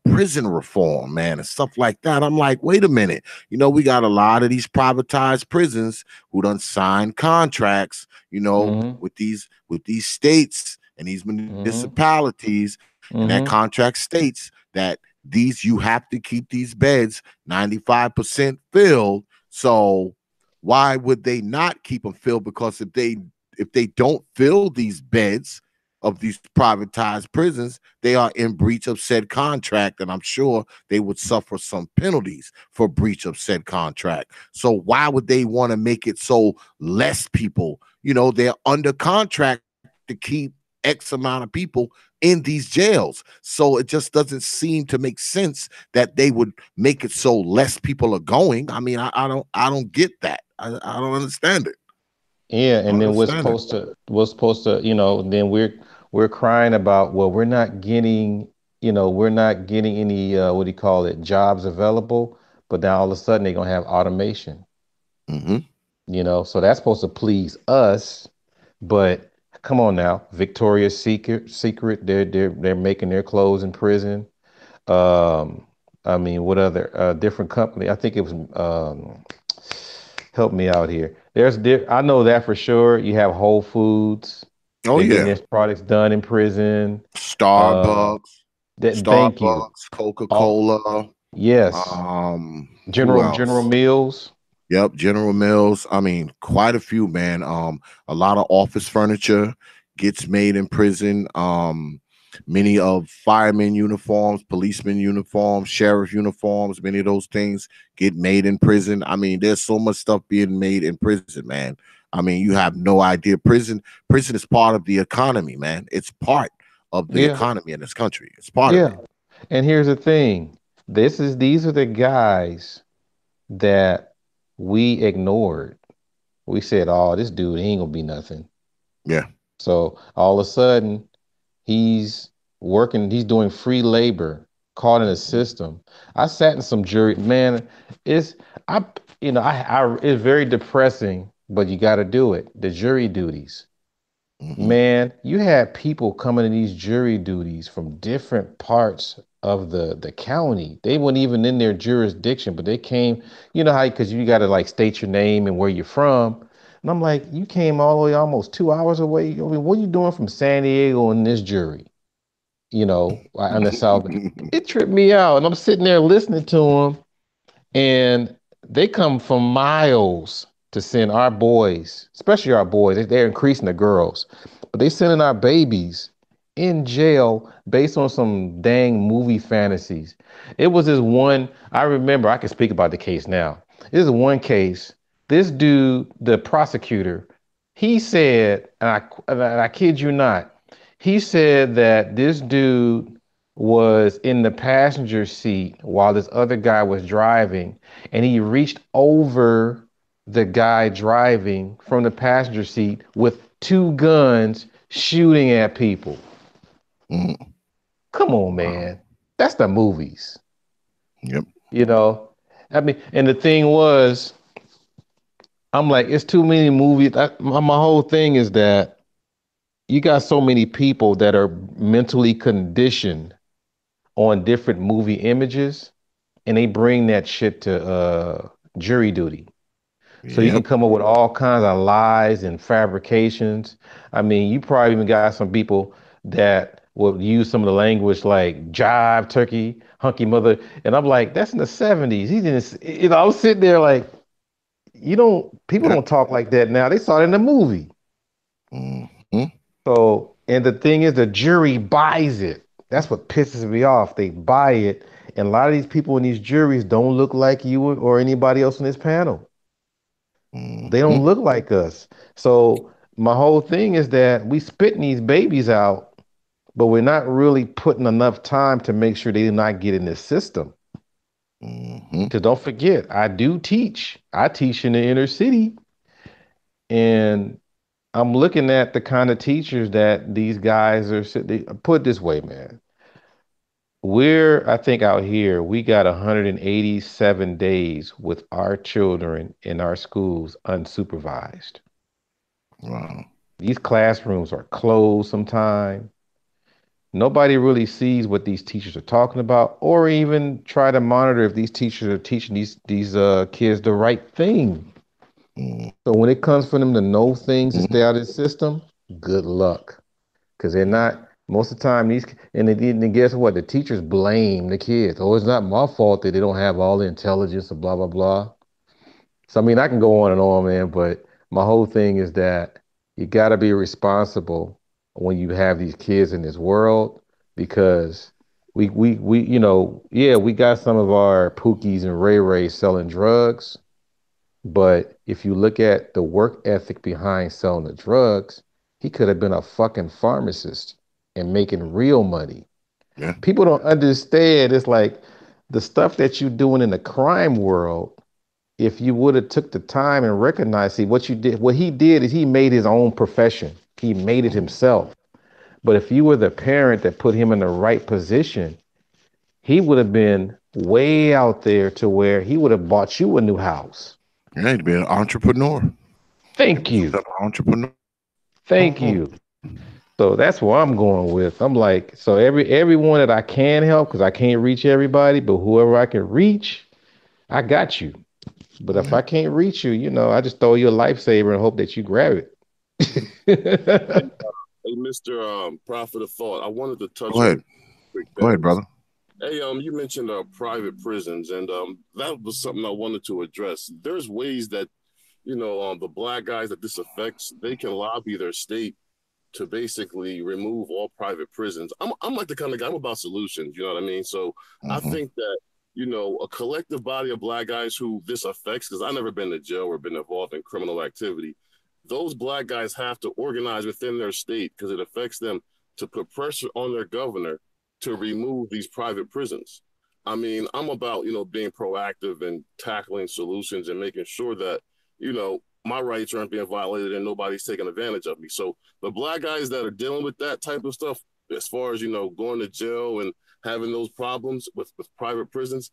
prison reform, man, and stuff like that, I'm like, wait a minute. We got a lot of these privatized prisons who done sign contracts, with these states and these municipalities, and that contract states that you have to keep these beds 95% filled. So why would they not keep them filled? Because if they don't fill these beds of these privatized prisons, they are in breach of said contract, and I'm sure they would suffer some penalties for breach of said contract. So why would they want to make it so less people, they're under contract to keep X amount of people in these jails? So it just doesn't seem to make sense that they would make it so less people are going. I mean, I don't get that. I don't understand it. Yeah, and then we're supposed to, then we're crying about, well, we're not getting any what do you call it, jobs available, but now all of a sudden they're gonna have automation. So that's supposed to please us, but come on now, Victoria's Secret, they're making their clothes in prison. I mean, what other different company? I think it was help me out here. I know that for sure. You have Whole Foods. They're getting their products done in prison. Starbucks, thank you. Coca-Cola. Yes. General Mills. Yep, General Mills. I mean, quite a few, man. A lot of office furniture gets made in prison. Many of firemen uniforms, policemen uniforms, sheriff uniforms, many of those things get made in prison. I mean, there's so much stuff being made in prison, man. I mean, you have no idea. Prison is part of the economy, man. It's part of the Yeah, economy in this country. It's part of yeah. it. And here's the thing. These are the guys that we ignored. We said, "Oh, this dude he ain't gonna be nothing." Yeah. So all of a sudden, he's he's doing free labor, caught in a Mhm. system. I sat in some jury, man, it's I I it's very depressing, but you gotta do it. The jury duties. Mhm. Man, you had people coming in these jury duties from different parts of the county. They weren't even in their jurisdiction, but they came, you know how because you gotta like state your name and where you're from. And I'm like, you came all the way almost 2 hours away. I mean, what are you doing from San Diego in this jury? You know, on the South. It tripped me out. And I'm sitting there listening to them. And they come from miles to send our boys, especially our boys. They're increasing the girls, but they sending our babies in jail based on some dang movie fantasies. It was this one, I remember, I can speak about the case now. This is one case. This dude, the prosecutor, he said, and I kid you not, he said that this dude was in the passenger seat while this other guy was driving, and he reached over the guy driving from the passenger seat with two guns shooting at people. Mhm. Come on, Wow. man. That's the movies. Yep. You know? I mean, and the thing was, I'm like, it's too many movies. My whole thing is that you got so many people that are mentally conditioned on different movie images, and they bring that shit to jury duty. So you can Yep. come up with all kinds of lies and fabrications. I mean, you probably even got some people that will use some of the language like jive turkey, hunky mother. And I'm like, that's in the 70s. He didn't, I'm sitting there like, people Yep. don't talk like that now. They saw it in the movie. Mhm. So, and the thing is, the jury buys it. That's what pisses me off. They buy it. And a lot of these people in these juries don't look like you or anybody else on this panel. They don't Mhm. look like us. So my whole thing is that we spitting these babies out, but we're not really putting enough time to make sure they do not get in this system. Mhm. Because don't forget, I do teach. I teach in the inner city, and I'm looking at the kind of teachers that these guys are. Put it this way, man. I think out here, we got 187 days with our children in our schools unsupervised. Wow. These classrooms are closed sometime. Nobody really sees what these teachers are talking about, or even try to monitor if these teachers are teaching these kids the right thing. Mhm. So when it comes for them to know things to stay out of the system, good luck, because they're not. Most of the time, and guess what? The teachers blame the kids. Oh, it's not my fault that they don't have all the intelligence, and blah blah blah. So I mean, I can go on and on, man, but my whole thing is that you got to be responsible when you have these kids in this world because yeah, we got some of our Pookies and Ray Rays selling drugs, but if you look at the work ethic behind selling the drugs, he could have been a fucking pharmacist and making real money. Yeah. People don't understand. It's like the stuff that you're doing in the crime world, if you would have took the time and recognized, see what he did is he made his own profession. He made it Mhm. himself. But if you were the parent that put him in the right position, he would have been way out there to where he would have bought you a new house. Yeah, to be an entrepreneur. Thank Some you. type of entrepreneur. Thank you. So that's where I'm going with. I'm like, so everyone that I can help, because I can't reach everybody, but whoever I can reach, I got you. But if Yeah. I can't reach you, I just throw you a lifesaver and hope that you grab Hey, it. hey, Mr. Prophet of Thought, I wanted to touch Go on ahead. quick Go ahead, things. brother. Hey, you mentioned private prisons, and that was something I wanted to address. There's ways that the black guys that this affects, they can lobby their state to basically remove all private prisons. I'm like the kind of guy, I'm about solutions, you know what I mean? So I think that, you know, a collective body of Black guys who this affects, because I've never been to jail or been involved in criminal activity, those Black guys have to organize within their state because it affects them to put pressure on their governor to remove these private prisons. I mean, I'm about, you know, being proactive and tackling solutions and making sure that, you know, my rights aren't being violated and nobody's taking advantage of me. So the Black guys that are dealing with that type of stuff, as far as, you know, going to jail and having those problems with private prisons,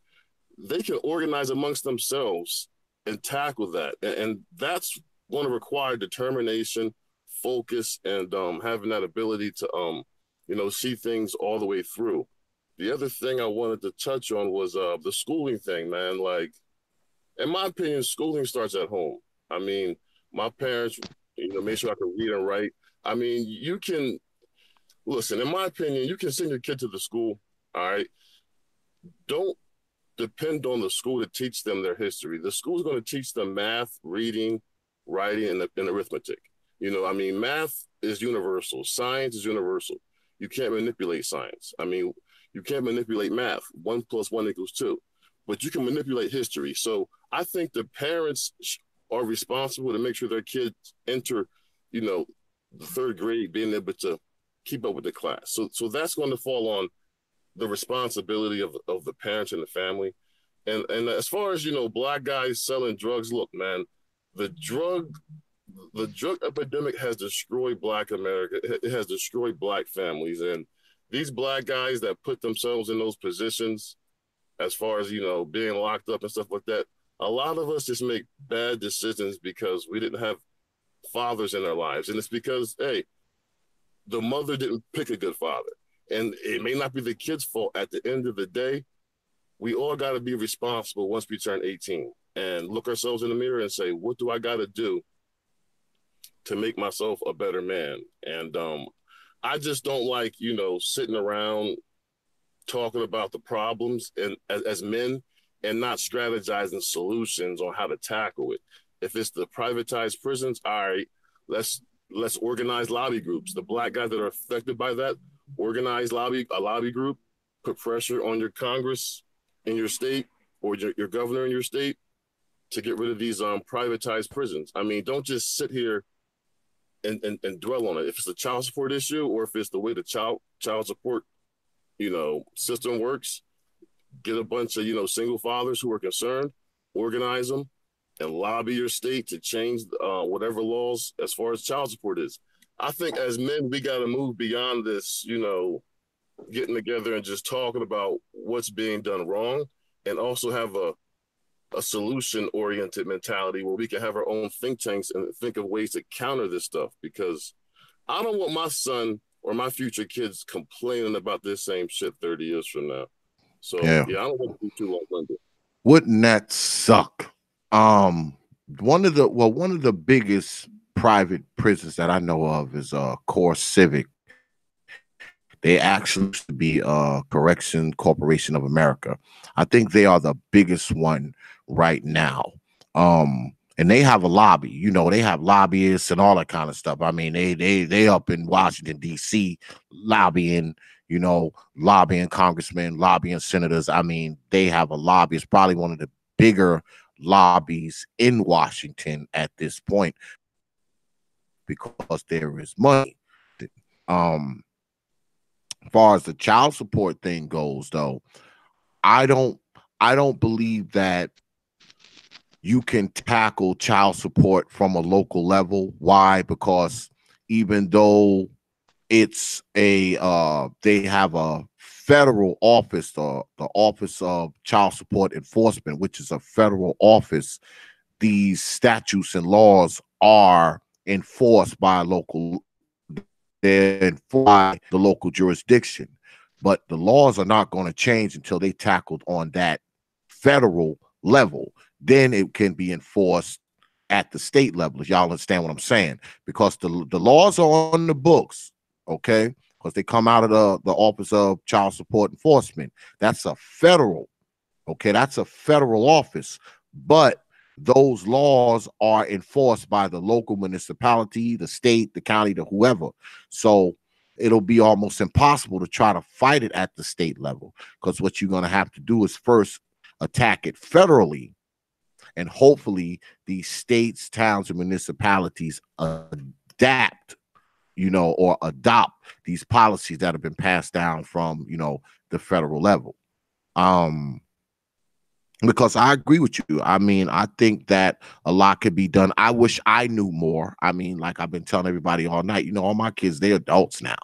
they can organize amongst themselves and tackle that. And that's going to require determination, focus, and having that ability to, you know, see things all the way through. The other thing I wanted to touch on was the schooling thing, man. Like, in my opinion, schooling starts at home. I mean, my parents, you know, made sure I could read and write. I mean, you can, listen, in my opinion, you can send your kid to the school, all right? Don't depend on the school to teach them their history. The school is going to teach them math, reading, writing, and arithmetic. You know, I mean, math is universal. Science is universal. You can't manipulate science. I mean, you can't manipulate math. 1 + 1 = 2. But you can manipulate history. So I think the parents are responsible to make sure their kids enter, you know, the 3rd grade, being able to keep up with the class. So that's going to fall on the responsibility of the parents and the family. And as far as, you know, Black guys selling drugs, look, man, the drug epidemic has destroyed Black America. It has destroyed Black families. And these Black guys that put themselves in those positions, as far as, you know, being locked up and stuff like that, a lot of us just make bad decisions because we didn't have fathers in our lives. And it's because, hey, the mother didn't pick a good father. And it may not be the kid's fault. At the end of the day, we all got to be responsible once we turn 18 and look ourselves in the mirror and say, what do I got to do to make myself a better man? And I just don't like, you know, sitting around talking about the problems and as men and not strategizing solutions on how to tackle it. If it's the privatized prisons, all right, let's organize lobby groups. The Black guys that are affected by that, organize a lobby group, put pressure on your Congress in your state or your governor in your state to get rid of these privatized prisons. I mean, don't just sit here and dwell on it. If it's a child support issue or if it's the way the child support, you know, system works, get a bunch of, you know, single fathers who are concerned, organize them, and lobby your state to change whatever laws as far as child support is. I think as men, we got to move beyond this, you know, getting together and just talking about what's being done wrong, and also have a solution-oriented mentality where we can have our own think tanks and think of ways to counter this stuff, because I don't want my son or my future kids complaining about this same shit 30 years from now. So, yeah, I don't want to be too long-winded. Wouldn't that suck? One of the biggest private prisons that I know of is Core Civic. They actually used to be Correction Corporation of America. I think they are the biggest one right now. And they have a lobby, you know, they have lobbyists and all that kind of stuff. I mean, they up in Washington, D.C. lobbying, you know, lobbying congressmen, lobbying senators. I mean, they have a lobby. It's probably one of the bigger lobbies in Washington at this point because there is money. As far as the child support thing goes, though, I don't believe that you can tackle child support from a local level. Why? Because even though it's they have a federal office, the Office of Child Support Enforcement, which is a federal office, these statutes and laws are enforced by the local jurisdiction. But the laws are not going to change until they tackled on that federal level. Then it can be enforced at the state level, if y'all understand what I'm saying, because the laws are on the books, okay, because they come out of the Office of Child Support Enforcement. That's a federal, okay, that's a federal office. But those laws are enforced by the local municipality, the state, the county, the whoever. So it'll be almost impossible to try to fight it at the state level, because what you're going to have to do is first attack it federally, and hopefully these states, towns, and municipalities adapt, or adopt these policies that have been passed down from, the federal level. Because I agree with you. I mean, I think that a lot could be done. I wish I knew more. I mean, like I've been telling everybody all night, all my kids, they're adults now,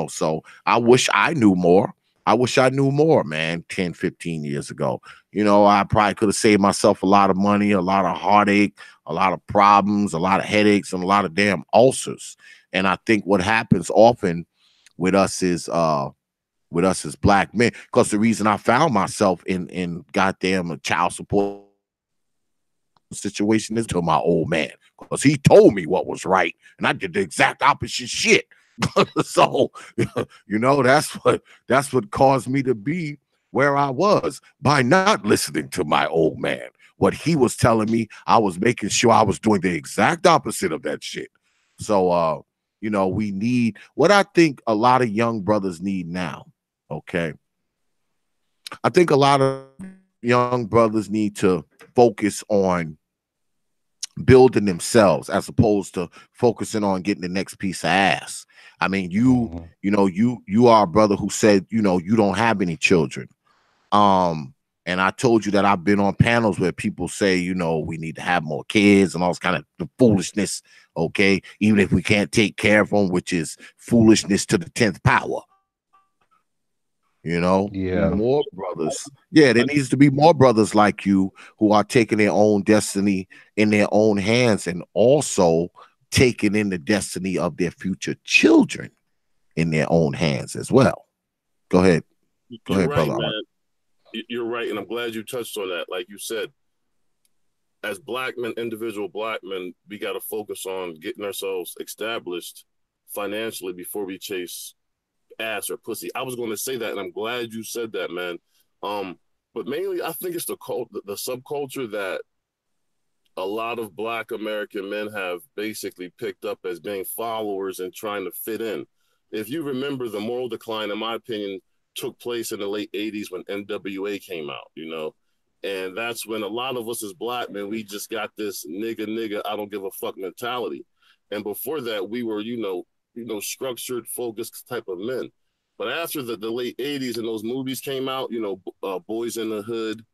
so I wish I knew more. I wish I knew more, man, 10, 15 years ago. I probably could have saved myself a lot of money, a lot of heartache, a lot of problems, a lot of headaches, and a lot of damn ulcers. And I think what happens often with us is as black men, because the reason I found myself in goddamn a child support situation is to my old man, because he told me what was right and I did the exact opposite shit. So that's what caused me to be where I was, by not listening to my old man. What he was telling me, I was making sure I was doing the exact opposite of that shit. So we need what I think a lot of young brothers need now. Okay. I think a lot of young brothers need to focus on building themselves as opposed to focusing on getting the next piece of ass. I mean, you are a brother who said, you don't have any children. And I told you that I've been on panels where people say, we need to have more kids and all this kind of the foolishness. Okay. Even if we can't take care of them, which is foolishness to the 10th power. More brothers. Yeah, there needs to be more brothers like you who are taking their own destiny in their own hands, and also taking in the destiny of their future children in their own hands as well. Go ahead. Go ahead, right, brother. Man. You're right, and I'm glad you touched on that. Like you said, as black men, individual black men, we got to focus on getting ourselves established financially before we chase ass or pussy. I was going to say that, and I'm glad you said that, man. But mainly, I think it's the subculture that a lot of black American men have basically picked up as being followers and trying to fit in. If you remember, the moral decline, in my opinion, took place in the late 80s when NWA came out, and that's when a lot of us as black men, we just got this nigga, I don't give a fuck mentality. And before that, we were, structured, focused type of men. But after the late 80s and those movies came out, Boys in the Hood,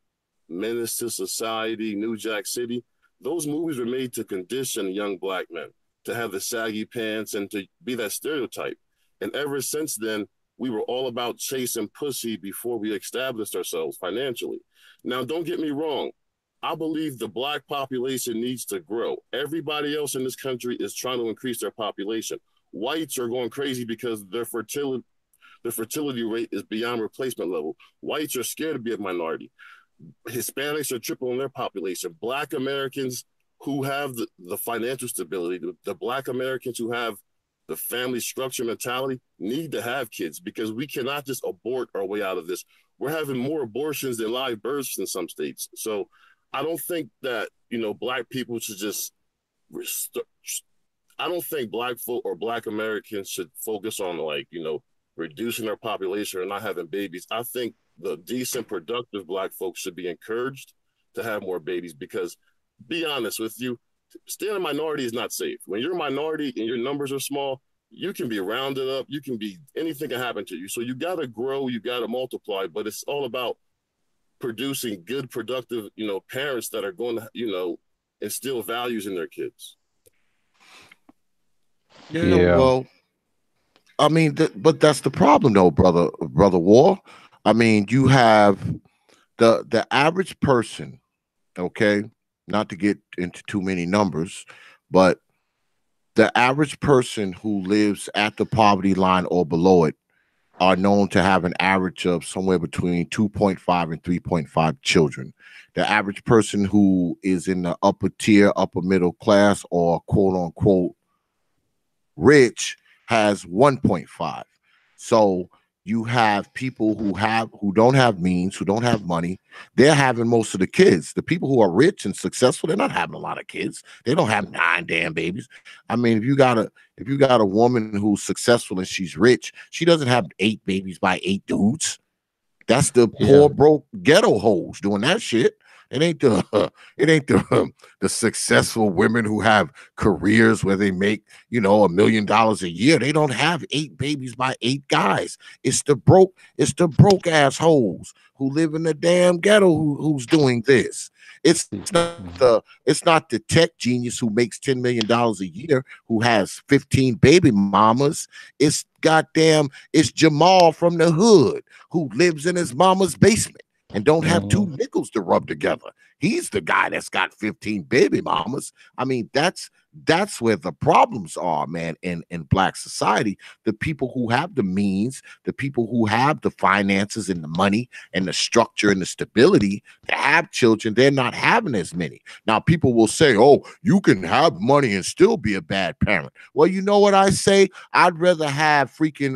Menace to Society, New Jack City, those movies were made to condition young black men to have the saggy pants and to be that stereotype. And ever since then, we were all about chasing pussy before we established ourselves financially. Now, don't get me wrong. I believe the black population needs to grow. Everybody else in this country is trying to increase their population. Whites are going crazy because their fertility rate is beyond replacement level. Whites are scared to be a minority. Hispanics are tripling their population. Black Americans who have the financial stability, the Black Americans who have the family structure mentality need to have kids, because we cannot just abort our way out of this. We're having more abortions than live births in some states. So I don't think that, black people should just I don't think black folk or black Americans should focus on reducing their population or not having babies. I think the decent, productive black folks should be encouraged to have more babies, because, be honest with you, staying a minority is not safe. When you're a minority and your numbers are small, you can be rounded up. Anything can happen to you. So you got to grow, you got to multiply, but it's all about producing good, productive, parents that are going to, instill values in their kids. Yeah. Well, I mean, but that's the problem, though, brother War. I mean, you have the average person, okay, not to get into too many numbers, but the average person who lives at the poverty line or below it are known to have an average of somewhere between 2.5 and 3.5 children. The average person who is in the upper tier, upper middle class, or quote unquote rich has 1.5. So you have people who don't have means, who don't have money. They're having most of the kids. The people who are rich and successful, they're not having a lot of kids. They don't have nine damn babies. I mean, if you got a woman who's successful and she's rich, she doesn't have eight babies by eight dudes. That's the Yeah. poor broke ghetto hoes doing that shit. It ain't the the successful women who have careers where they make $1 million a year. They don't have eight babies by eight guys. It's the broke assholes who live in the damn ghetto who's doing this. It's not the tech genius who makes $10 million a year who has 15 baby mamas. It's Jamal from the hood who lives in his mama's basement and don't have two Mhm. nickels to rub together. He's the guy that's got 15 baby mamas. I mean, that's where the problems are, man, in black society. The people who have the means, the people who have the finances and the money and the structure and the stability to have children, they're not having as many. Now, people will say, oh, you can have money and still be a bad parent. Well, you know what I say? I'd rather have freaking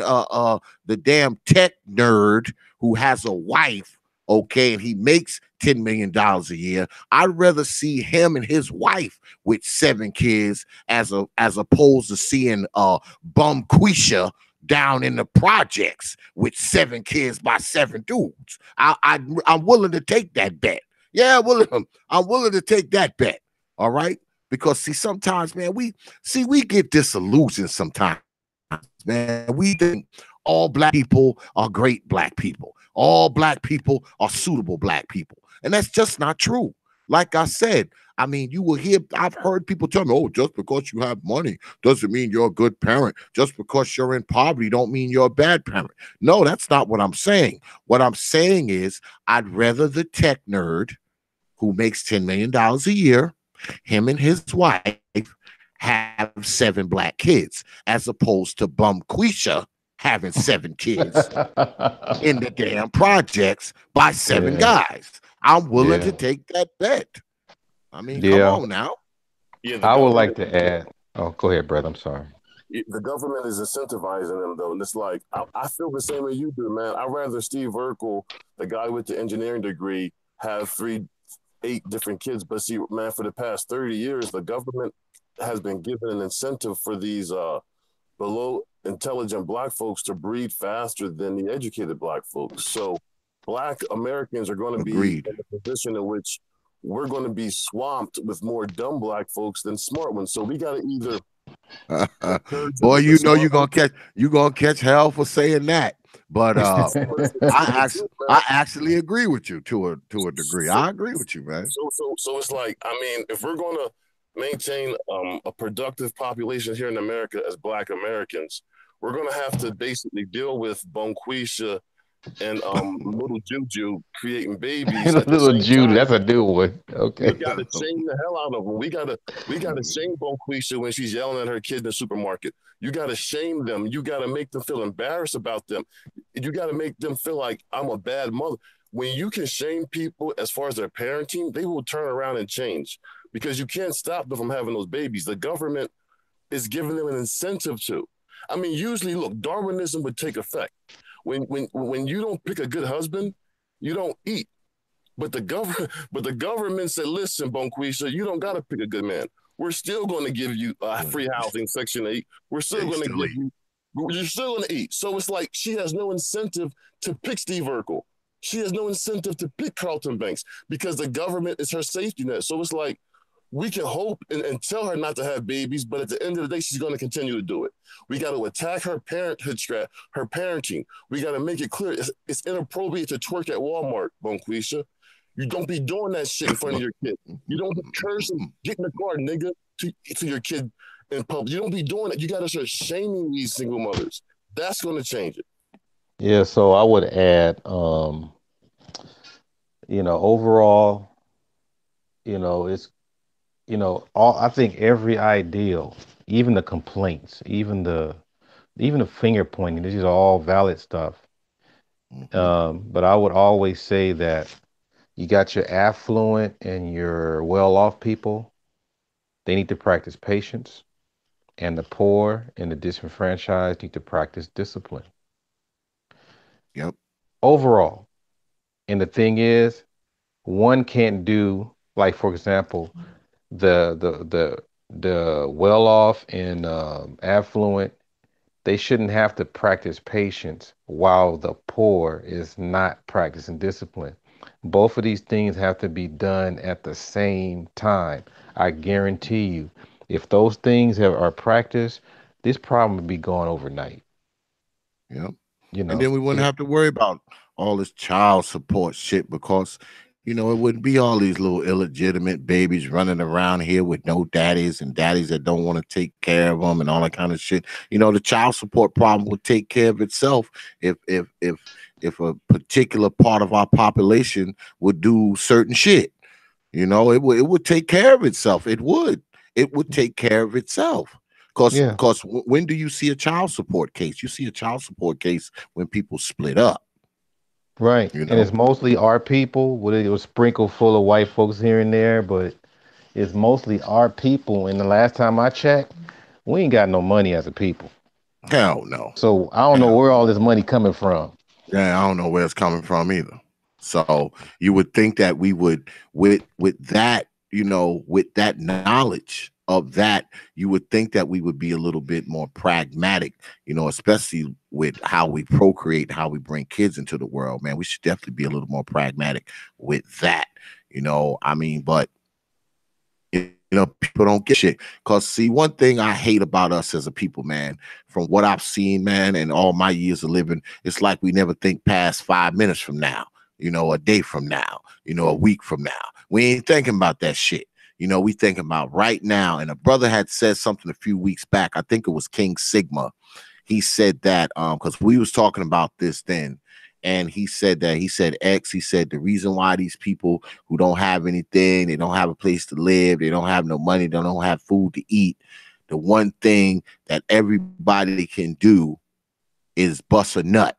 the damn tech nerd who has a wife, okay, and he makes $10 million a year. I'd rather see him and his wife with seven kids as opposed to seeing bum Quisha down in the projects with seven kids by seven dudes. I'm willing to take that bet. Yeah, I'm willing to take that bet. All right. Because see, sometimes, man, we get disillusioned sometimes, man. We think all black people are great black people. All black people are suitable black people. And that's just not true. Like I said, I mean, I've heard people tell me, oh, just because you have money doesn't mean you're a good parent. Just because you're in poverty don't mean you're a bad parent. No, that's not what I'm saying. What I'm saying is I'd rather the tech nerd who makes $10 million a year, him and his wife have seven black kids, as opposed to bum Quisha having seven kids in the damn projects by seven Yeah. guys. I'm willing Yeah. to take that bet. I mean, come Yeah. on now. Yeah, the I would like government. to add. Oh, go ahead, brother. I'm sorry. The government is incentivizing them though, and it's like I feel the same way you do, man. I'd rather Steve Urkel, the guy with the engineering degree, have eight different kids. But see, man, for the past 30 years, the government has been given an incentive for these below intelligent black folks to breed faster than the educated black folks. So black Americans are going to be Agreed. in a position in which we're going to be swamped with more dumb black folks than smart ones. So we got to either encourage them Boy, with the you know smart ones. you gonna catch hell for saying that. But But it's I the actually truth, man. I actually agree with you to a degree. So, I agree with you, man. so it's like, I mean, if we're going to maintain a productive population here in America as Black Americans, we're going to have to basically deal with Bonquisha and little Juju creating babies at the Little same Judy, time. that's a new one. We Okay. got to shame the hell out of them. We got to shame Bonquisha when she's yelling at her kid in the supermarket. You got to shame them. You got to make them feel embarrassed about them. You got to make them feel like I'm a bad mother. When you can shame people as far as their parenting, they will turn around and change because you can't stop them from having those babies. The government is giving them an incentive to. I mean, usually, look, Darwinism would take effect. When you don't pick a good husband, you don't eat. But the government said, listen, Bonquisha, you don't got to pick a good man. We're still going to give you free housing, Section 8. We're still They going to still give eat. you, you're still going to eat. So it's like she has no incentive to pick Steve Urkel. She has no incentive to pick Carlton Banks because the government is her safety net. So it's like we can hope and tell her not to have babies, but at the end of the day, she's going to continue to do it. We got to attack her parenthood strat, her parenting. We got to make it clear it's inappropriate to twerk at Walmart, Bonquisha. You don't be doing that shit in front of your kid. You don't be cursing, get in the car, nigga, to your kid in public. You don't be doing it. You got to start shaming these single mothers. That's going to change it. Yeah, so I would add, overall, it's, all I think every ideal, even the complaints, even the finger pointing, this is all valid stuff. Mhm. But I would always say that you got your affluent and your well-off people, they need to practice patience, and the poor and the disenfranchised need to practice discipline. Yep. overall. And the thing is, one can't do, like, for example, the well off and affluent, they shouldn't have to practice patience while the poor is not practicing discipline. Both of these things have to be done at the same time. I guarantee you, if those things are practiced, this problem would be gone overnight. Yep. You And know, then we wouldn't it, have to worry about all this child support shit because, it wouldn't be all these little illegitimate babies running around here with no daddies and daddies that don't want to take care of them and all that kind of shit. The child support problem would take care of itself if a particular part of our population would do certain shit. It would take care of itself. It would take care of itself. yeah, Because when do you see a child support case? You see a child support case when people split up. right. You And know, it's mostly our people. With it was sprinkled full of white folks here and there, but it's mostly our people. And the last time I checked, we ain't got no money as a people. hell no, So I don't know hell where no. all this money coming from. Yeah, I don't know where it's coming from either. So you would think that we would, with that, with that knowledge of that, you would think that we would be a little bit more pragmatic, especially with how we procreate, how we bring kids into the world, man. We should definitely be a little more pragmatic with that. I mean, but people don't get shit. Cause see, one thing I hate about us as a people, man, from what I've seen, man, and all my years of living, it's like we never think past 5 minutes from now, a day from now, a week from now. We ain't thinking about that shit. We thinking about right now. And a brother had said something a few weeks back. I think it was King Sigma. He said that because we was talking about this then, and he said X, he said the reason why these people who don't have anything, they don't have a place to live, they don't have no money, they don't have food to eat, the one thing that everybody can do is bust a nut.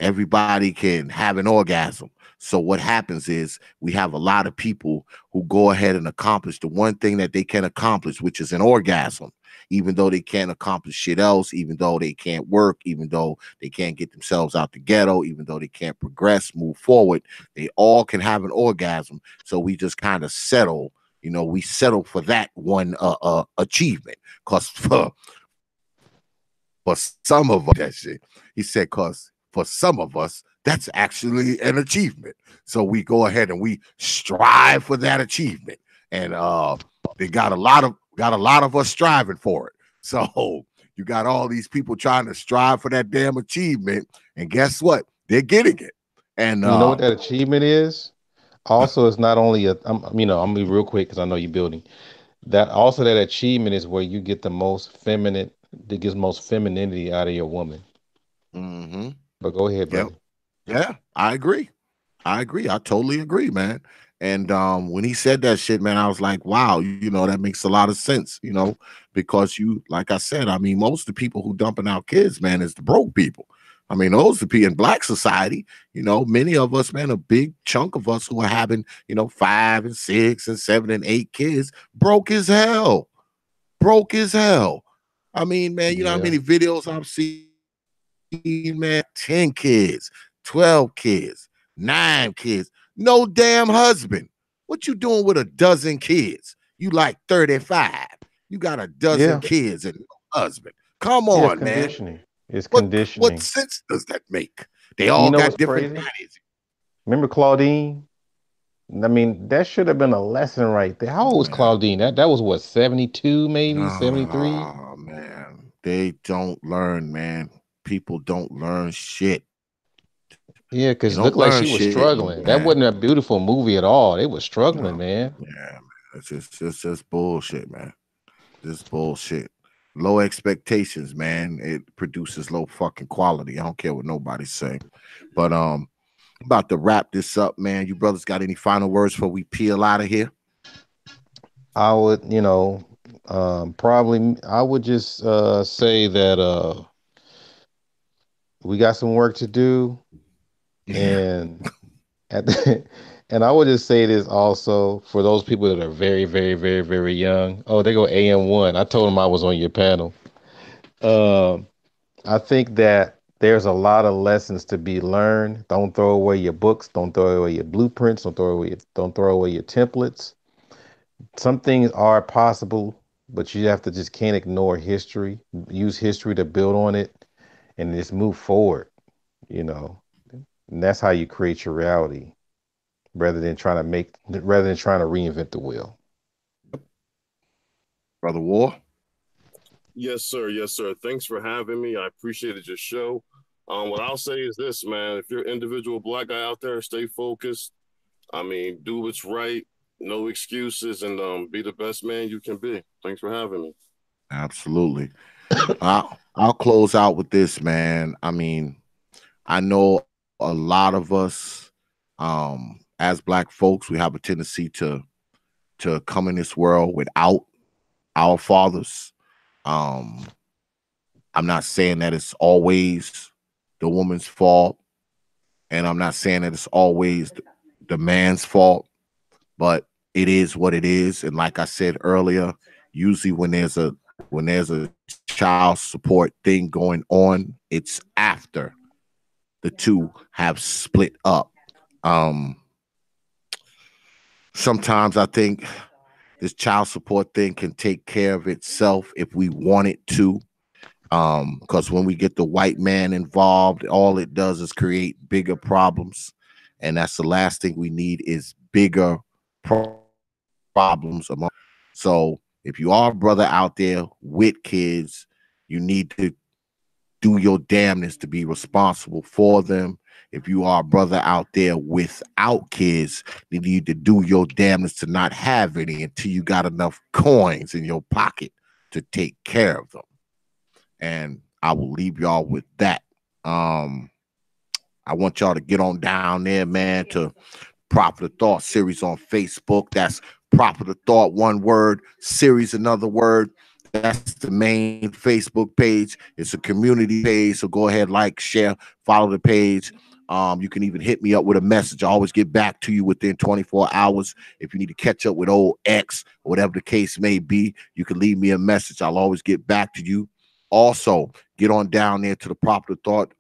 Everybody can have an orgasm. So what happens is we have a lot of people who go ahead and accomplish the one thing that they can accomplish, which is an orgasm, even though they can't accomplish shit else, even though they can't work, even though they can't get themselves out the ghetto, even though they can't progress, move forward. They all can have an orgasm. So we just kind of settle. We settle for that one achievement. Because for some of us, that shit. He said, because for some of us, that's actually an achievement. So we go ahead and we strive for that achievement. And they got a lot of us striving for it. So you got all these people trying to strive for that damn achievement. And guess what? They're getting it. And You know what that achievement is? Also, it's not only I'm gonna be real quick because I know you're building. That also that achievement is where you get the most feminine, that gets most femininity out of your woman. mm-hmm. But go ahead, Yep. brother. Yeah, I agree. I agree. I totally agree, man. And when he said that shit, man, I was like, wow, that makes a lot of sense, because like I said, I mean, most of the people who dumping out kids, man, is the broke people. I mean, those the people in black society, many of us, man, a big chunk of us who are having, 5 and 6 and 7 and 8 kids, broke as hell. I mean, man, you know how Yeah. many videos I've seen, man, 10 kids, 12 kids, 9 kids, no damn husband. What you doing with a dozen kids? You like 35. You got a dozen Yeah. kids and no husband. Come Yeah. on, man. Conditioning. It's What conditioning. sense does that make? They You all know got what's different crazy? daddies. Remember Claudine? I mean, that should have been a lesson right there. How old was Man. Claudine? That was what, 72, maybe 73? Oh man. They don't learn, man. People don't learn shit. Yeah, They because it don't looked like learn she was shit, struggling. That man. wasn't a beautiful movie at all. They was struggling, No. man. Yeah, man. It's just bullshit, man. Just bullshit. Low expectations, man. It produces low fucking quality. I don't care what nobody's saying. But about to wrap this up, man. You brothers got any final words before we peel out of here? I would, probably I would just say that we got some work to do, Yeah. and at the, and I would just say this also for those people that are very, very, very, very young. Oh, they go AM1. I told them I was on your panel. Um, I think that There's a lot of lessons to be learned. Don't throw away your books. Don't throw away your blueprints. Don't throw away your templates. Some things are possible, but you have to just can't ignore history. Use history to build on it and just move forward, you know. And that's how you create your reality rather than trying to reinvent the wheel. Brother War. Yes, sir. Yes, sir. Thanks for having me. I appreciated your show. What I'll say is this, man. If you're an individual black guy out there, stay focused. I mean, do what's right. No excuses, and be the best man you can be. Thanks for having me. Absolutely. I'll close out with this, man. I mean, I know a lot of us, as black folks, we have a tendency to come in this world without our fathers. Um, I'm not saying that it's always the woman's fault, and I'm not saying that it's always the man's fault, but it is what it is. And like I said earlier, usually when there's a child support thing going on, it's after the two have split up. Um, Sometimes I think this child support thing can take care of itself if we want it to. Because when we get the white man involved, all it does is create bigger problems, and that's the last thing we need is bigger problems among. So if you are a brother out there with kids, you need to do your damnness to be responsible for them. If you are a brother out there without kids, you need to do your damnness to not have any until you got enough coins in your pocket to take care of them. And I will leave y'all with that. Um, I want y'all to get on down there, man, to Prophet of Thought series on Facebook. That's Prophet of Thought, one word, series, another word. That's the main Facebook page. It's a community page, so go ahead, like, share, follow the page. You can even hit me up with a message. I always get back to you within 24 hours. If you need to catch up with old X, or whatever the case may be, you can leave me a message. I'll always get back to you. Also, get on down there to the Prophet of Thought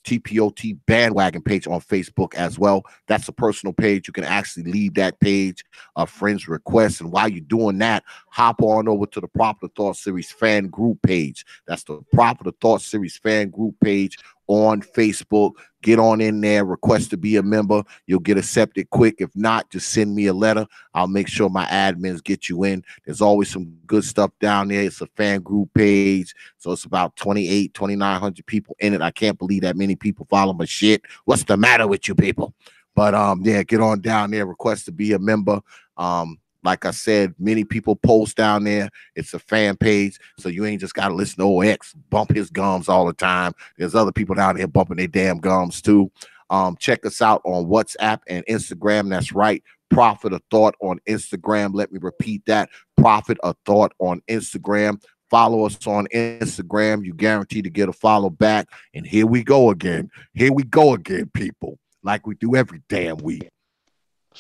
TPOT bandwagon page on Facebook as well. That's a personal page. You can actually leave that page a friend's request. And while you're doing that, hop on over to the Prophet of Thought Series fan group page. That's the Prophet of Thought Series fan group page on Facebook. Get on in there, request to be a member. You'll get accepted quick. If not, just send me a letter. I'll make sure my admins get you in. There's always some good stuff down there. It's a fan group page. So it's about 2,900 people in it. I can't believe that many people follow my shit. What's the matter with you people? But yeah, get on down there, request to be a member. Like I said, many people post down there. It's a fan page, so you ain't just got to listen to OX bump his gums all the time. There's other people down there bumping their damn gums too. Check us out on WhatsApp and Instagram. That's right, Prophet of Thought on Instagram. Let me repeat that, Prophet of Thought on Instagram. Follow us on Instagram. You guarantee to get a follow back. And here we go again. Here we go again, people, like we do every damn week.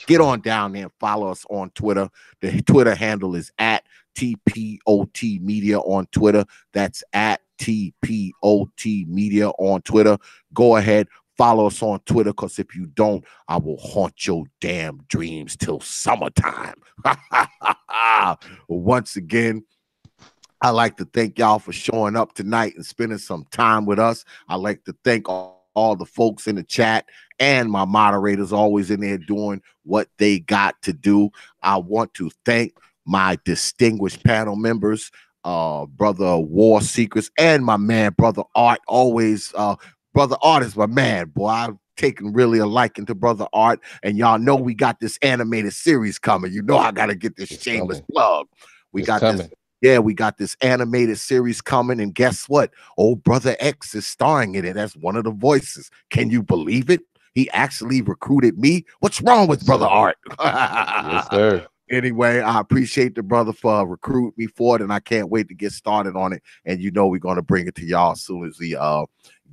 Get on down there and follow us on Twitter. The Twitter handle is at TPOT Media on Twitter. That's at TPOT Media on Twitter. Go ahead, follow us on Twitter, because if you don't, I will haunt your damn dreams till summertime. Once again, I'd like to thank y'all for showing up tonight and spending some time with us. I'd like to thank all the folks in the chat and my moderators always in there doing what they got to do. I want to thank my distinguished panel members, Brother War Secrets, and my man, Brother Art. Always, Brother Art is my man, boy. I've taken really a liking to Brother Art, and y'all know we got this animated series coming. You know I got to get this shameless plug. We got this. Yeah, we got this animated series coming, and guess what? Old Brother X is starring in it as one of the voices. Can you believe it? He actually recruited me. What's wrong with Brother Art? Yes, sir. Anyway, I appreciate the brother for recruiting me for it, and I can't wait to get started on it. And you know we're going to bring it to y'all as soon as we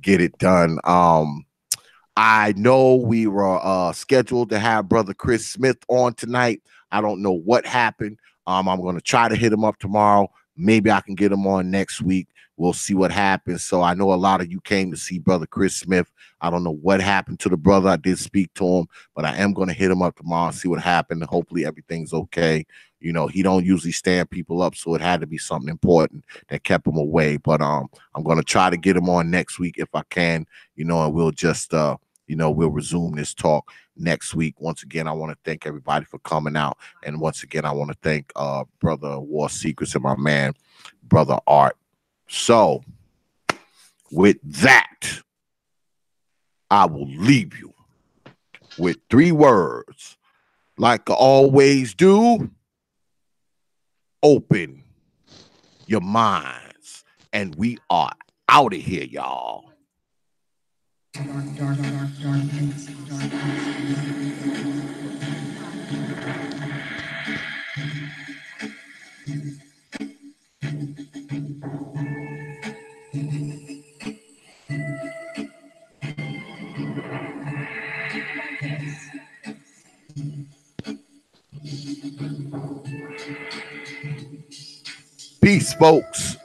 get it done. I know we were scheduled to have Brother Chris Smith on tonight. I don't know what happened. I'm going to try to hit him up tomorrow. Maybe I can get him on next week. We'll see what happens. So I know a lot of you came to see Brother Chris Smith. I don't know what happened to the brother. I did speak to him, but I am going to hit him up tomorrow and see what happened. Hopefully everything's okay. You know, he don't usually stand people up, so it had to be something important that kept him away. But I'm going to try to get him on next week if I can, you know, and we'll just we'll resume this talk next week. Once again, I want to thank everybody for coming out. And once again, I want to thank Brother War Secrets and my man, Brother Art. So with that, I will leave you with 3 words. Like I always do, open your minds. And we are out of here, y'all. Peace, folks.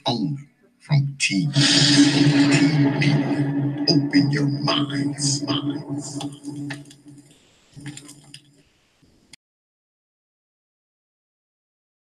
Only from TV. Open your minds.